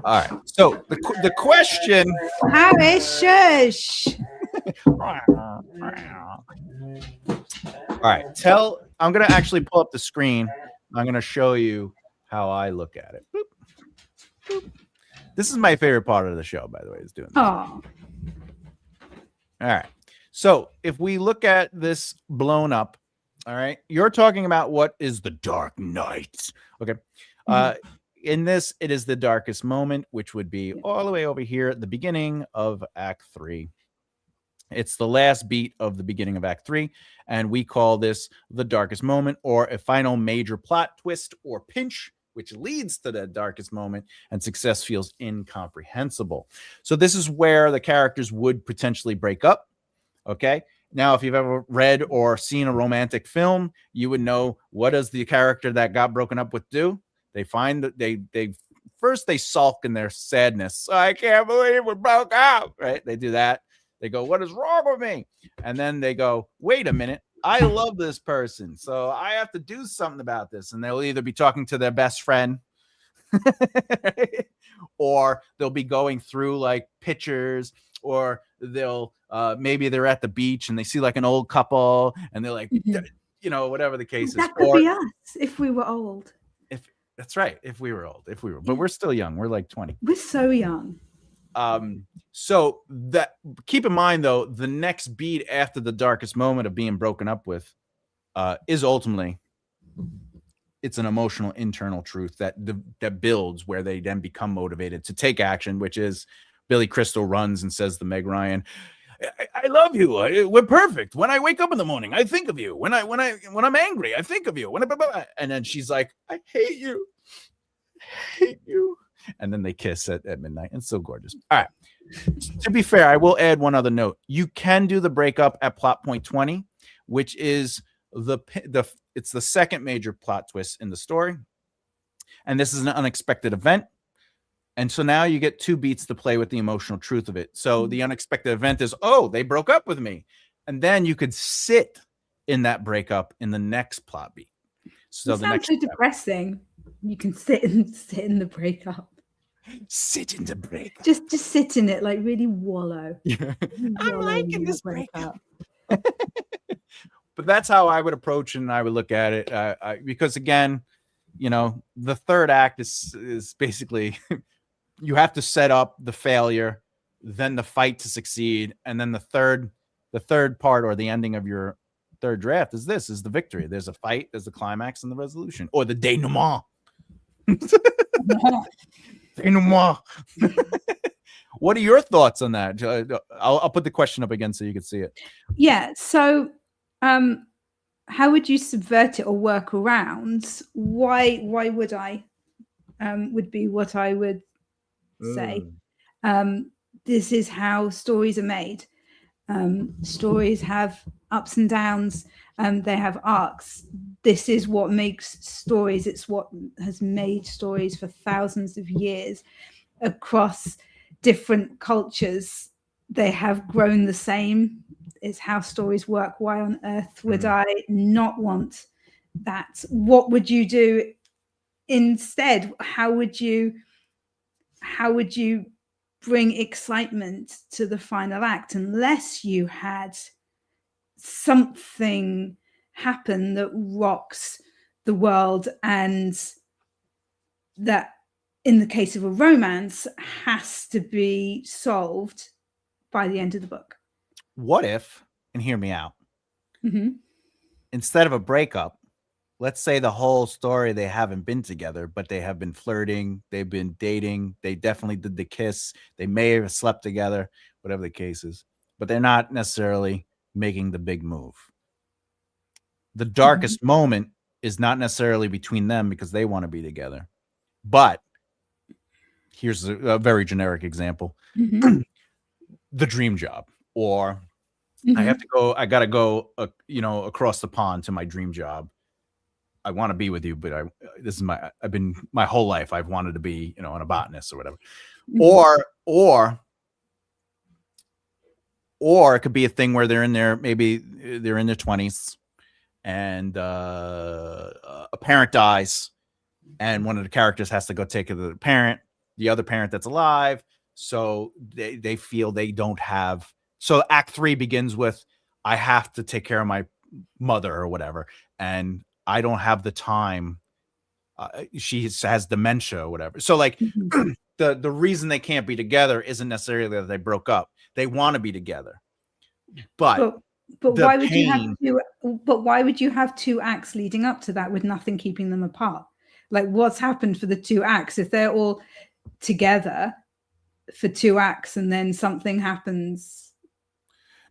All right. So the question. Paris, shush. All right. I'm going to actually pull up the screen. I'm going to show you how I look at it. Boop. Boop. This is my favorite part of the show, by the way, is doing this. Oh. All right. So if we look at this blown up, all right, you're talking about what is the Dark Night. Okay. In this, it is the darkest moment, which would be all the way over here at the beginning of Act 3. It's the last beat of the beginning of Act 3, and we call this the darkest moment, or a final major plot twist or pinch, which leads to the darkest moment, and success feels incomprehensible. So this is where the characters would potentially break up. Okay. Now, if you've ever read or seen a romantic film, you would know, what does the character that got broken up with do? They find that they first sulk in their sadness. I can't believe we broke up. Right? They do that. They go, what is wrong with me? And then they go, wait a minute. I love this person, so I have to do something about this. And they'll either be talking to their best friend or they'll be going through like pictures, or they'll maybe they're at the beach and they see like an old couple and they're like, whatever the case is. That could be us if we were old. That's right. If we were old, but we're still young. We're like 20. We're so young. So that, keep in mind though, the next beat after the darkest moment of being broken up with, is ultimately, it's an emotional internal truth that builds, where they then become motivated to take action, which is Billy Crystal runs and says to Meg Ryan, I love you. We're perfect. When I wake up in the morning, I think of you. When I'm angry, I think of you. And then she's like, I hate you. I hate you. And then they kiss at midnight. It's so gorgeous. All right. To be fair, I will add one other note. You can do the breakup at plot point 20, which is it's the second major plot twist in the story. And this is an unexpected event. And so now you get 2 beats to play with the emotional truth of it. So the unexpected event is, oh, they broke up with me. And then you could sit in that breakup in the next plot beat. So it sounds so depressing. You can sit in the breakup. Sit in the breakup. Just sit in it, like really wallow. Yeah. I'm liking this breakup. But that's how I would approach it and I would look at it. Because again, you know, the third act is basically you have to set up the failure, then the fight to succeed, and then the third part or the ending of your third draft is the victory. There's a fight, there's a climax, and the resolution, or the denouement. Denouement. What are your thoughts on that? I'll put the question up again so you can see it. Yeah. So, how would you subvert it or work around? Why would I? Would be what I would say. This is how stories are made. Stories have ups and downs. They have arcs. This is what makes stories. It's what has made stories for thousands of years across different cultures. They have grown the same. It's how stories work. Why on earth would I not want that? What would you do instead? How would you bring excitement to the final act unless you had something happen that rocks the world, and that in the case of a romance has to be solved by the end of the book? What if, and hear me out, instead of a breakup, let's say the whole story they haven't been together, but they have been flirting, they've been dating, they definitely did the kiss, they may have slept together, whatever the case is, but they're not necessarily making the big move. The darkest moment is not necessarily between them because they want to be together. But here's a very generic example. The dream job, or I got to go, across the pond to my dream job. I want to be with you, but I've been my whole life. I've wanted to be, a botanist or whatever. Or it could be a thing where maybe they're in their 20s and a parent dies and one of the characters has to go take care of the other parent that's alive. So they feel they don't have. So act 3 begins with, I have to take care of my mother or whatever. And I don't have the time. She has dementia or whatever. So like the reason they can't be together isn't necessarily that they broke up. They want to be together. But why would why would you have 2 acts leading up to that with nothing keeping them apart? Like, what's happened for the 2 acts if they're all together for 2 acts and then something happens?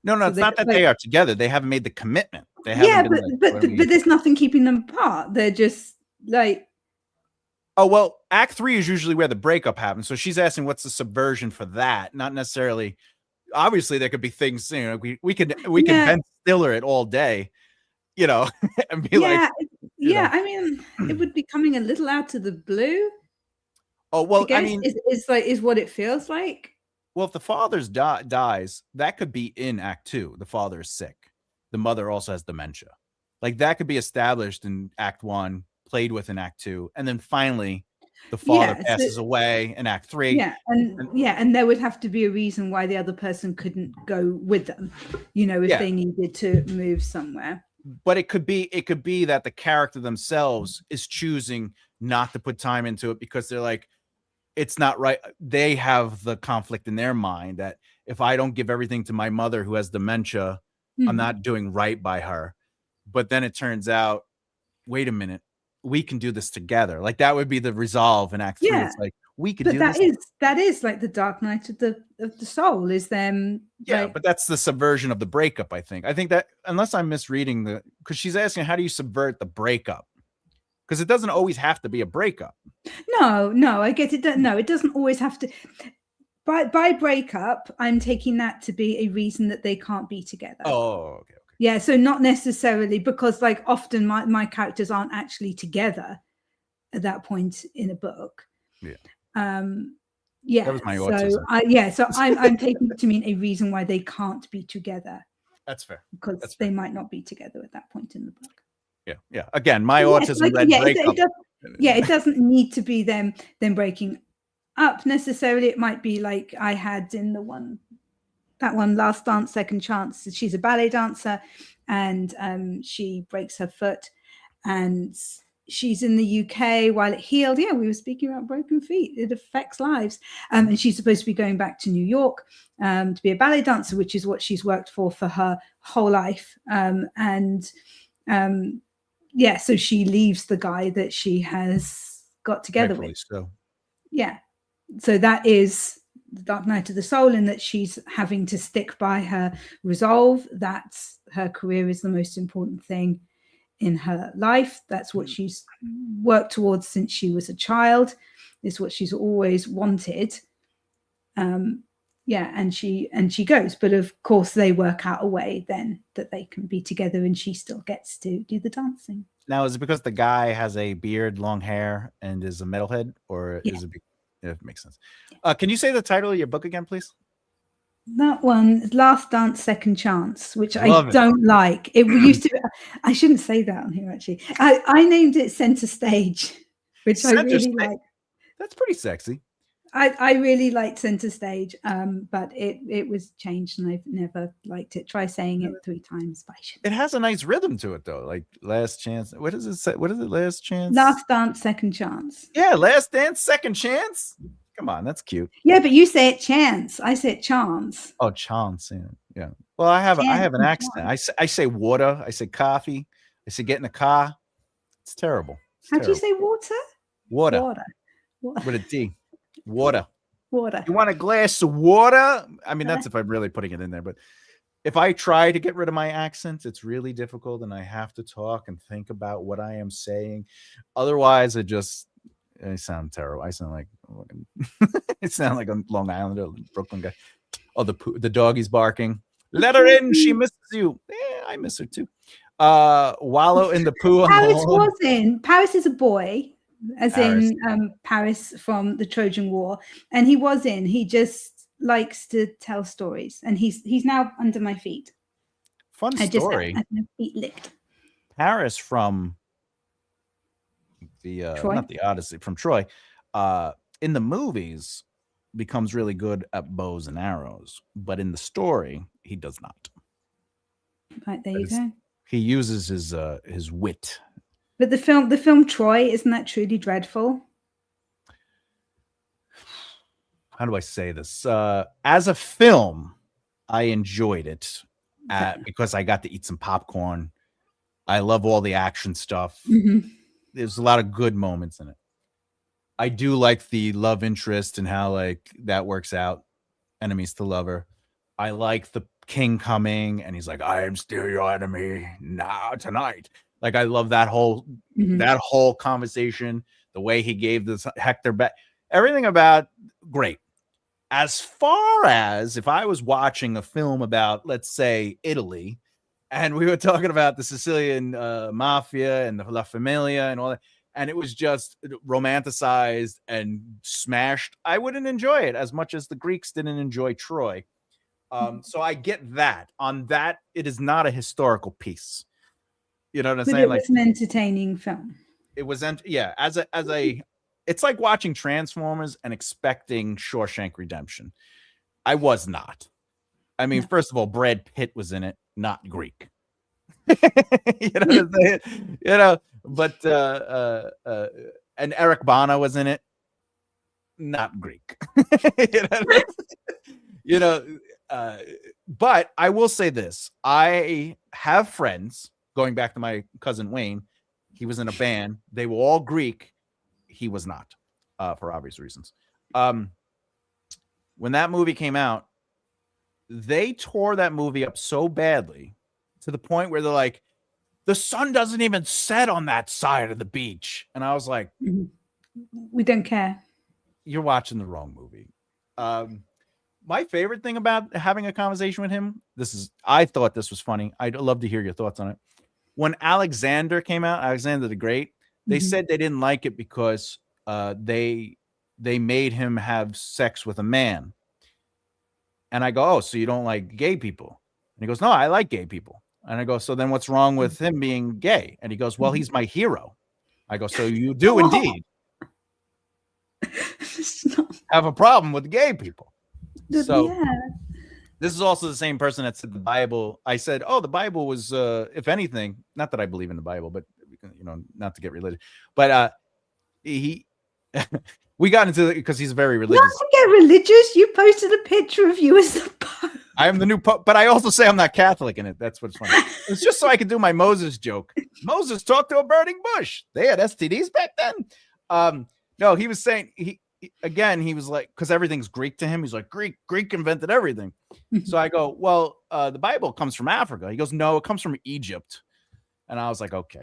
No, it's not that they are together. They haven't made the commitment. They haven't but there's nothing keeping them apart. They're just like, oh, well, act 3 is usually where the breakup happens. So she's asking what's the subversion for that? Not necessarily. Obviously, there could be things, we can Ben Stiller it all day, and be like, I mean, it would be coming a little out of the blue. Oh, well, I mean, is what it feels like. Well, if the father dies, that could be in act 2. The father is sick. The mother also has dementia. Like that could be established in act 1, played with in act 2, and then finally the father passes away in act 3. And there would have to be a reason why the other person couldn't go with them, if they needed to move somewhere. But it could be that the character themselves is choosing not to put time into it because they're like, it's not right. They have the conflict in their mind that if I don't give everything to my mother who has dementia, I'm not doing right by her. But then it turns out, wait a minute, we can do this together. Like that would be the resolve in Act 3. Yeah. It's like we could But do that this. is like the dark night of the soul is them. Yeah, like, but that's the subversion of the breakup. I think that unless I'm misreading because she's asking how do you subvert the breakup? Because it doesn't always have to be a breakup. No, I get it. No, it doesn't always have to. By breakup, I'm taking that to be a reason that they can't be together. Oh, okay. Yeah, so not necessarily, because like often my characters aren't actually together at that point in a book. Yeah. Yeah. That was my autism. So I'm taking it to mean a reason why they can't be together. That's fair. Because they might not be together at that point in the book. Yeah. Again, my autism led breakup. It doesn't need to be them breaking up necessarily. It might be like I had in that one, Last Dance, Second Chance. She's a ballet dancer, and she breaks her foot, and she's in the UK while it healed. Yeah, we were speaking about broken feet. It affects lives. And she's supposed to be going back to New York to be a ballet dancer, which is what she's worked for her whole life. So she leaves the guy that she has got together with. So. Yeah. So that is the dark night of the soul, in that she's having to stick by her resolve that her career is the most important thing in her life. That's what she's worked towards since she was a child. It's what she's always wanted. And she goes, but of course they work out a way then that they can be together, and she still gets to do the dancing. Now, is it because the guy has a beard, long hair, and is a metalhead, or is it? It makes sense. Can you say the title of your book again, please? That one, Last Dance, Second Chance, which I don't like. It used to. I shouldn't say that on here. Actually, I named it Center Stage, which I really like. That's pretty sexy. I really liked Center Stage, but it was changed, and I've never liked it. Try saying it 3 times. It has a nice rhythm to it, though. Like Last Chance. What does it say? What is it? Last Chance. Last Dance, Second Chance. Yeah, Last Dance, Second Chance. Come on, that's cute. Yeah, but you say it chance. I say it chance. Oh, chance. Yeah. Well, I have an accent. I say water. I say coffee. I say get in the car. It's terrible. How do you say water? Water. With a D. Water. Water. You want a glass of water? I mean, that's if I'm really putting it in there. But if I try to get rid of my accent, it's really difficult, and I have to talk and think about what I am saying. Otherwise, I sound terrible. I sound like it sound like a Long Islander, Brooklyn guy. Oh, the doggy's barking. Let her in. She misses you. Yeah, I miss her too. Wallow in the poo. Paris is a boy, as in Paris from the Trojan War, and he just likes to tell stories, and he's now under my feet. Fun story. I had my feet licked. Paris from Troy? Not the Odyssey, from Troy, in the movies becomes really good at bows and arrows, but in the story he does not. Right, there you go. He uses his wit. But the film Troy, isn't that truly dreadful? How do I say this? As a film, I enjoyed it because I got to eat some popcorn. I love all the action stuff. Mm-hmm. There's a lot of good moments in it. I do like the love interest and how like that works out, enemies to lover. I like the king coming and he's like, I am still your enemy now tonight. Like I love that whole conversation, the way he gave this Hector back, everything about great. As far as if I was watching a film about, let's say, Italy, and we were talking about the Sicilian mafia and the La Familia and all that, and it was just romanticized and smashed, I wouldn't enjoy it as much as the Greeks didn't enjoy Troy. So I get that. On that, it is not a historical piece. You know what I'm saying? It was an entertaining film. It was, as a, it's like watching Transformers and expecting Shawshank Redemption. I was not. I mean, first of all, Brad Pitt was in it, not Greek. You know what I'm saying? You know, but and Eric Bana was in it, not Greek. You know, but I will say this: I have friends, going back to my cousin Wayne, He was in a band. They were all Greek. He was not, for obvious reasons. When that movie came out, they tore that movie up so badly to the point where they're like, the sun doesn't even set on that side of the beach. And I was like, we don't care. You're watching the wrong movie. My favorite thing about having a conversation with him, I thought this was funny. I'd love to hear your thoughts on it. When Alexander came out, Alexander the Great, they said they didn't like it because they made him have sex with a man. And I go, oh, so you don't like gay people? And he goes, no, I like gay people. And I go, so then what's wrong with him being gay? And he goes, well, he's my hero. I go, so you do indeed have a problem with gay people. So this is also the same person that said the Bible. I said, oh, the Bible was, if anything, not that I believe in the Bible, but not to get religious, but we got into it because he's very religious. Not to get religious. You posted a picture of you as the Pope. I am the new Pope, but I also say I'm not Catholic in it. That's what's funny. It's just so I could do my Moses joke. Moses talked to a burning bush. They had STDs back then. No, he was saying he was like, because everything's Greek to him. He's like, Greek invented everything. So I go, well, the Bible comes from Africa. He goes, no, it comes from Egypt. And I was like, okay.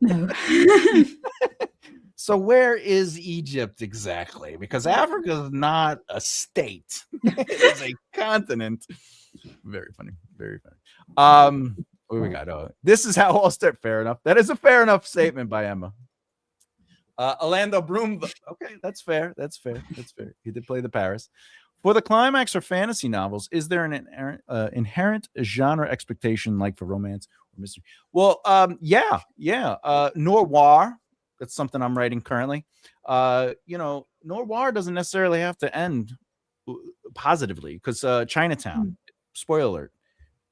No. So where is Egypt exactly? Because Africa is not a state. It is a continent. Very funny. Very funny. What we got? Oh, this is how I'll start. Fair enough. That is a fair enough statement by Emma. Orlando Bloom. Okay, that's fair. That's fair. That's fair. He did play the Paris. For the climax or fantasy novels, is there an inherent genre expectation like for romance or mystery? Well, yeah. Noir. That's something I'm writing currently. Noir doesn't necessarily have to end positively because Chinatown. Spoiler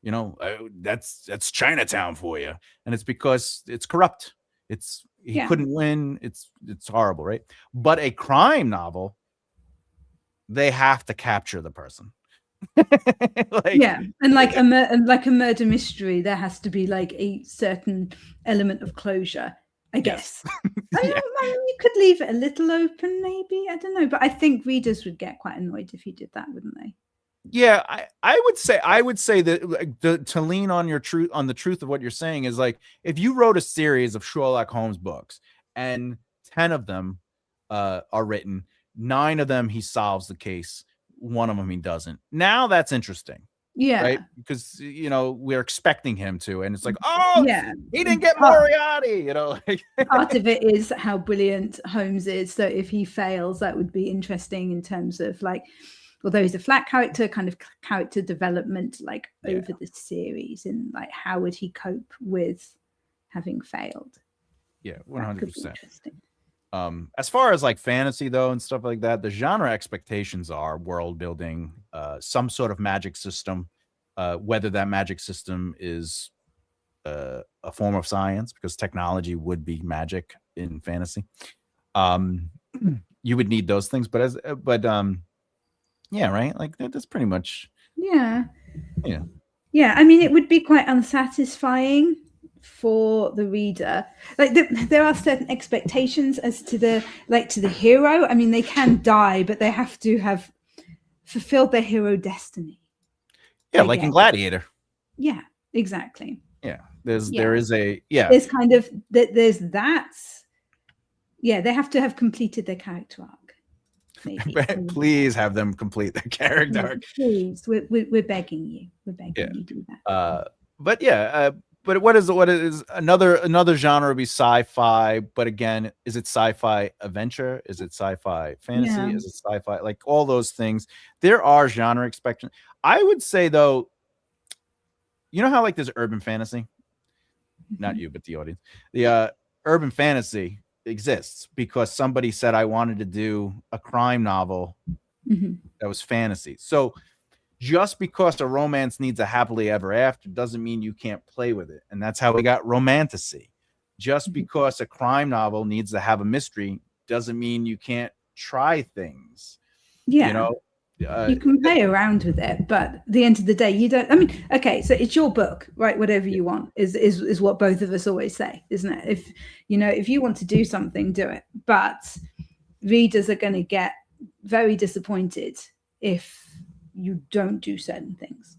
alert. That's Chinatown for you, and it's because it's corrupt. He couldn't win. It's horrible, right? But a crime novel, they have to capture the person. And like a murder mystery, there has to be like a certain element of closure, I guess. Yes. You could leave it a little open, maybe. I don't know, but I think readers would get quite annoyed if you did that, wouldn't they? Yeah, I would say that to lean on the truth of what you're saying is like if you wrote a series of Sherlock Holmes books and 10 of them are written, 9 of them he solves the case, 1 of them he doesn't. Now that's interesting. Yeah. Right? Because we're expecting him to, and it's like, he didn't get Moriarty, Part of it is how brilliant Holmes is. So if he fails, that would be interesting in terms of like, although he's a flat character, kind of character development over the series, and like how would he cope with having failed? Yeah, 100%. As far as like fantasy though and stuff like that, the genre expectations are world building, some sort of magic system, whether that magic system is a form of science, because technology would be magic in fantasy. You would need those things, but yeah, right. Like that's pretty much. Yeah. I mean, it would be quite unsatisfying for the reader. Like there are certain expectations as to the hero. I mean, they can die, but they have to have fulfilled their hero destiny. Yeah, like in Gladiator. Yeah, exactly. Yeah, there is a There's kind of there's that. Yeah, they have to have completed their character arc. Maybe. Please have them complete their character arc. Please, we're begging you. We're begging you to do that. But what is another genre would be sci-fi, but again, is it sci-fi adventure? Is it sci-fi fantasy? Yeah. Is it sci-fi? Like all those things. There are genre expectations. I would say though, you know how like there's urban fantasy? Not you, but the audience. The urban fantasy exists because somebody said I wanted to do a crime novel that was fantasy. So just because a romance needs a happily ever after doesn't mean you can't play with it. And that's how we got romantasy. Just because a crime novel needs to have a mystery doesn't mean you can't try things. Yeah. You can play around with it, but at the end of the day, you don't. I mean, okay, so it's your book, right? Whatever you want is what both of us always say, isn't it? If if you want to do something, do it. But readers are going to get very disappointed if you don't do certain things.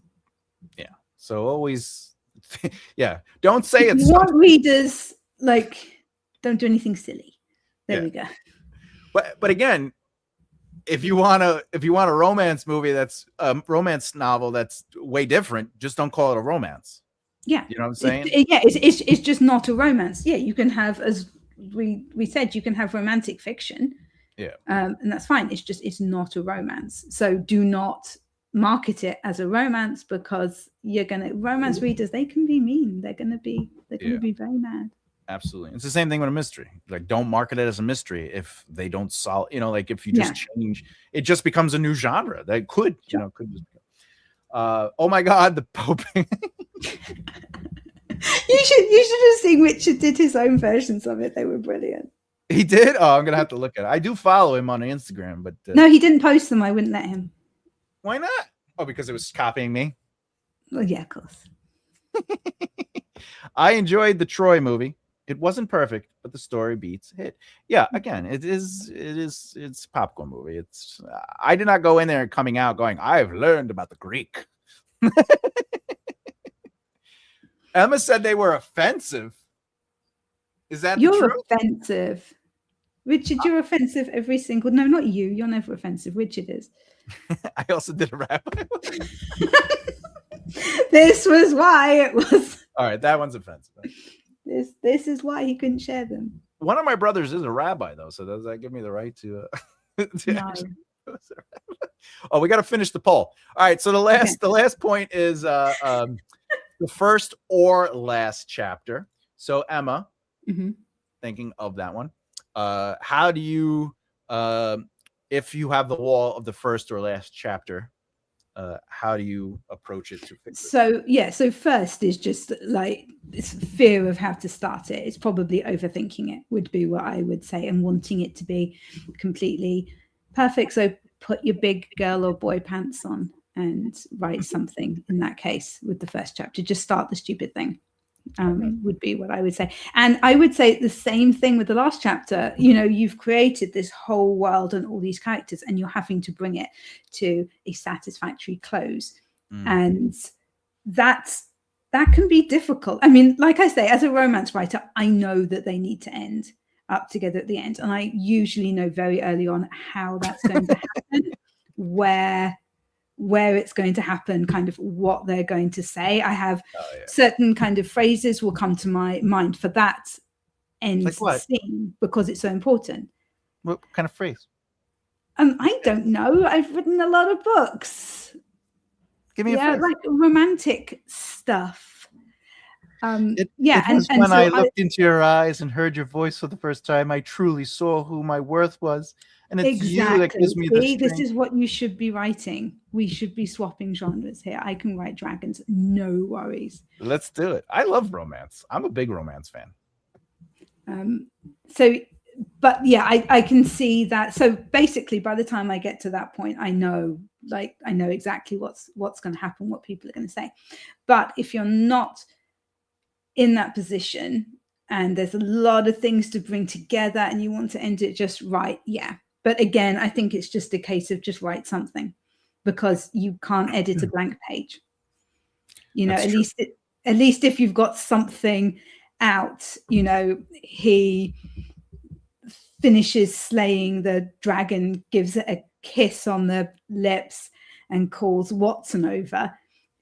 Yeah. So always, yeah. Don't say it's. You want readers don't do anything silly. There we go. But again, if you want a romance movie that's a romance novel that's way different, just don't call it a romance. Yeah, you know what I'm saying? It's just not a romance. Yeah, you can have, as we said, you can have romantic fiction. Yeah, and that's fine. It's not a romance. So do not market it as a romance, because romance readers, they can be mean. They're gonna be very mad. Absolutely. It's the same thing with a mystery. Like, don't market it as a mystery if they don't solve, like if you just change, it just becomes a new genre. That could, could just oh my God, the Pope. You should have seen Richard did his own versions of it. They were brilliant. He did? Oh, I'm gonna have to look at it. I do follow him on Instagram, but no, he didn't post them. I wouldn't let him. Why not? Oh, because it was copying me? Well, yeah, of course. I enjoyed the Troy movie. It wasn't perfect, but the story beats hit. Yeah, again, it's a popcorn movie. I did not go in there coming out going, I've learned about the Greek. Emma said they were offensive. Is that you're the truth? Offensive? Richard, you're offensive every single. No, not you. You're never offensive. Richard is. I also did a rap. This was why it was. All right, that one's offensive. This is why he couldn't share them. One of my brothers is a rabbi, though, so does that give me the right to? No. Oh, we got to finish the poll. All right, so the last point is the first or last chapter. So Emma, thinking of that one, how do you, if you have the wall of the first or last chapter, how do you approach it to fix it? So first is just like this fear of how to start it. It's probably overthinking it would be what I would say, and wanting it to be completely perfect. So put your big girl or boy pants on and write something in that case with the first chapter. Just start the stupid thing. Would be what I would say. And I would say the same thing with the last chapter. You've created this whole world and all these characters, and you're having to bring it to a satisfactory close. And that can be difficult. I mean, like I say, as a romance writer, I know that they need to end up together at the end. And I usually know very early on how that's going to happen, where it's going to happen, kind of what they're going to say. I have certain kind of phrases will come to my mind for that end scene because it's so important. What kind of phrase? I don't know. I've written a lot of books. Give me a phrase. Like romantic stuff. When I looked into your eyes and heard your voice for the first time, I truly saw who my worth was. And it's you that gives me the strength. This is what you should be writing. We should be swapping genres here. I can write dragons, no worries. Let's do it. I love romance. I'm a big romance fan. I can see that. So basically, by the time I get to that point, I know exactly what's going to happen, what people are going to say. But if you're not in that position and there's a lot of things to bring together and you want to end it just right, but again, I think it's just a case of just write something, because you can't edit a blank page. At least if you've got something out, he finishes slaying the dragon, gives it a kiss on the lips and calls Watson over.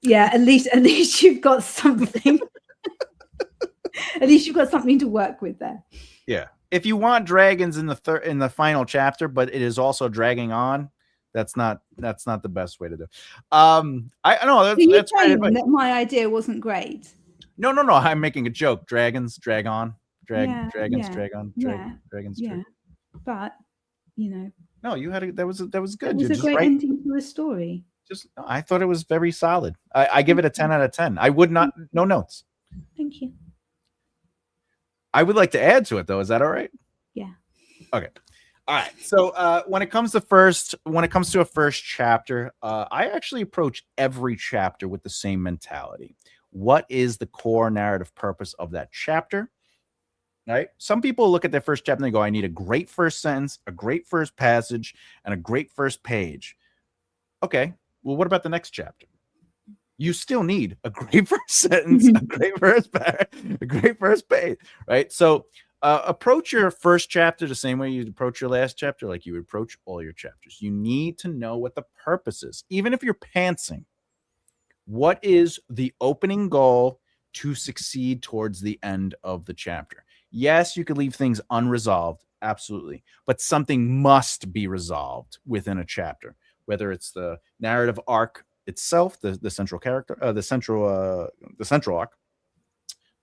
Yeah, at least you've got something. At least you've got something to work with there. Yeah. If you want dragons in the final chapter, but it is also dragging on, that's not the best way to do. I know that's saying that my idea wasn't great. No. I'm making a joke. Dragons drag on. Dragons drag on. Dragons. Yeah. But no, you had that was good. It was a great ending to a story. I thought it was very solid. I give it a 10 out of 10. I would not. No notes. Thank you. I would like to add to it, though. Is that all right? Yeah. Okay. All right. So when it comes to a first chapter, I actually approach every chapter with the same mentality. What is the core narrative purpose of that chapter? Right. Some people look at their first chapter and they go, I need a great first sentence, a great first passage, and a great first page. Okay. Well, what about the next chapter? You still need a great first sentence, a great first paragraph, a great first page, right? So approach your first chapter the same way you approach your last chapter, like you would approach all your chapters. You need to know what the purpose is. Even if you're pantsing, what is the opening goal to succeed towards the end of the chapter? Yes, you could leave things unresolved, absolutely, but something must be resolved within a chapter, whether it's the narrative arc itself, the central character, the central arc, the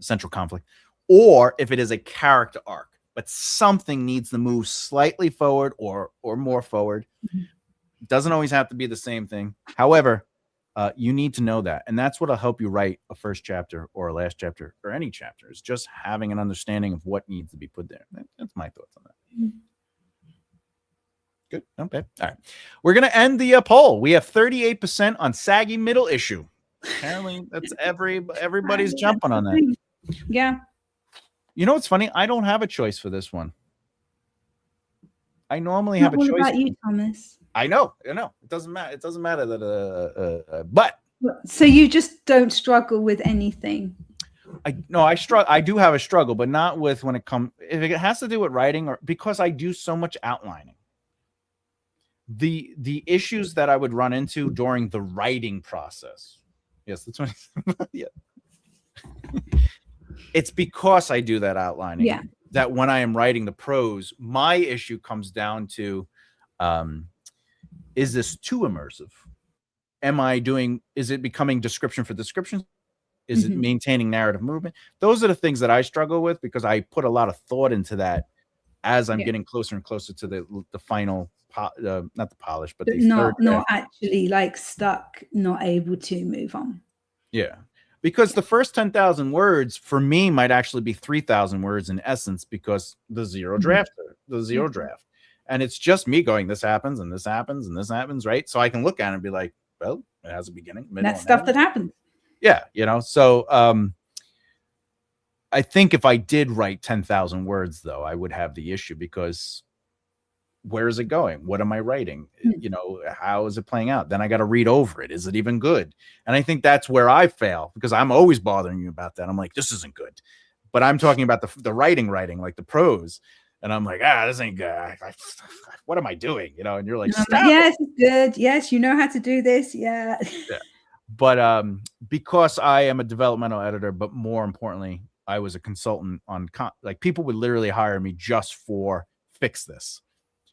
central conflict, or if it is a character arc, but something needs to move slightly forward or more forward. It doesn't always have to be the same thing. However, you need to know that, and that's what'll help you write a first chapter or a last chapter or any chapter, is just having an understanding of what needs to be put there. That's my thoughts on that. Good. Okay. All right. We're going to end the poll. We have 38% on saggy middle issue. Apparently, that's everybody's jumping on that. Yeah. You know what's funny? I don't have a choice for this one. I normally have a choice. What about you, Thomas? I know. It doesn't matter. It doesn't matter that. But so you just don't struggle with anything. I struggle. I do have a struggle, but not with when it comes. If it has to do with writing, or because I do so much outlining. The issues that I would run into during the writing process. Yes, that's what. Yeah. It's because I do that outlining. Yeah. That when I am writing the prose, my issue comes down to, is this too immersive? Is it becoming description for description? Is it maintaining narrative movement? Those are the things that I struggle with, because I put a lot of thought into as I'm getting closer and closer to the final, not the polish, but not actually like stuck, not able to move on. Yeah. Because the first 10,000 words for me might actually be 3,000 words in essence, because the zero draft, and it's just me going, this happens and this happens and this happens, right? So I can look at it and be like, well, it has a beginning, middle, that's stuff that happens. Yeah, so I think if I did write 10,000 words, though, I would have the issue, because where is it going? What am I writing? How is it playing out? Then I got to read over it. Is it even good? And I think that's where I fail, because I'm always bothering you about that. I'm like, this isn't good. But I'm talking about the writing, like the prose. And I'm like, this ain't good. What am I doing? And you're like, stop. Yes, it's good. Yes, you know how to do this. Yeah. But because I am a developmental editor, but more importantly, I was a consultant on people would literally hire me just for fix this.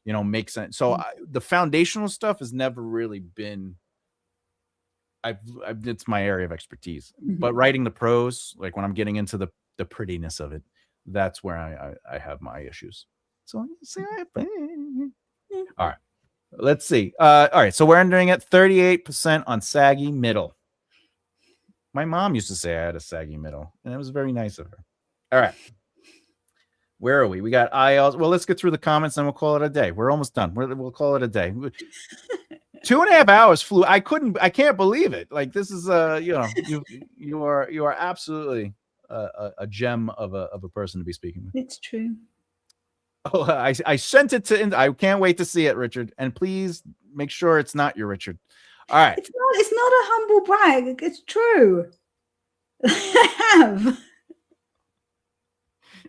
Make sense. So the foundational stuff has never really been. It's my area of expertise. But writing the prose, like when I'm getting into the prettiness of it, that's where I have my issues. So all right, let's see. All right, so we're entering at 38% on saggy middle. My mom used to say I had a saggy middle, and it was very nice of her. All right. Where are we? We got ILs. Well, let's get through the comments and we'll call it a day. We're almost done. We'll call it a day. 2.5 hours flew. I can't believe it. Like, this is you are absolutely a gem of a person to be speaking with. It's true. Oh, I sent it to. I can't wait to see it, Richard. And please make sure it's not your Richard. All right. It's not a humble brag. It's true. I have.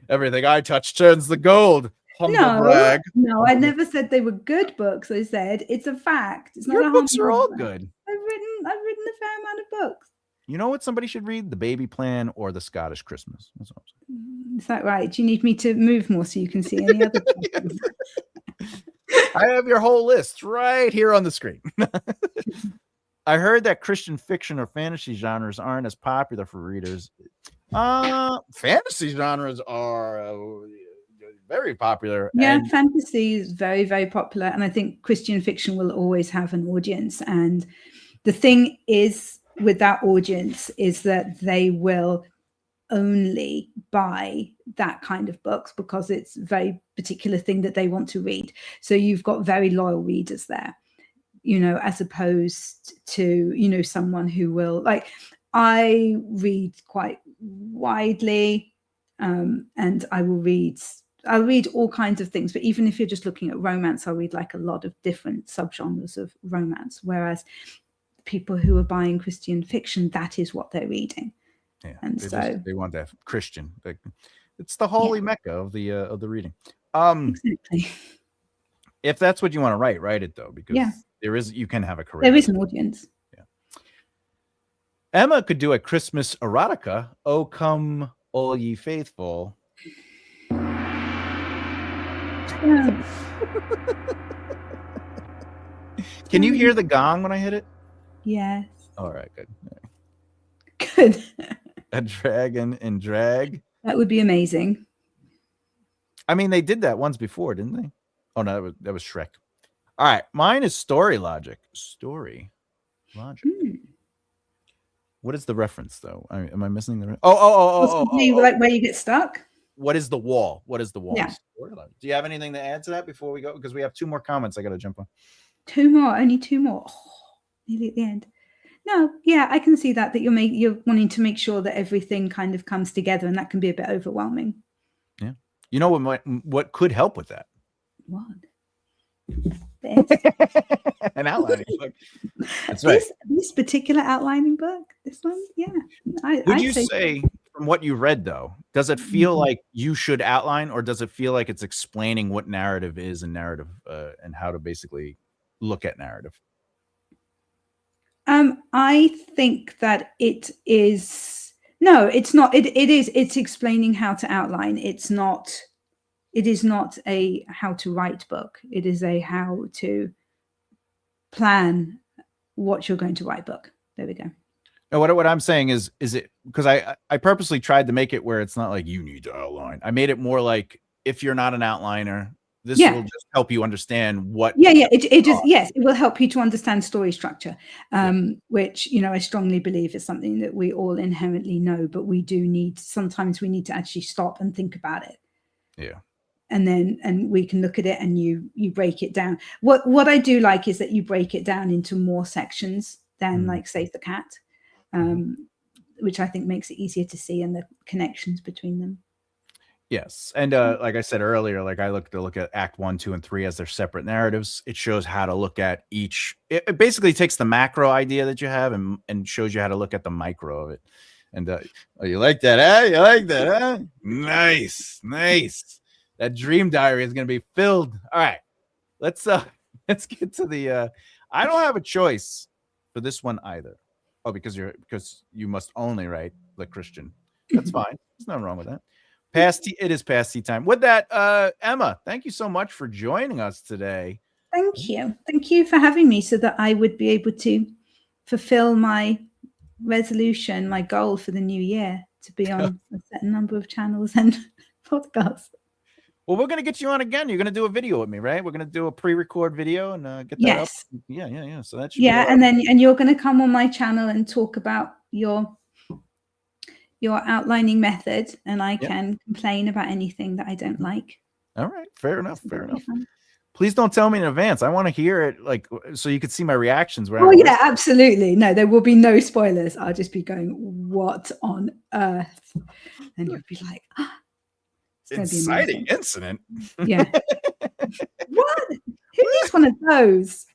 Everything I touch turns to gold. Humble brag. No, I never said they were good books. I said it's a fact. It's not Your books are all good. I've written a fair amount of books. You know what somebody should read? The Baby Plan or The Scottish Christmas. That's what I'm saying. Is that right? Do you need me to move more so you can see any other books? I have your whole list right here on the screen. I heard that Christian fiction or fantasy genres aren't as popular for readers. Fantasy genres are very popular. Yeah, fantasy is very, very popular. And I think Christian fiction will always have an audience. And the thing is with that audience is that they will only buy that kind of books because it's a very particular thing that they want to read. So you've got very loyal readers there, you know, as opposed to, you know, someone who will, like, I read quite widely, and I'll read all kinds of things. But even if you're just looking at romance, I'll read like a lot of different subgenres of romance. Whereas people who are buying Christian fiction, that is what they're reading. Yeah, and they want that Christian. It's the holy mecca of the reading. Exactly. If that's what you want to write it though, because you can have a career. There is an audience. Yeah. Emma could do a Christmas erotica. Oh, come all ye faithful. Can you hear the gong when I hit it? Yes. All right, good. Good. A dragon in drag. That would be amazing. I mean, they did that once before, didn't they? Oh no, that was Shrek. All right, mine is story logic. Story logic. What is the reference though? Am I missing the? Like where you get stuck. What is the wall? What is the wall? Yeah. Do you have anything to add to that before we go? Because we have 2 more comments I got to jump on. 2 more, only 2 more. Oh, nearly at the end. No, yeah, I can see that you're wanting to make sure that everything kind of comes together, and that can be a bit overwhelming. Yeah, you know what could help with that? What? An outlining book. That's right. This particular outlining book. This one, yeah. Would you say from what you read though, does it feel like you should outline, or does it feel like it's explaining what narrative is and narrative and how to basically look at narrative? I think that it is. No, it's not. It's explaining how to outline. It is not a how to write book. It is a how to plan what you're going to write book. There we go. No, what I'm saying is it because I purposely tried to make it where it's not like you need to outline. I made it more like if you're not an outliner, this will just help you understand what. It will help you to understand story structure, which, you know, I strongly believe is something that we all inherently know, but sometimes we need to actually stop and think about it. Yeah. And we can look at it and you break it down. What I do like is that you break it down into more sections than like Save the Cat, which I think makes it easier to see and the connections between them. Yes. And like I said earlier, like I look at Act 1, 2, and 3 as their separate narratives. It shows how to look at each. It basically takes the macro idea that you have and shows you how to look at the micro of it. And you like that, huh? You like that, huh? Nice. That dream diary is going to be filled. All right. Let's get to the I don't have a choice for this one either. Oh, because you must only write like Christian. That's fine. There's nothing wrong with that. It is past tea time. With that, Emma, thank you so much for joining us today. Thank you for having me so that I would be able to fulfill my resolution, my goal for the new year, to be on a certain number of channels and podcasts. Well, we're going to get you on again. You're going to do a video with me, right? We're going to do a pre-record video and get that up. Yeah. So that should and you're going to come on my channel and talk about your outlining method, and I can complain about anything that I don't like. All right. Fair enough. Please don't tell me in advance. I want to hear it, like, so you could see my reactions. Yeah, absolutely. No, there will be no spoilers. I'll just be going, what on earth? And you'll be like, inciting incident. Yeah. What? Who needs one of those?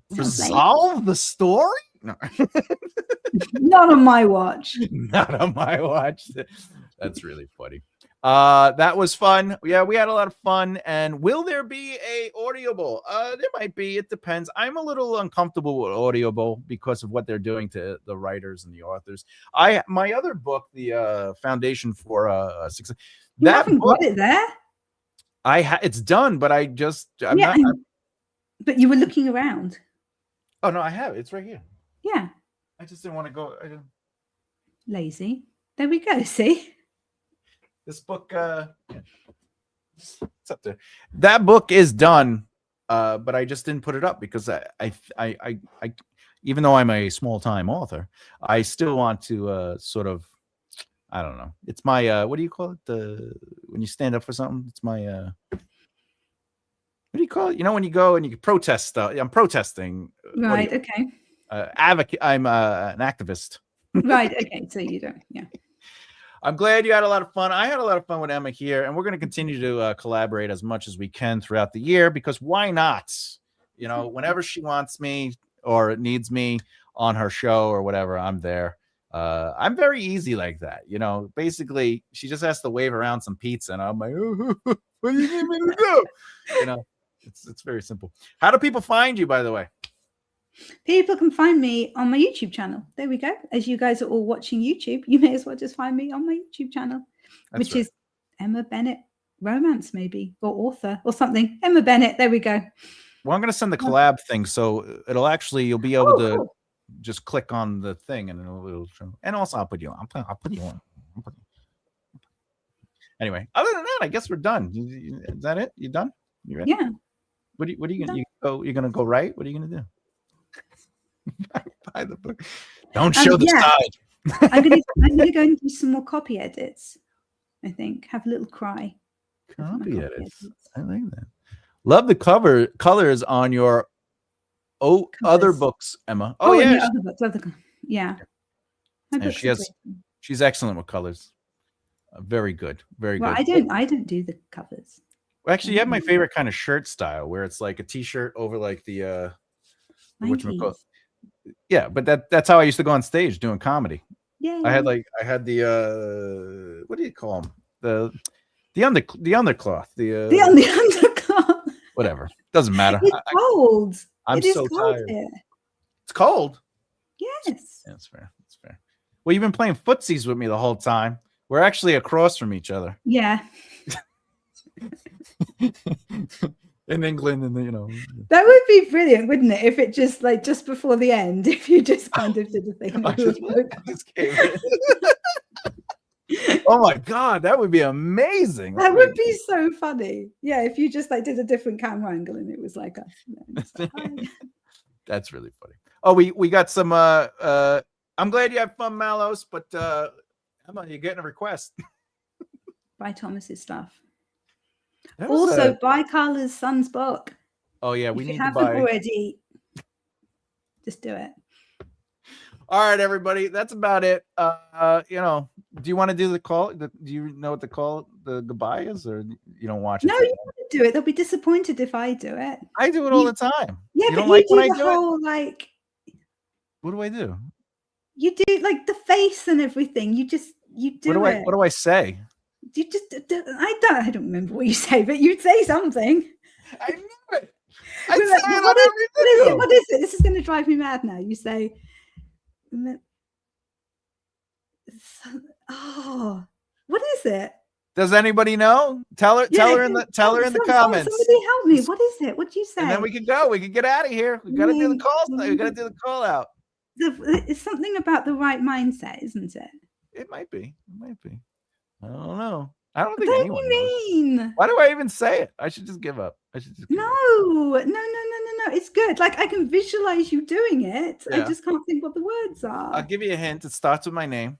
Resolve the story? No. Not on my watch. Not on my watch. That's really funny. That was fun. Yeah, we had a lot of fun. And will there be a Audible? There might be. It depends. I'm a little uncomfortable with Audible because of what they're doing to the writers and the authors. My other book, the Foundation for Success. You haven't got it there? It's done, but but you were looking around. Oh no, I have it. It's right here. Yeah. I just didn't want to go. Lazy. There we go. See? This book, it's up there. That book is done, but I just didn't put it up because I even though I'm a small time author, I still want to sort of I don't know. It's my what do you call it? When you stand up for something, it's my what do you call it? You know, when you go and you protest stuff. I'm protesting. Right. Okay. Advocate. I'm an activist. Right. Okay. So you don't. Yeah. I'm glad you had a lot of fun. I had a lot of fun with Emma here, and we're going to continue to collaborate as much as we can throughout the year, because why not? You know, whenever she wants me or needs me on her show or whatever, I'm there. I'm very easy like that. You know, basically, she just has to wave around some pizza, and I'm like, oh, what do you need me to do? You know, it's very simple. How do people find you, by the way? People can find me on my YouTube channel. There we go. As you guys are all watching YouTube, you may as well just find me on my YouTube channel, which is Emma Bennett Romance, maybe, or author or something. Emma Bennett. There we go. Well, I'm going to send the collab thing, so it'll actually, you'll be able to just click on the thing, and it'll show. And also, I'll put you on. I'll put you on. Anyway, other than that, I guess we're done. Is that it? You done? You ready? Yeah. What are you gonna you're gonna go right? What are you gonna do? Buy the book. Don't show the side. I'm gonna go and do some more copy edits. I think have a little cry. Copy edits. I like that. Love the colors on your other books, Emma. Oh yeah, yeah, other books, yeah. She's excellent with colors. Very good, very good. I don't do the covers. Well, actually, you have my favorite kind of shirt style, where it's like a t-shirt over like the whatchamacallit. Yeah, but that's how I used to go on stage doing comedy. Yeah. I had the what do you call them? The undercloth. The undercloth. Whatever. Doesn't matter. It's cold. I'm so tired. Here. It's cold. Yes. Yeah, that's fair. That's fair. Well, you've been playing footsies with me the whole time. We're actually across from each other. Yeah. In England, and you know. That would be brilliant, wouldn't it? If it just before the end, if you just kind of did a thing. I just came in. Oh my god, that would be amazing. That would be so funny. Yeah, if you just did a different camera angle and it was like us. That's really funny. Oh, we got some I'm glad you had fun, Malos, but Emma, you're getting a request. Buy Thomas's stuff. Also, buy Carla's son's book. Oh yeah, we need to buy. Already. Just do it. All right, everybody, that's about it. You know, do you want to do the call? Do you know what the call, the goodbye is, or you don't watch it? No, you want to do it. They'll be disappointed if I do it. I do it all the time. Yeah, you but don't like you when do I do whole, it? What do I do? You do the face and everything. You do it. What do I say? You just I don't remember what you say, but you'd say something. I knew it. What is it? This is going to drive me mad now. You say, oh, what is it? Does anybody know? Tell her in the comments. Somebody help me. What is it? What do you say? And then we can go. We can get out of here. We got to do the calls. We got to do the call out. It's something about the right mindset, isn't it? It might be. I don't know. I don't think what anyone do you mean? Knows. Why do I even say it? I should just give up. No. It's good. I can visualize you doing it. Yeah. I just can't think what the words are. I'll give you a hint. It starts with my name.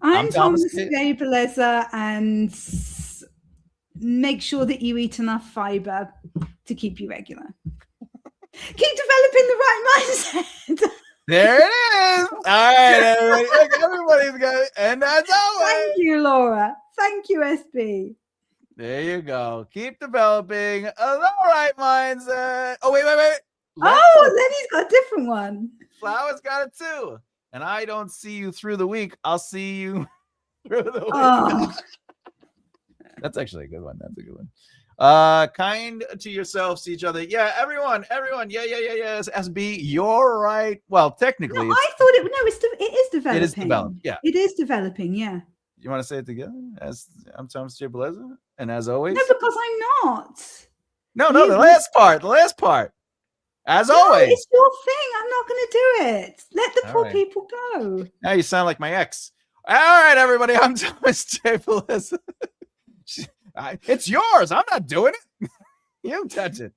I'm Thomas J. Bellezza, and make sure that you eat enough fiber to keep you regular. Keep developing the right mindset. There it is. All right, everybody's got it. And as always. Thank you, Laura. Thank you, SB. There you go. Keep developing the right mindset. Oh, wait. Lenny's got a different one. Flower's got it too. And I don't see you through the week. I'll see you through the week. Oh. That's actually a good one. That's a good one. Kind to yourselves, to each other. Yeah, everyone. Yeah. SB, you're right. Well, technically, I thought it is developing. It is developing. Yeah, it is developing. Yeah. You want to say it together? As I'm Thomas J. Bellezza, and as always. No, because I'm not. No, the last part. As always. It's your thing. I'm not going to do it. Let the poor people go. Now you sound like my ex. All right, everybody. I'm Thomas J. Bellezza. It's yours. I'm not doing it. You touch it.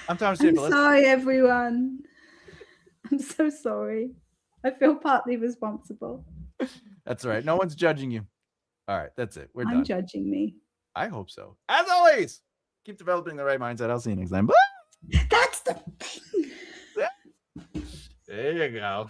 I'm Thomas J. Bellezza. Sorry, everyone. I'm so sorry. I feel partly responsible. That's all right. No one's judging you. All right, that's it. We're I'm done. judging me. I hope so. As always, keep developing the right mindset. I'll see you next time. Bye. That's the thing. There you go.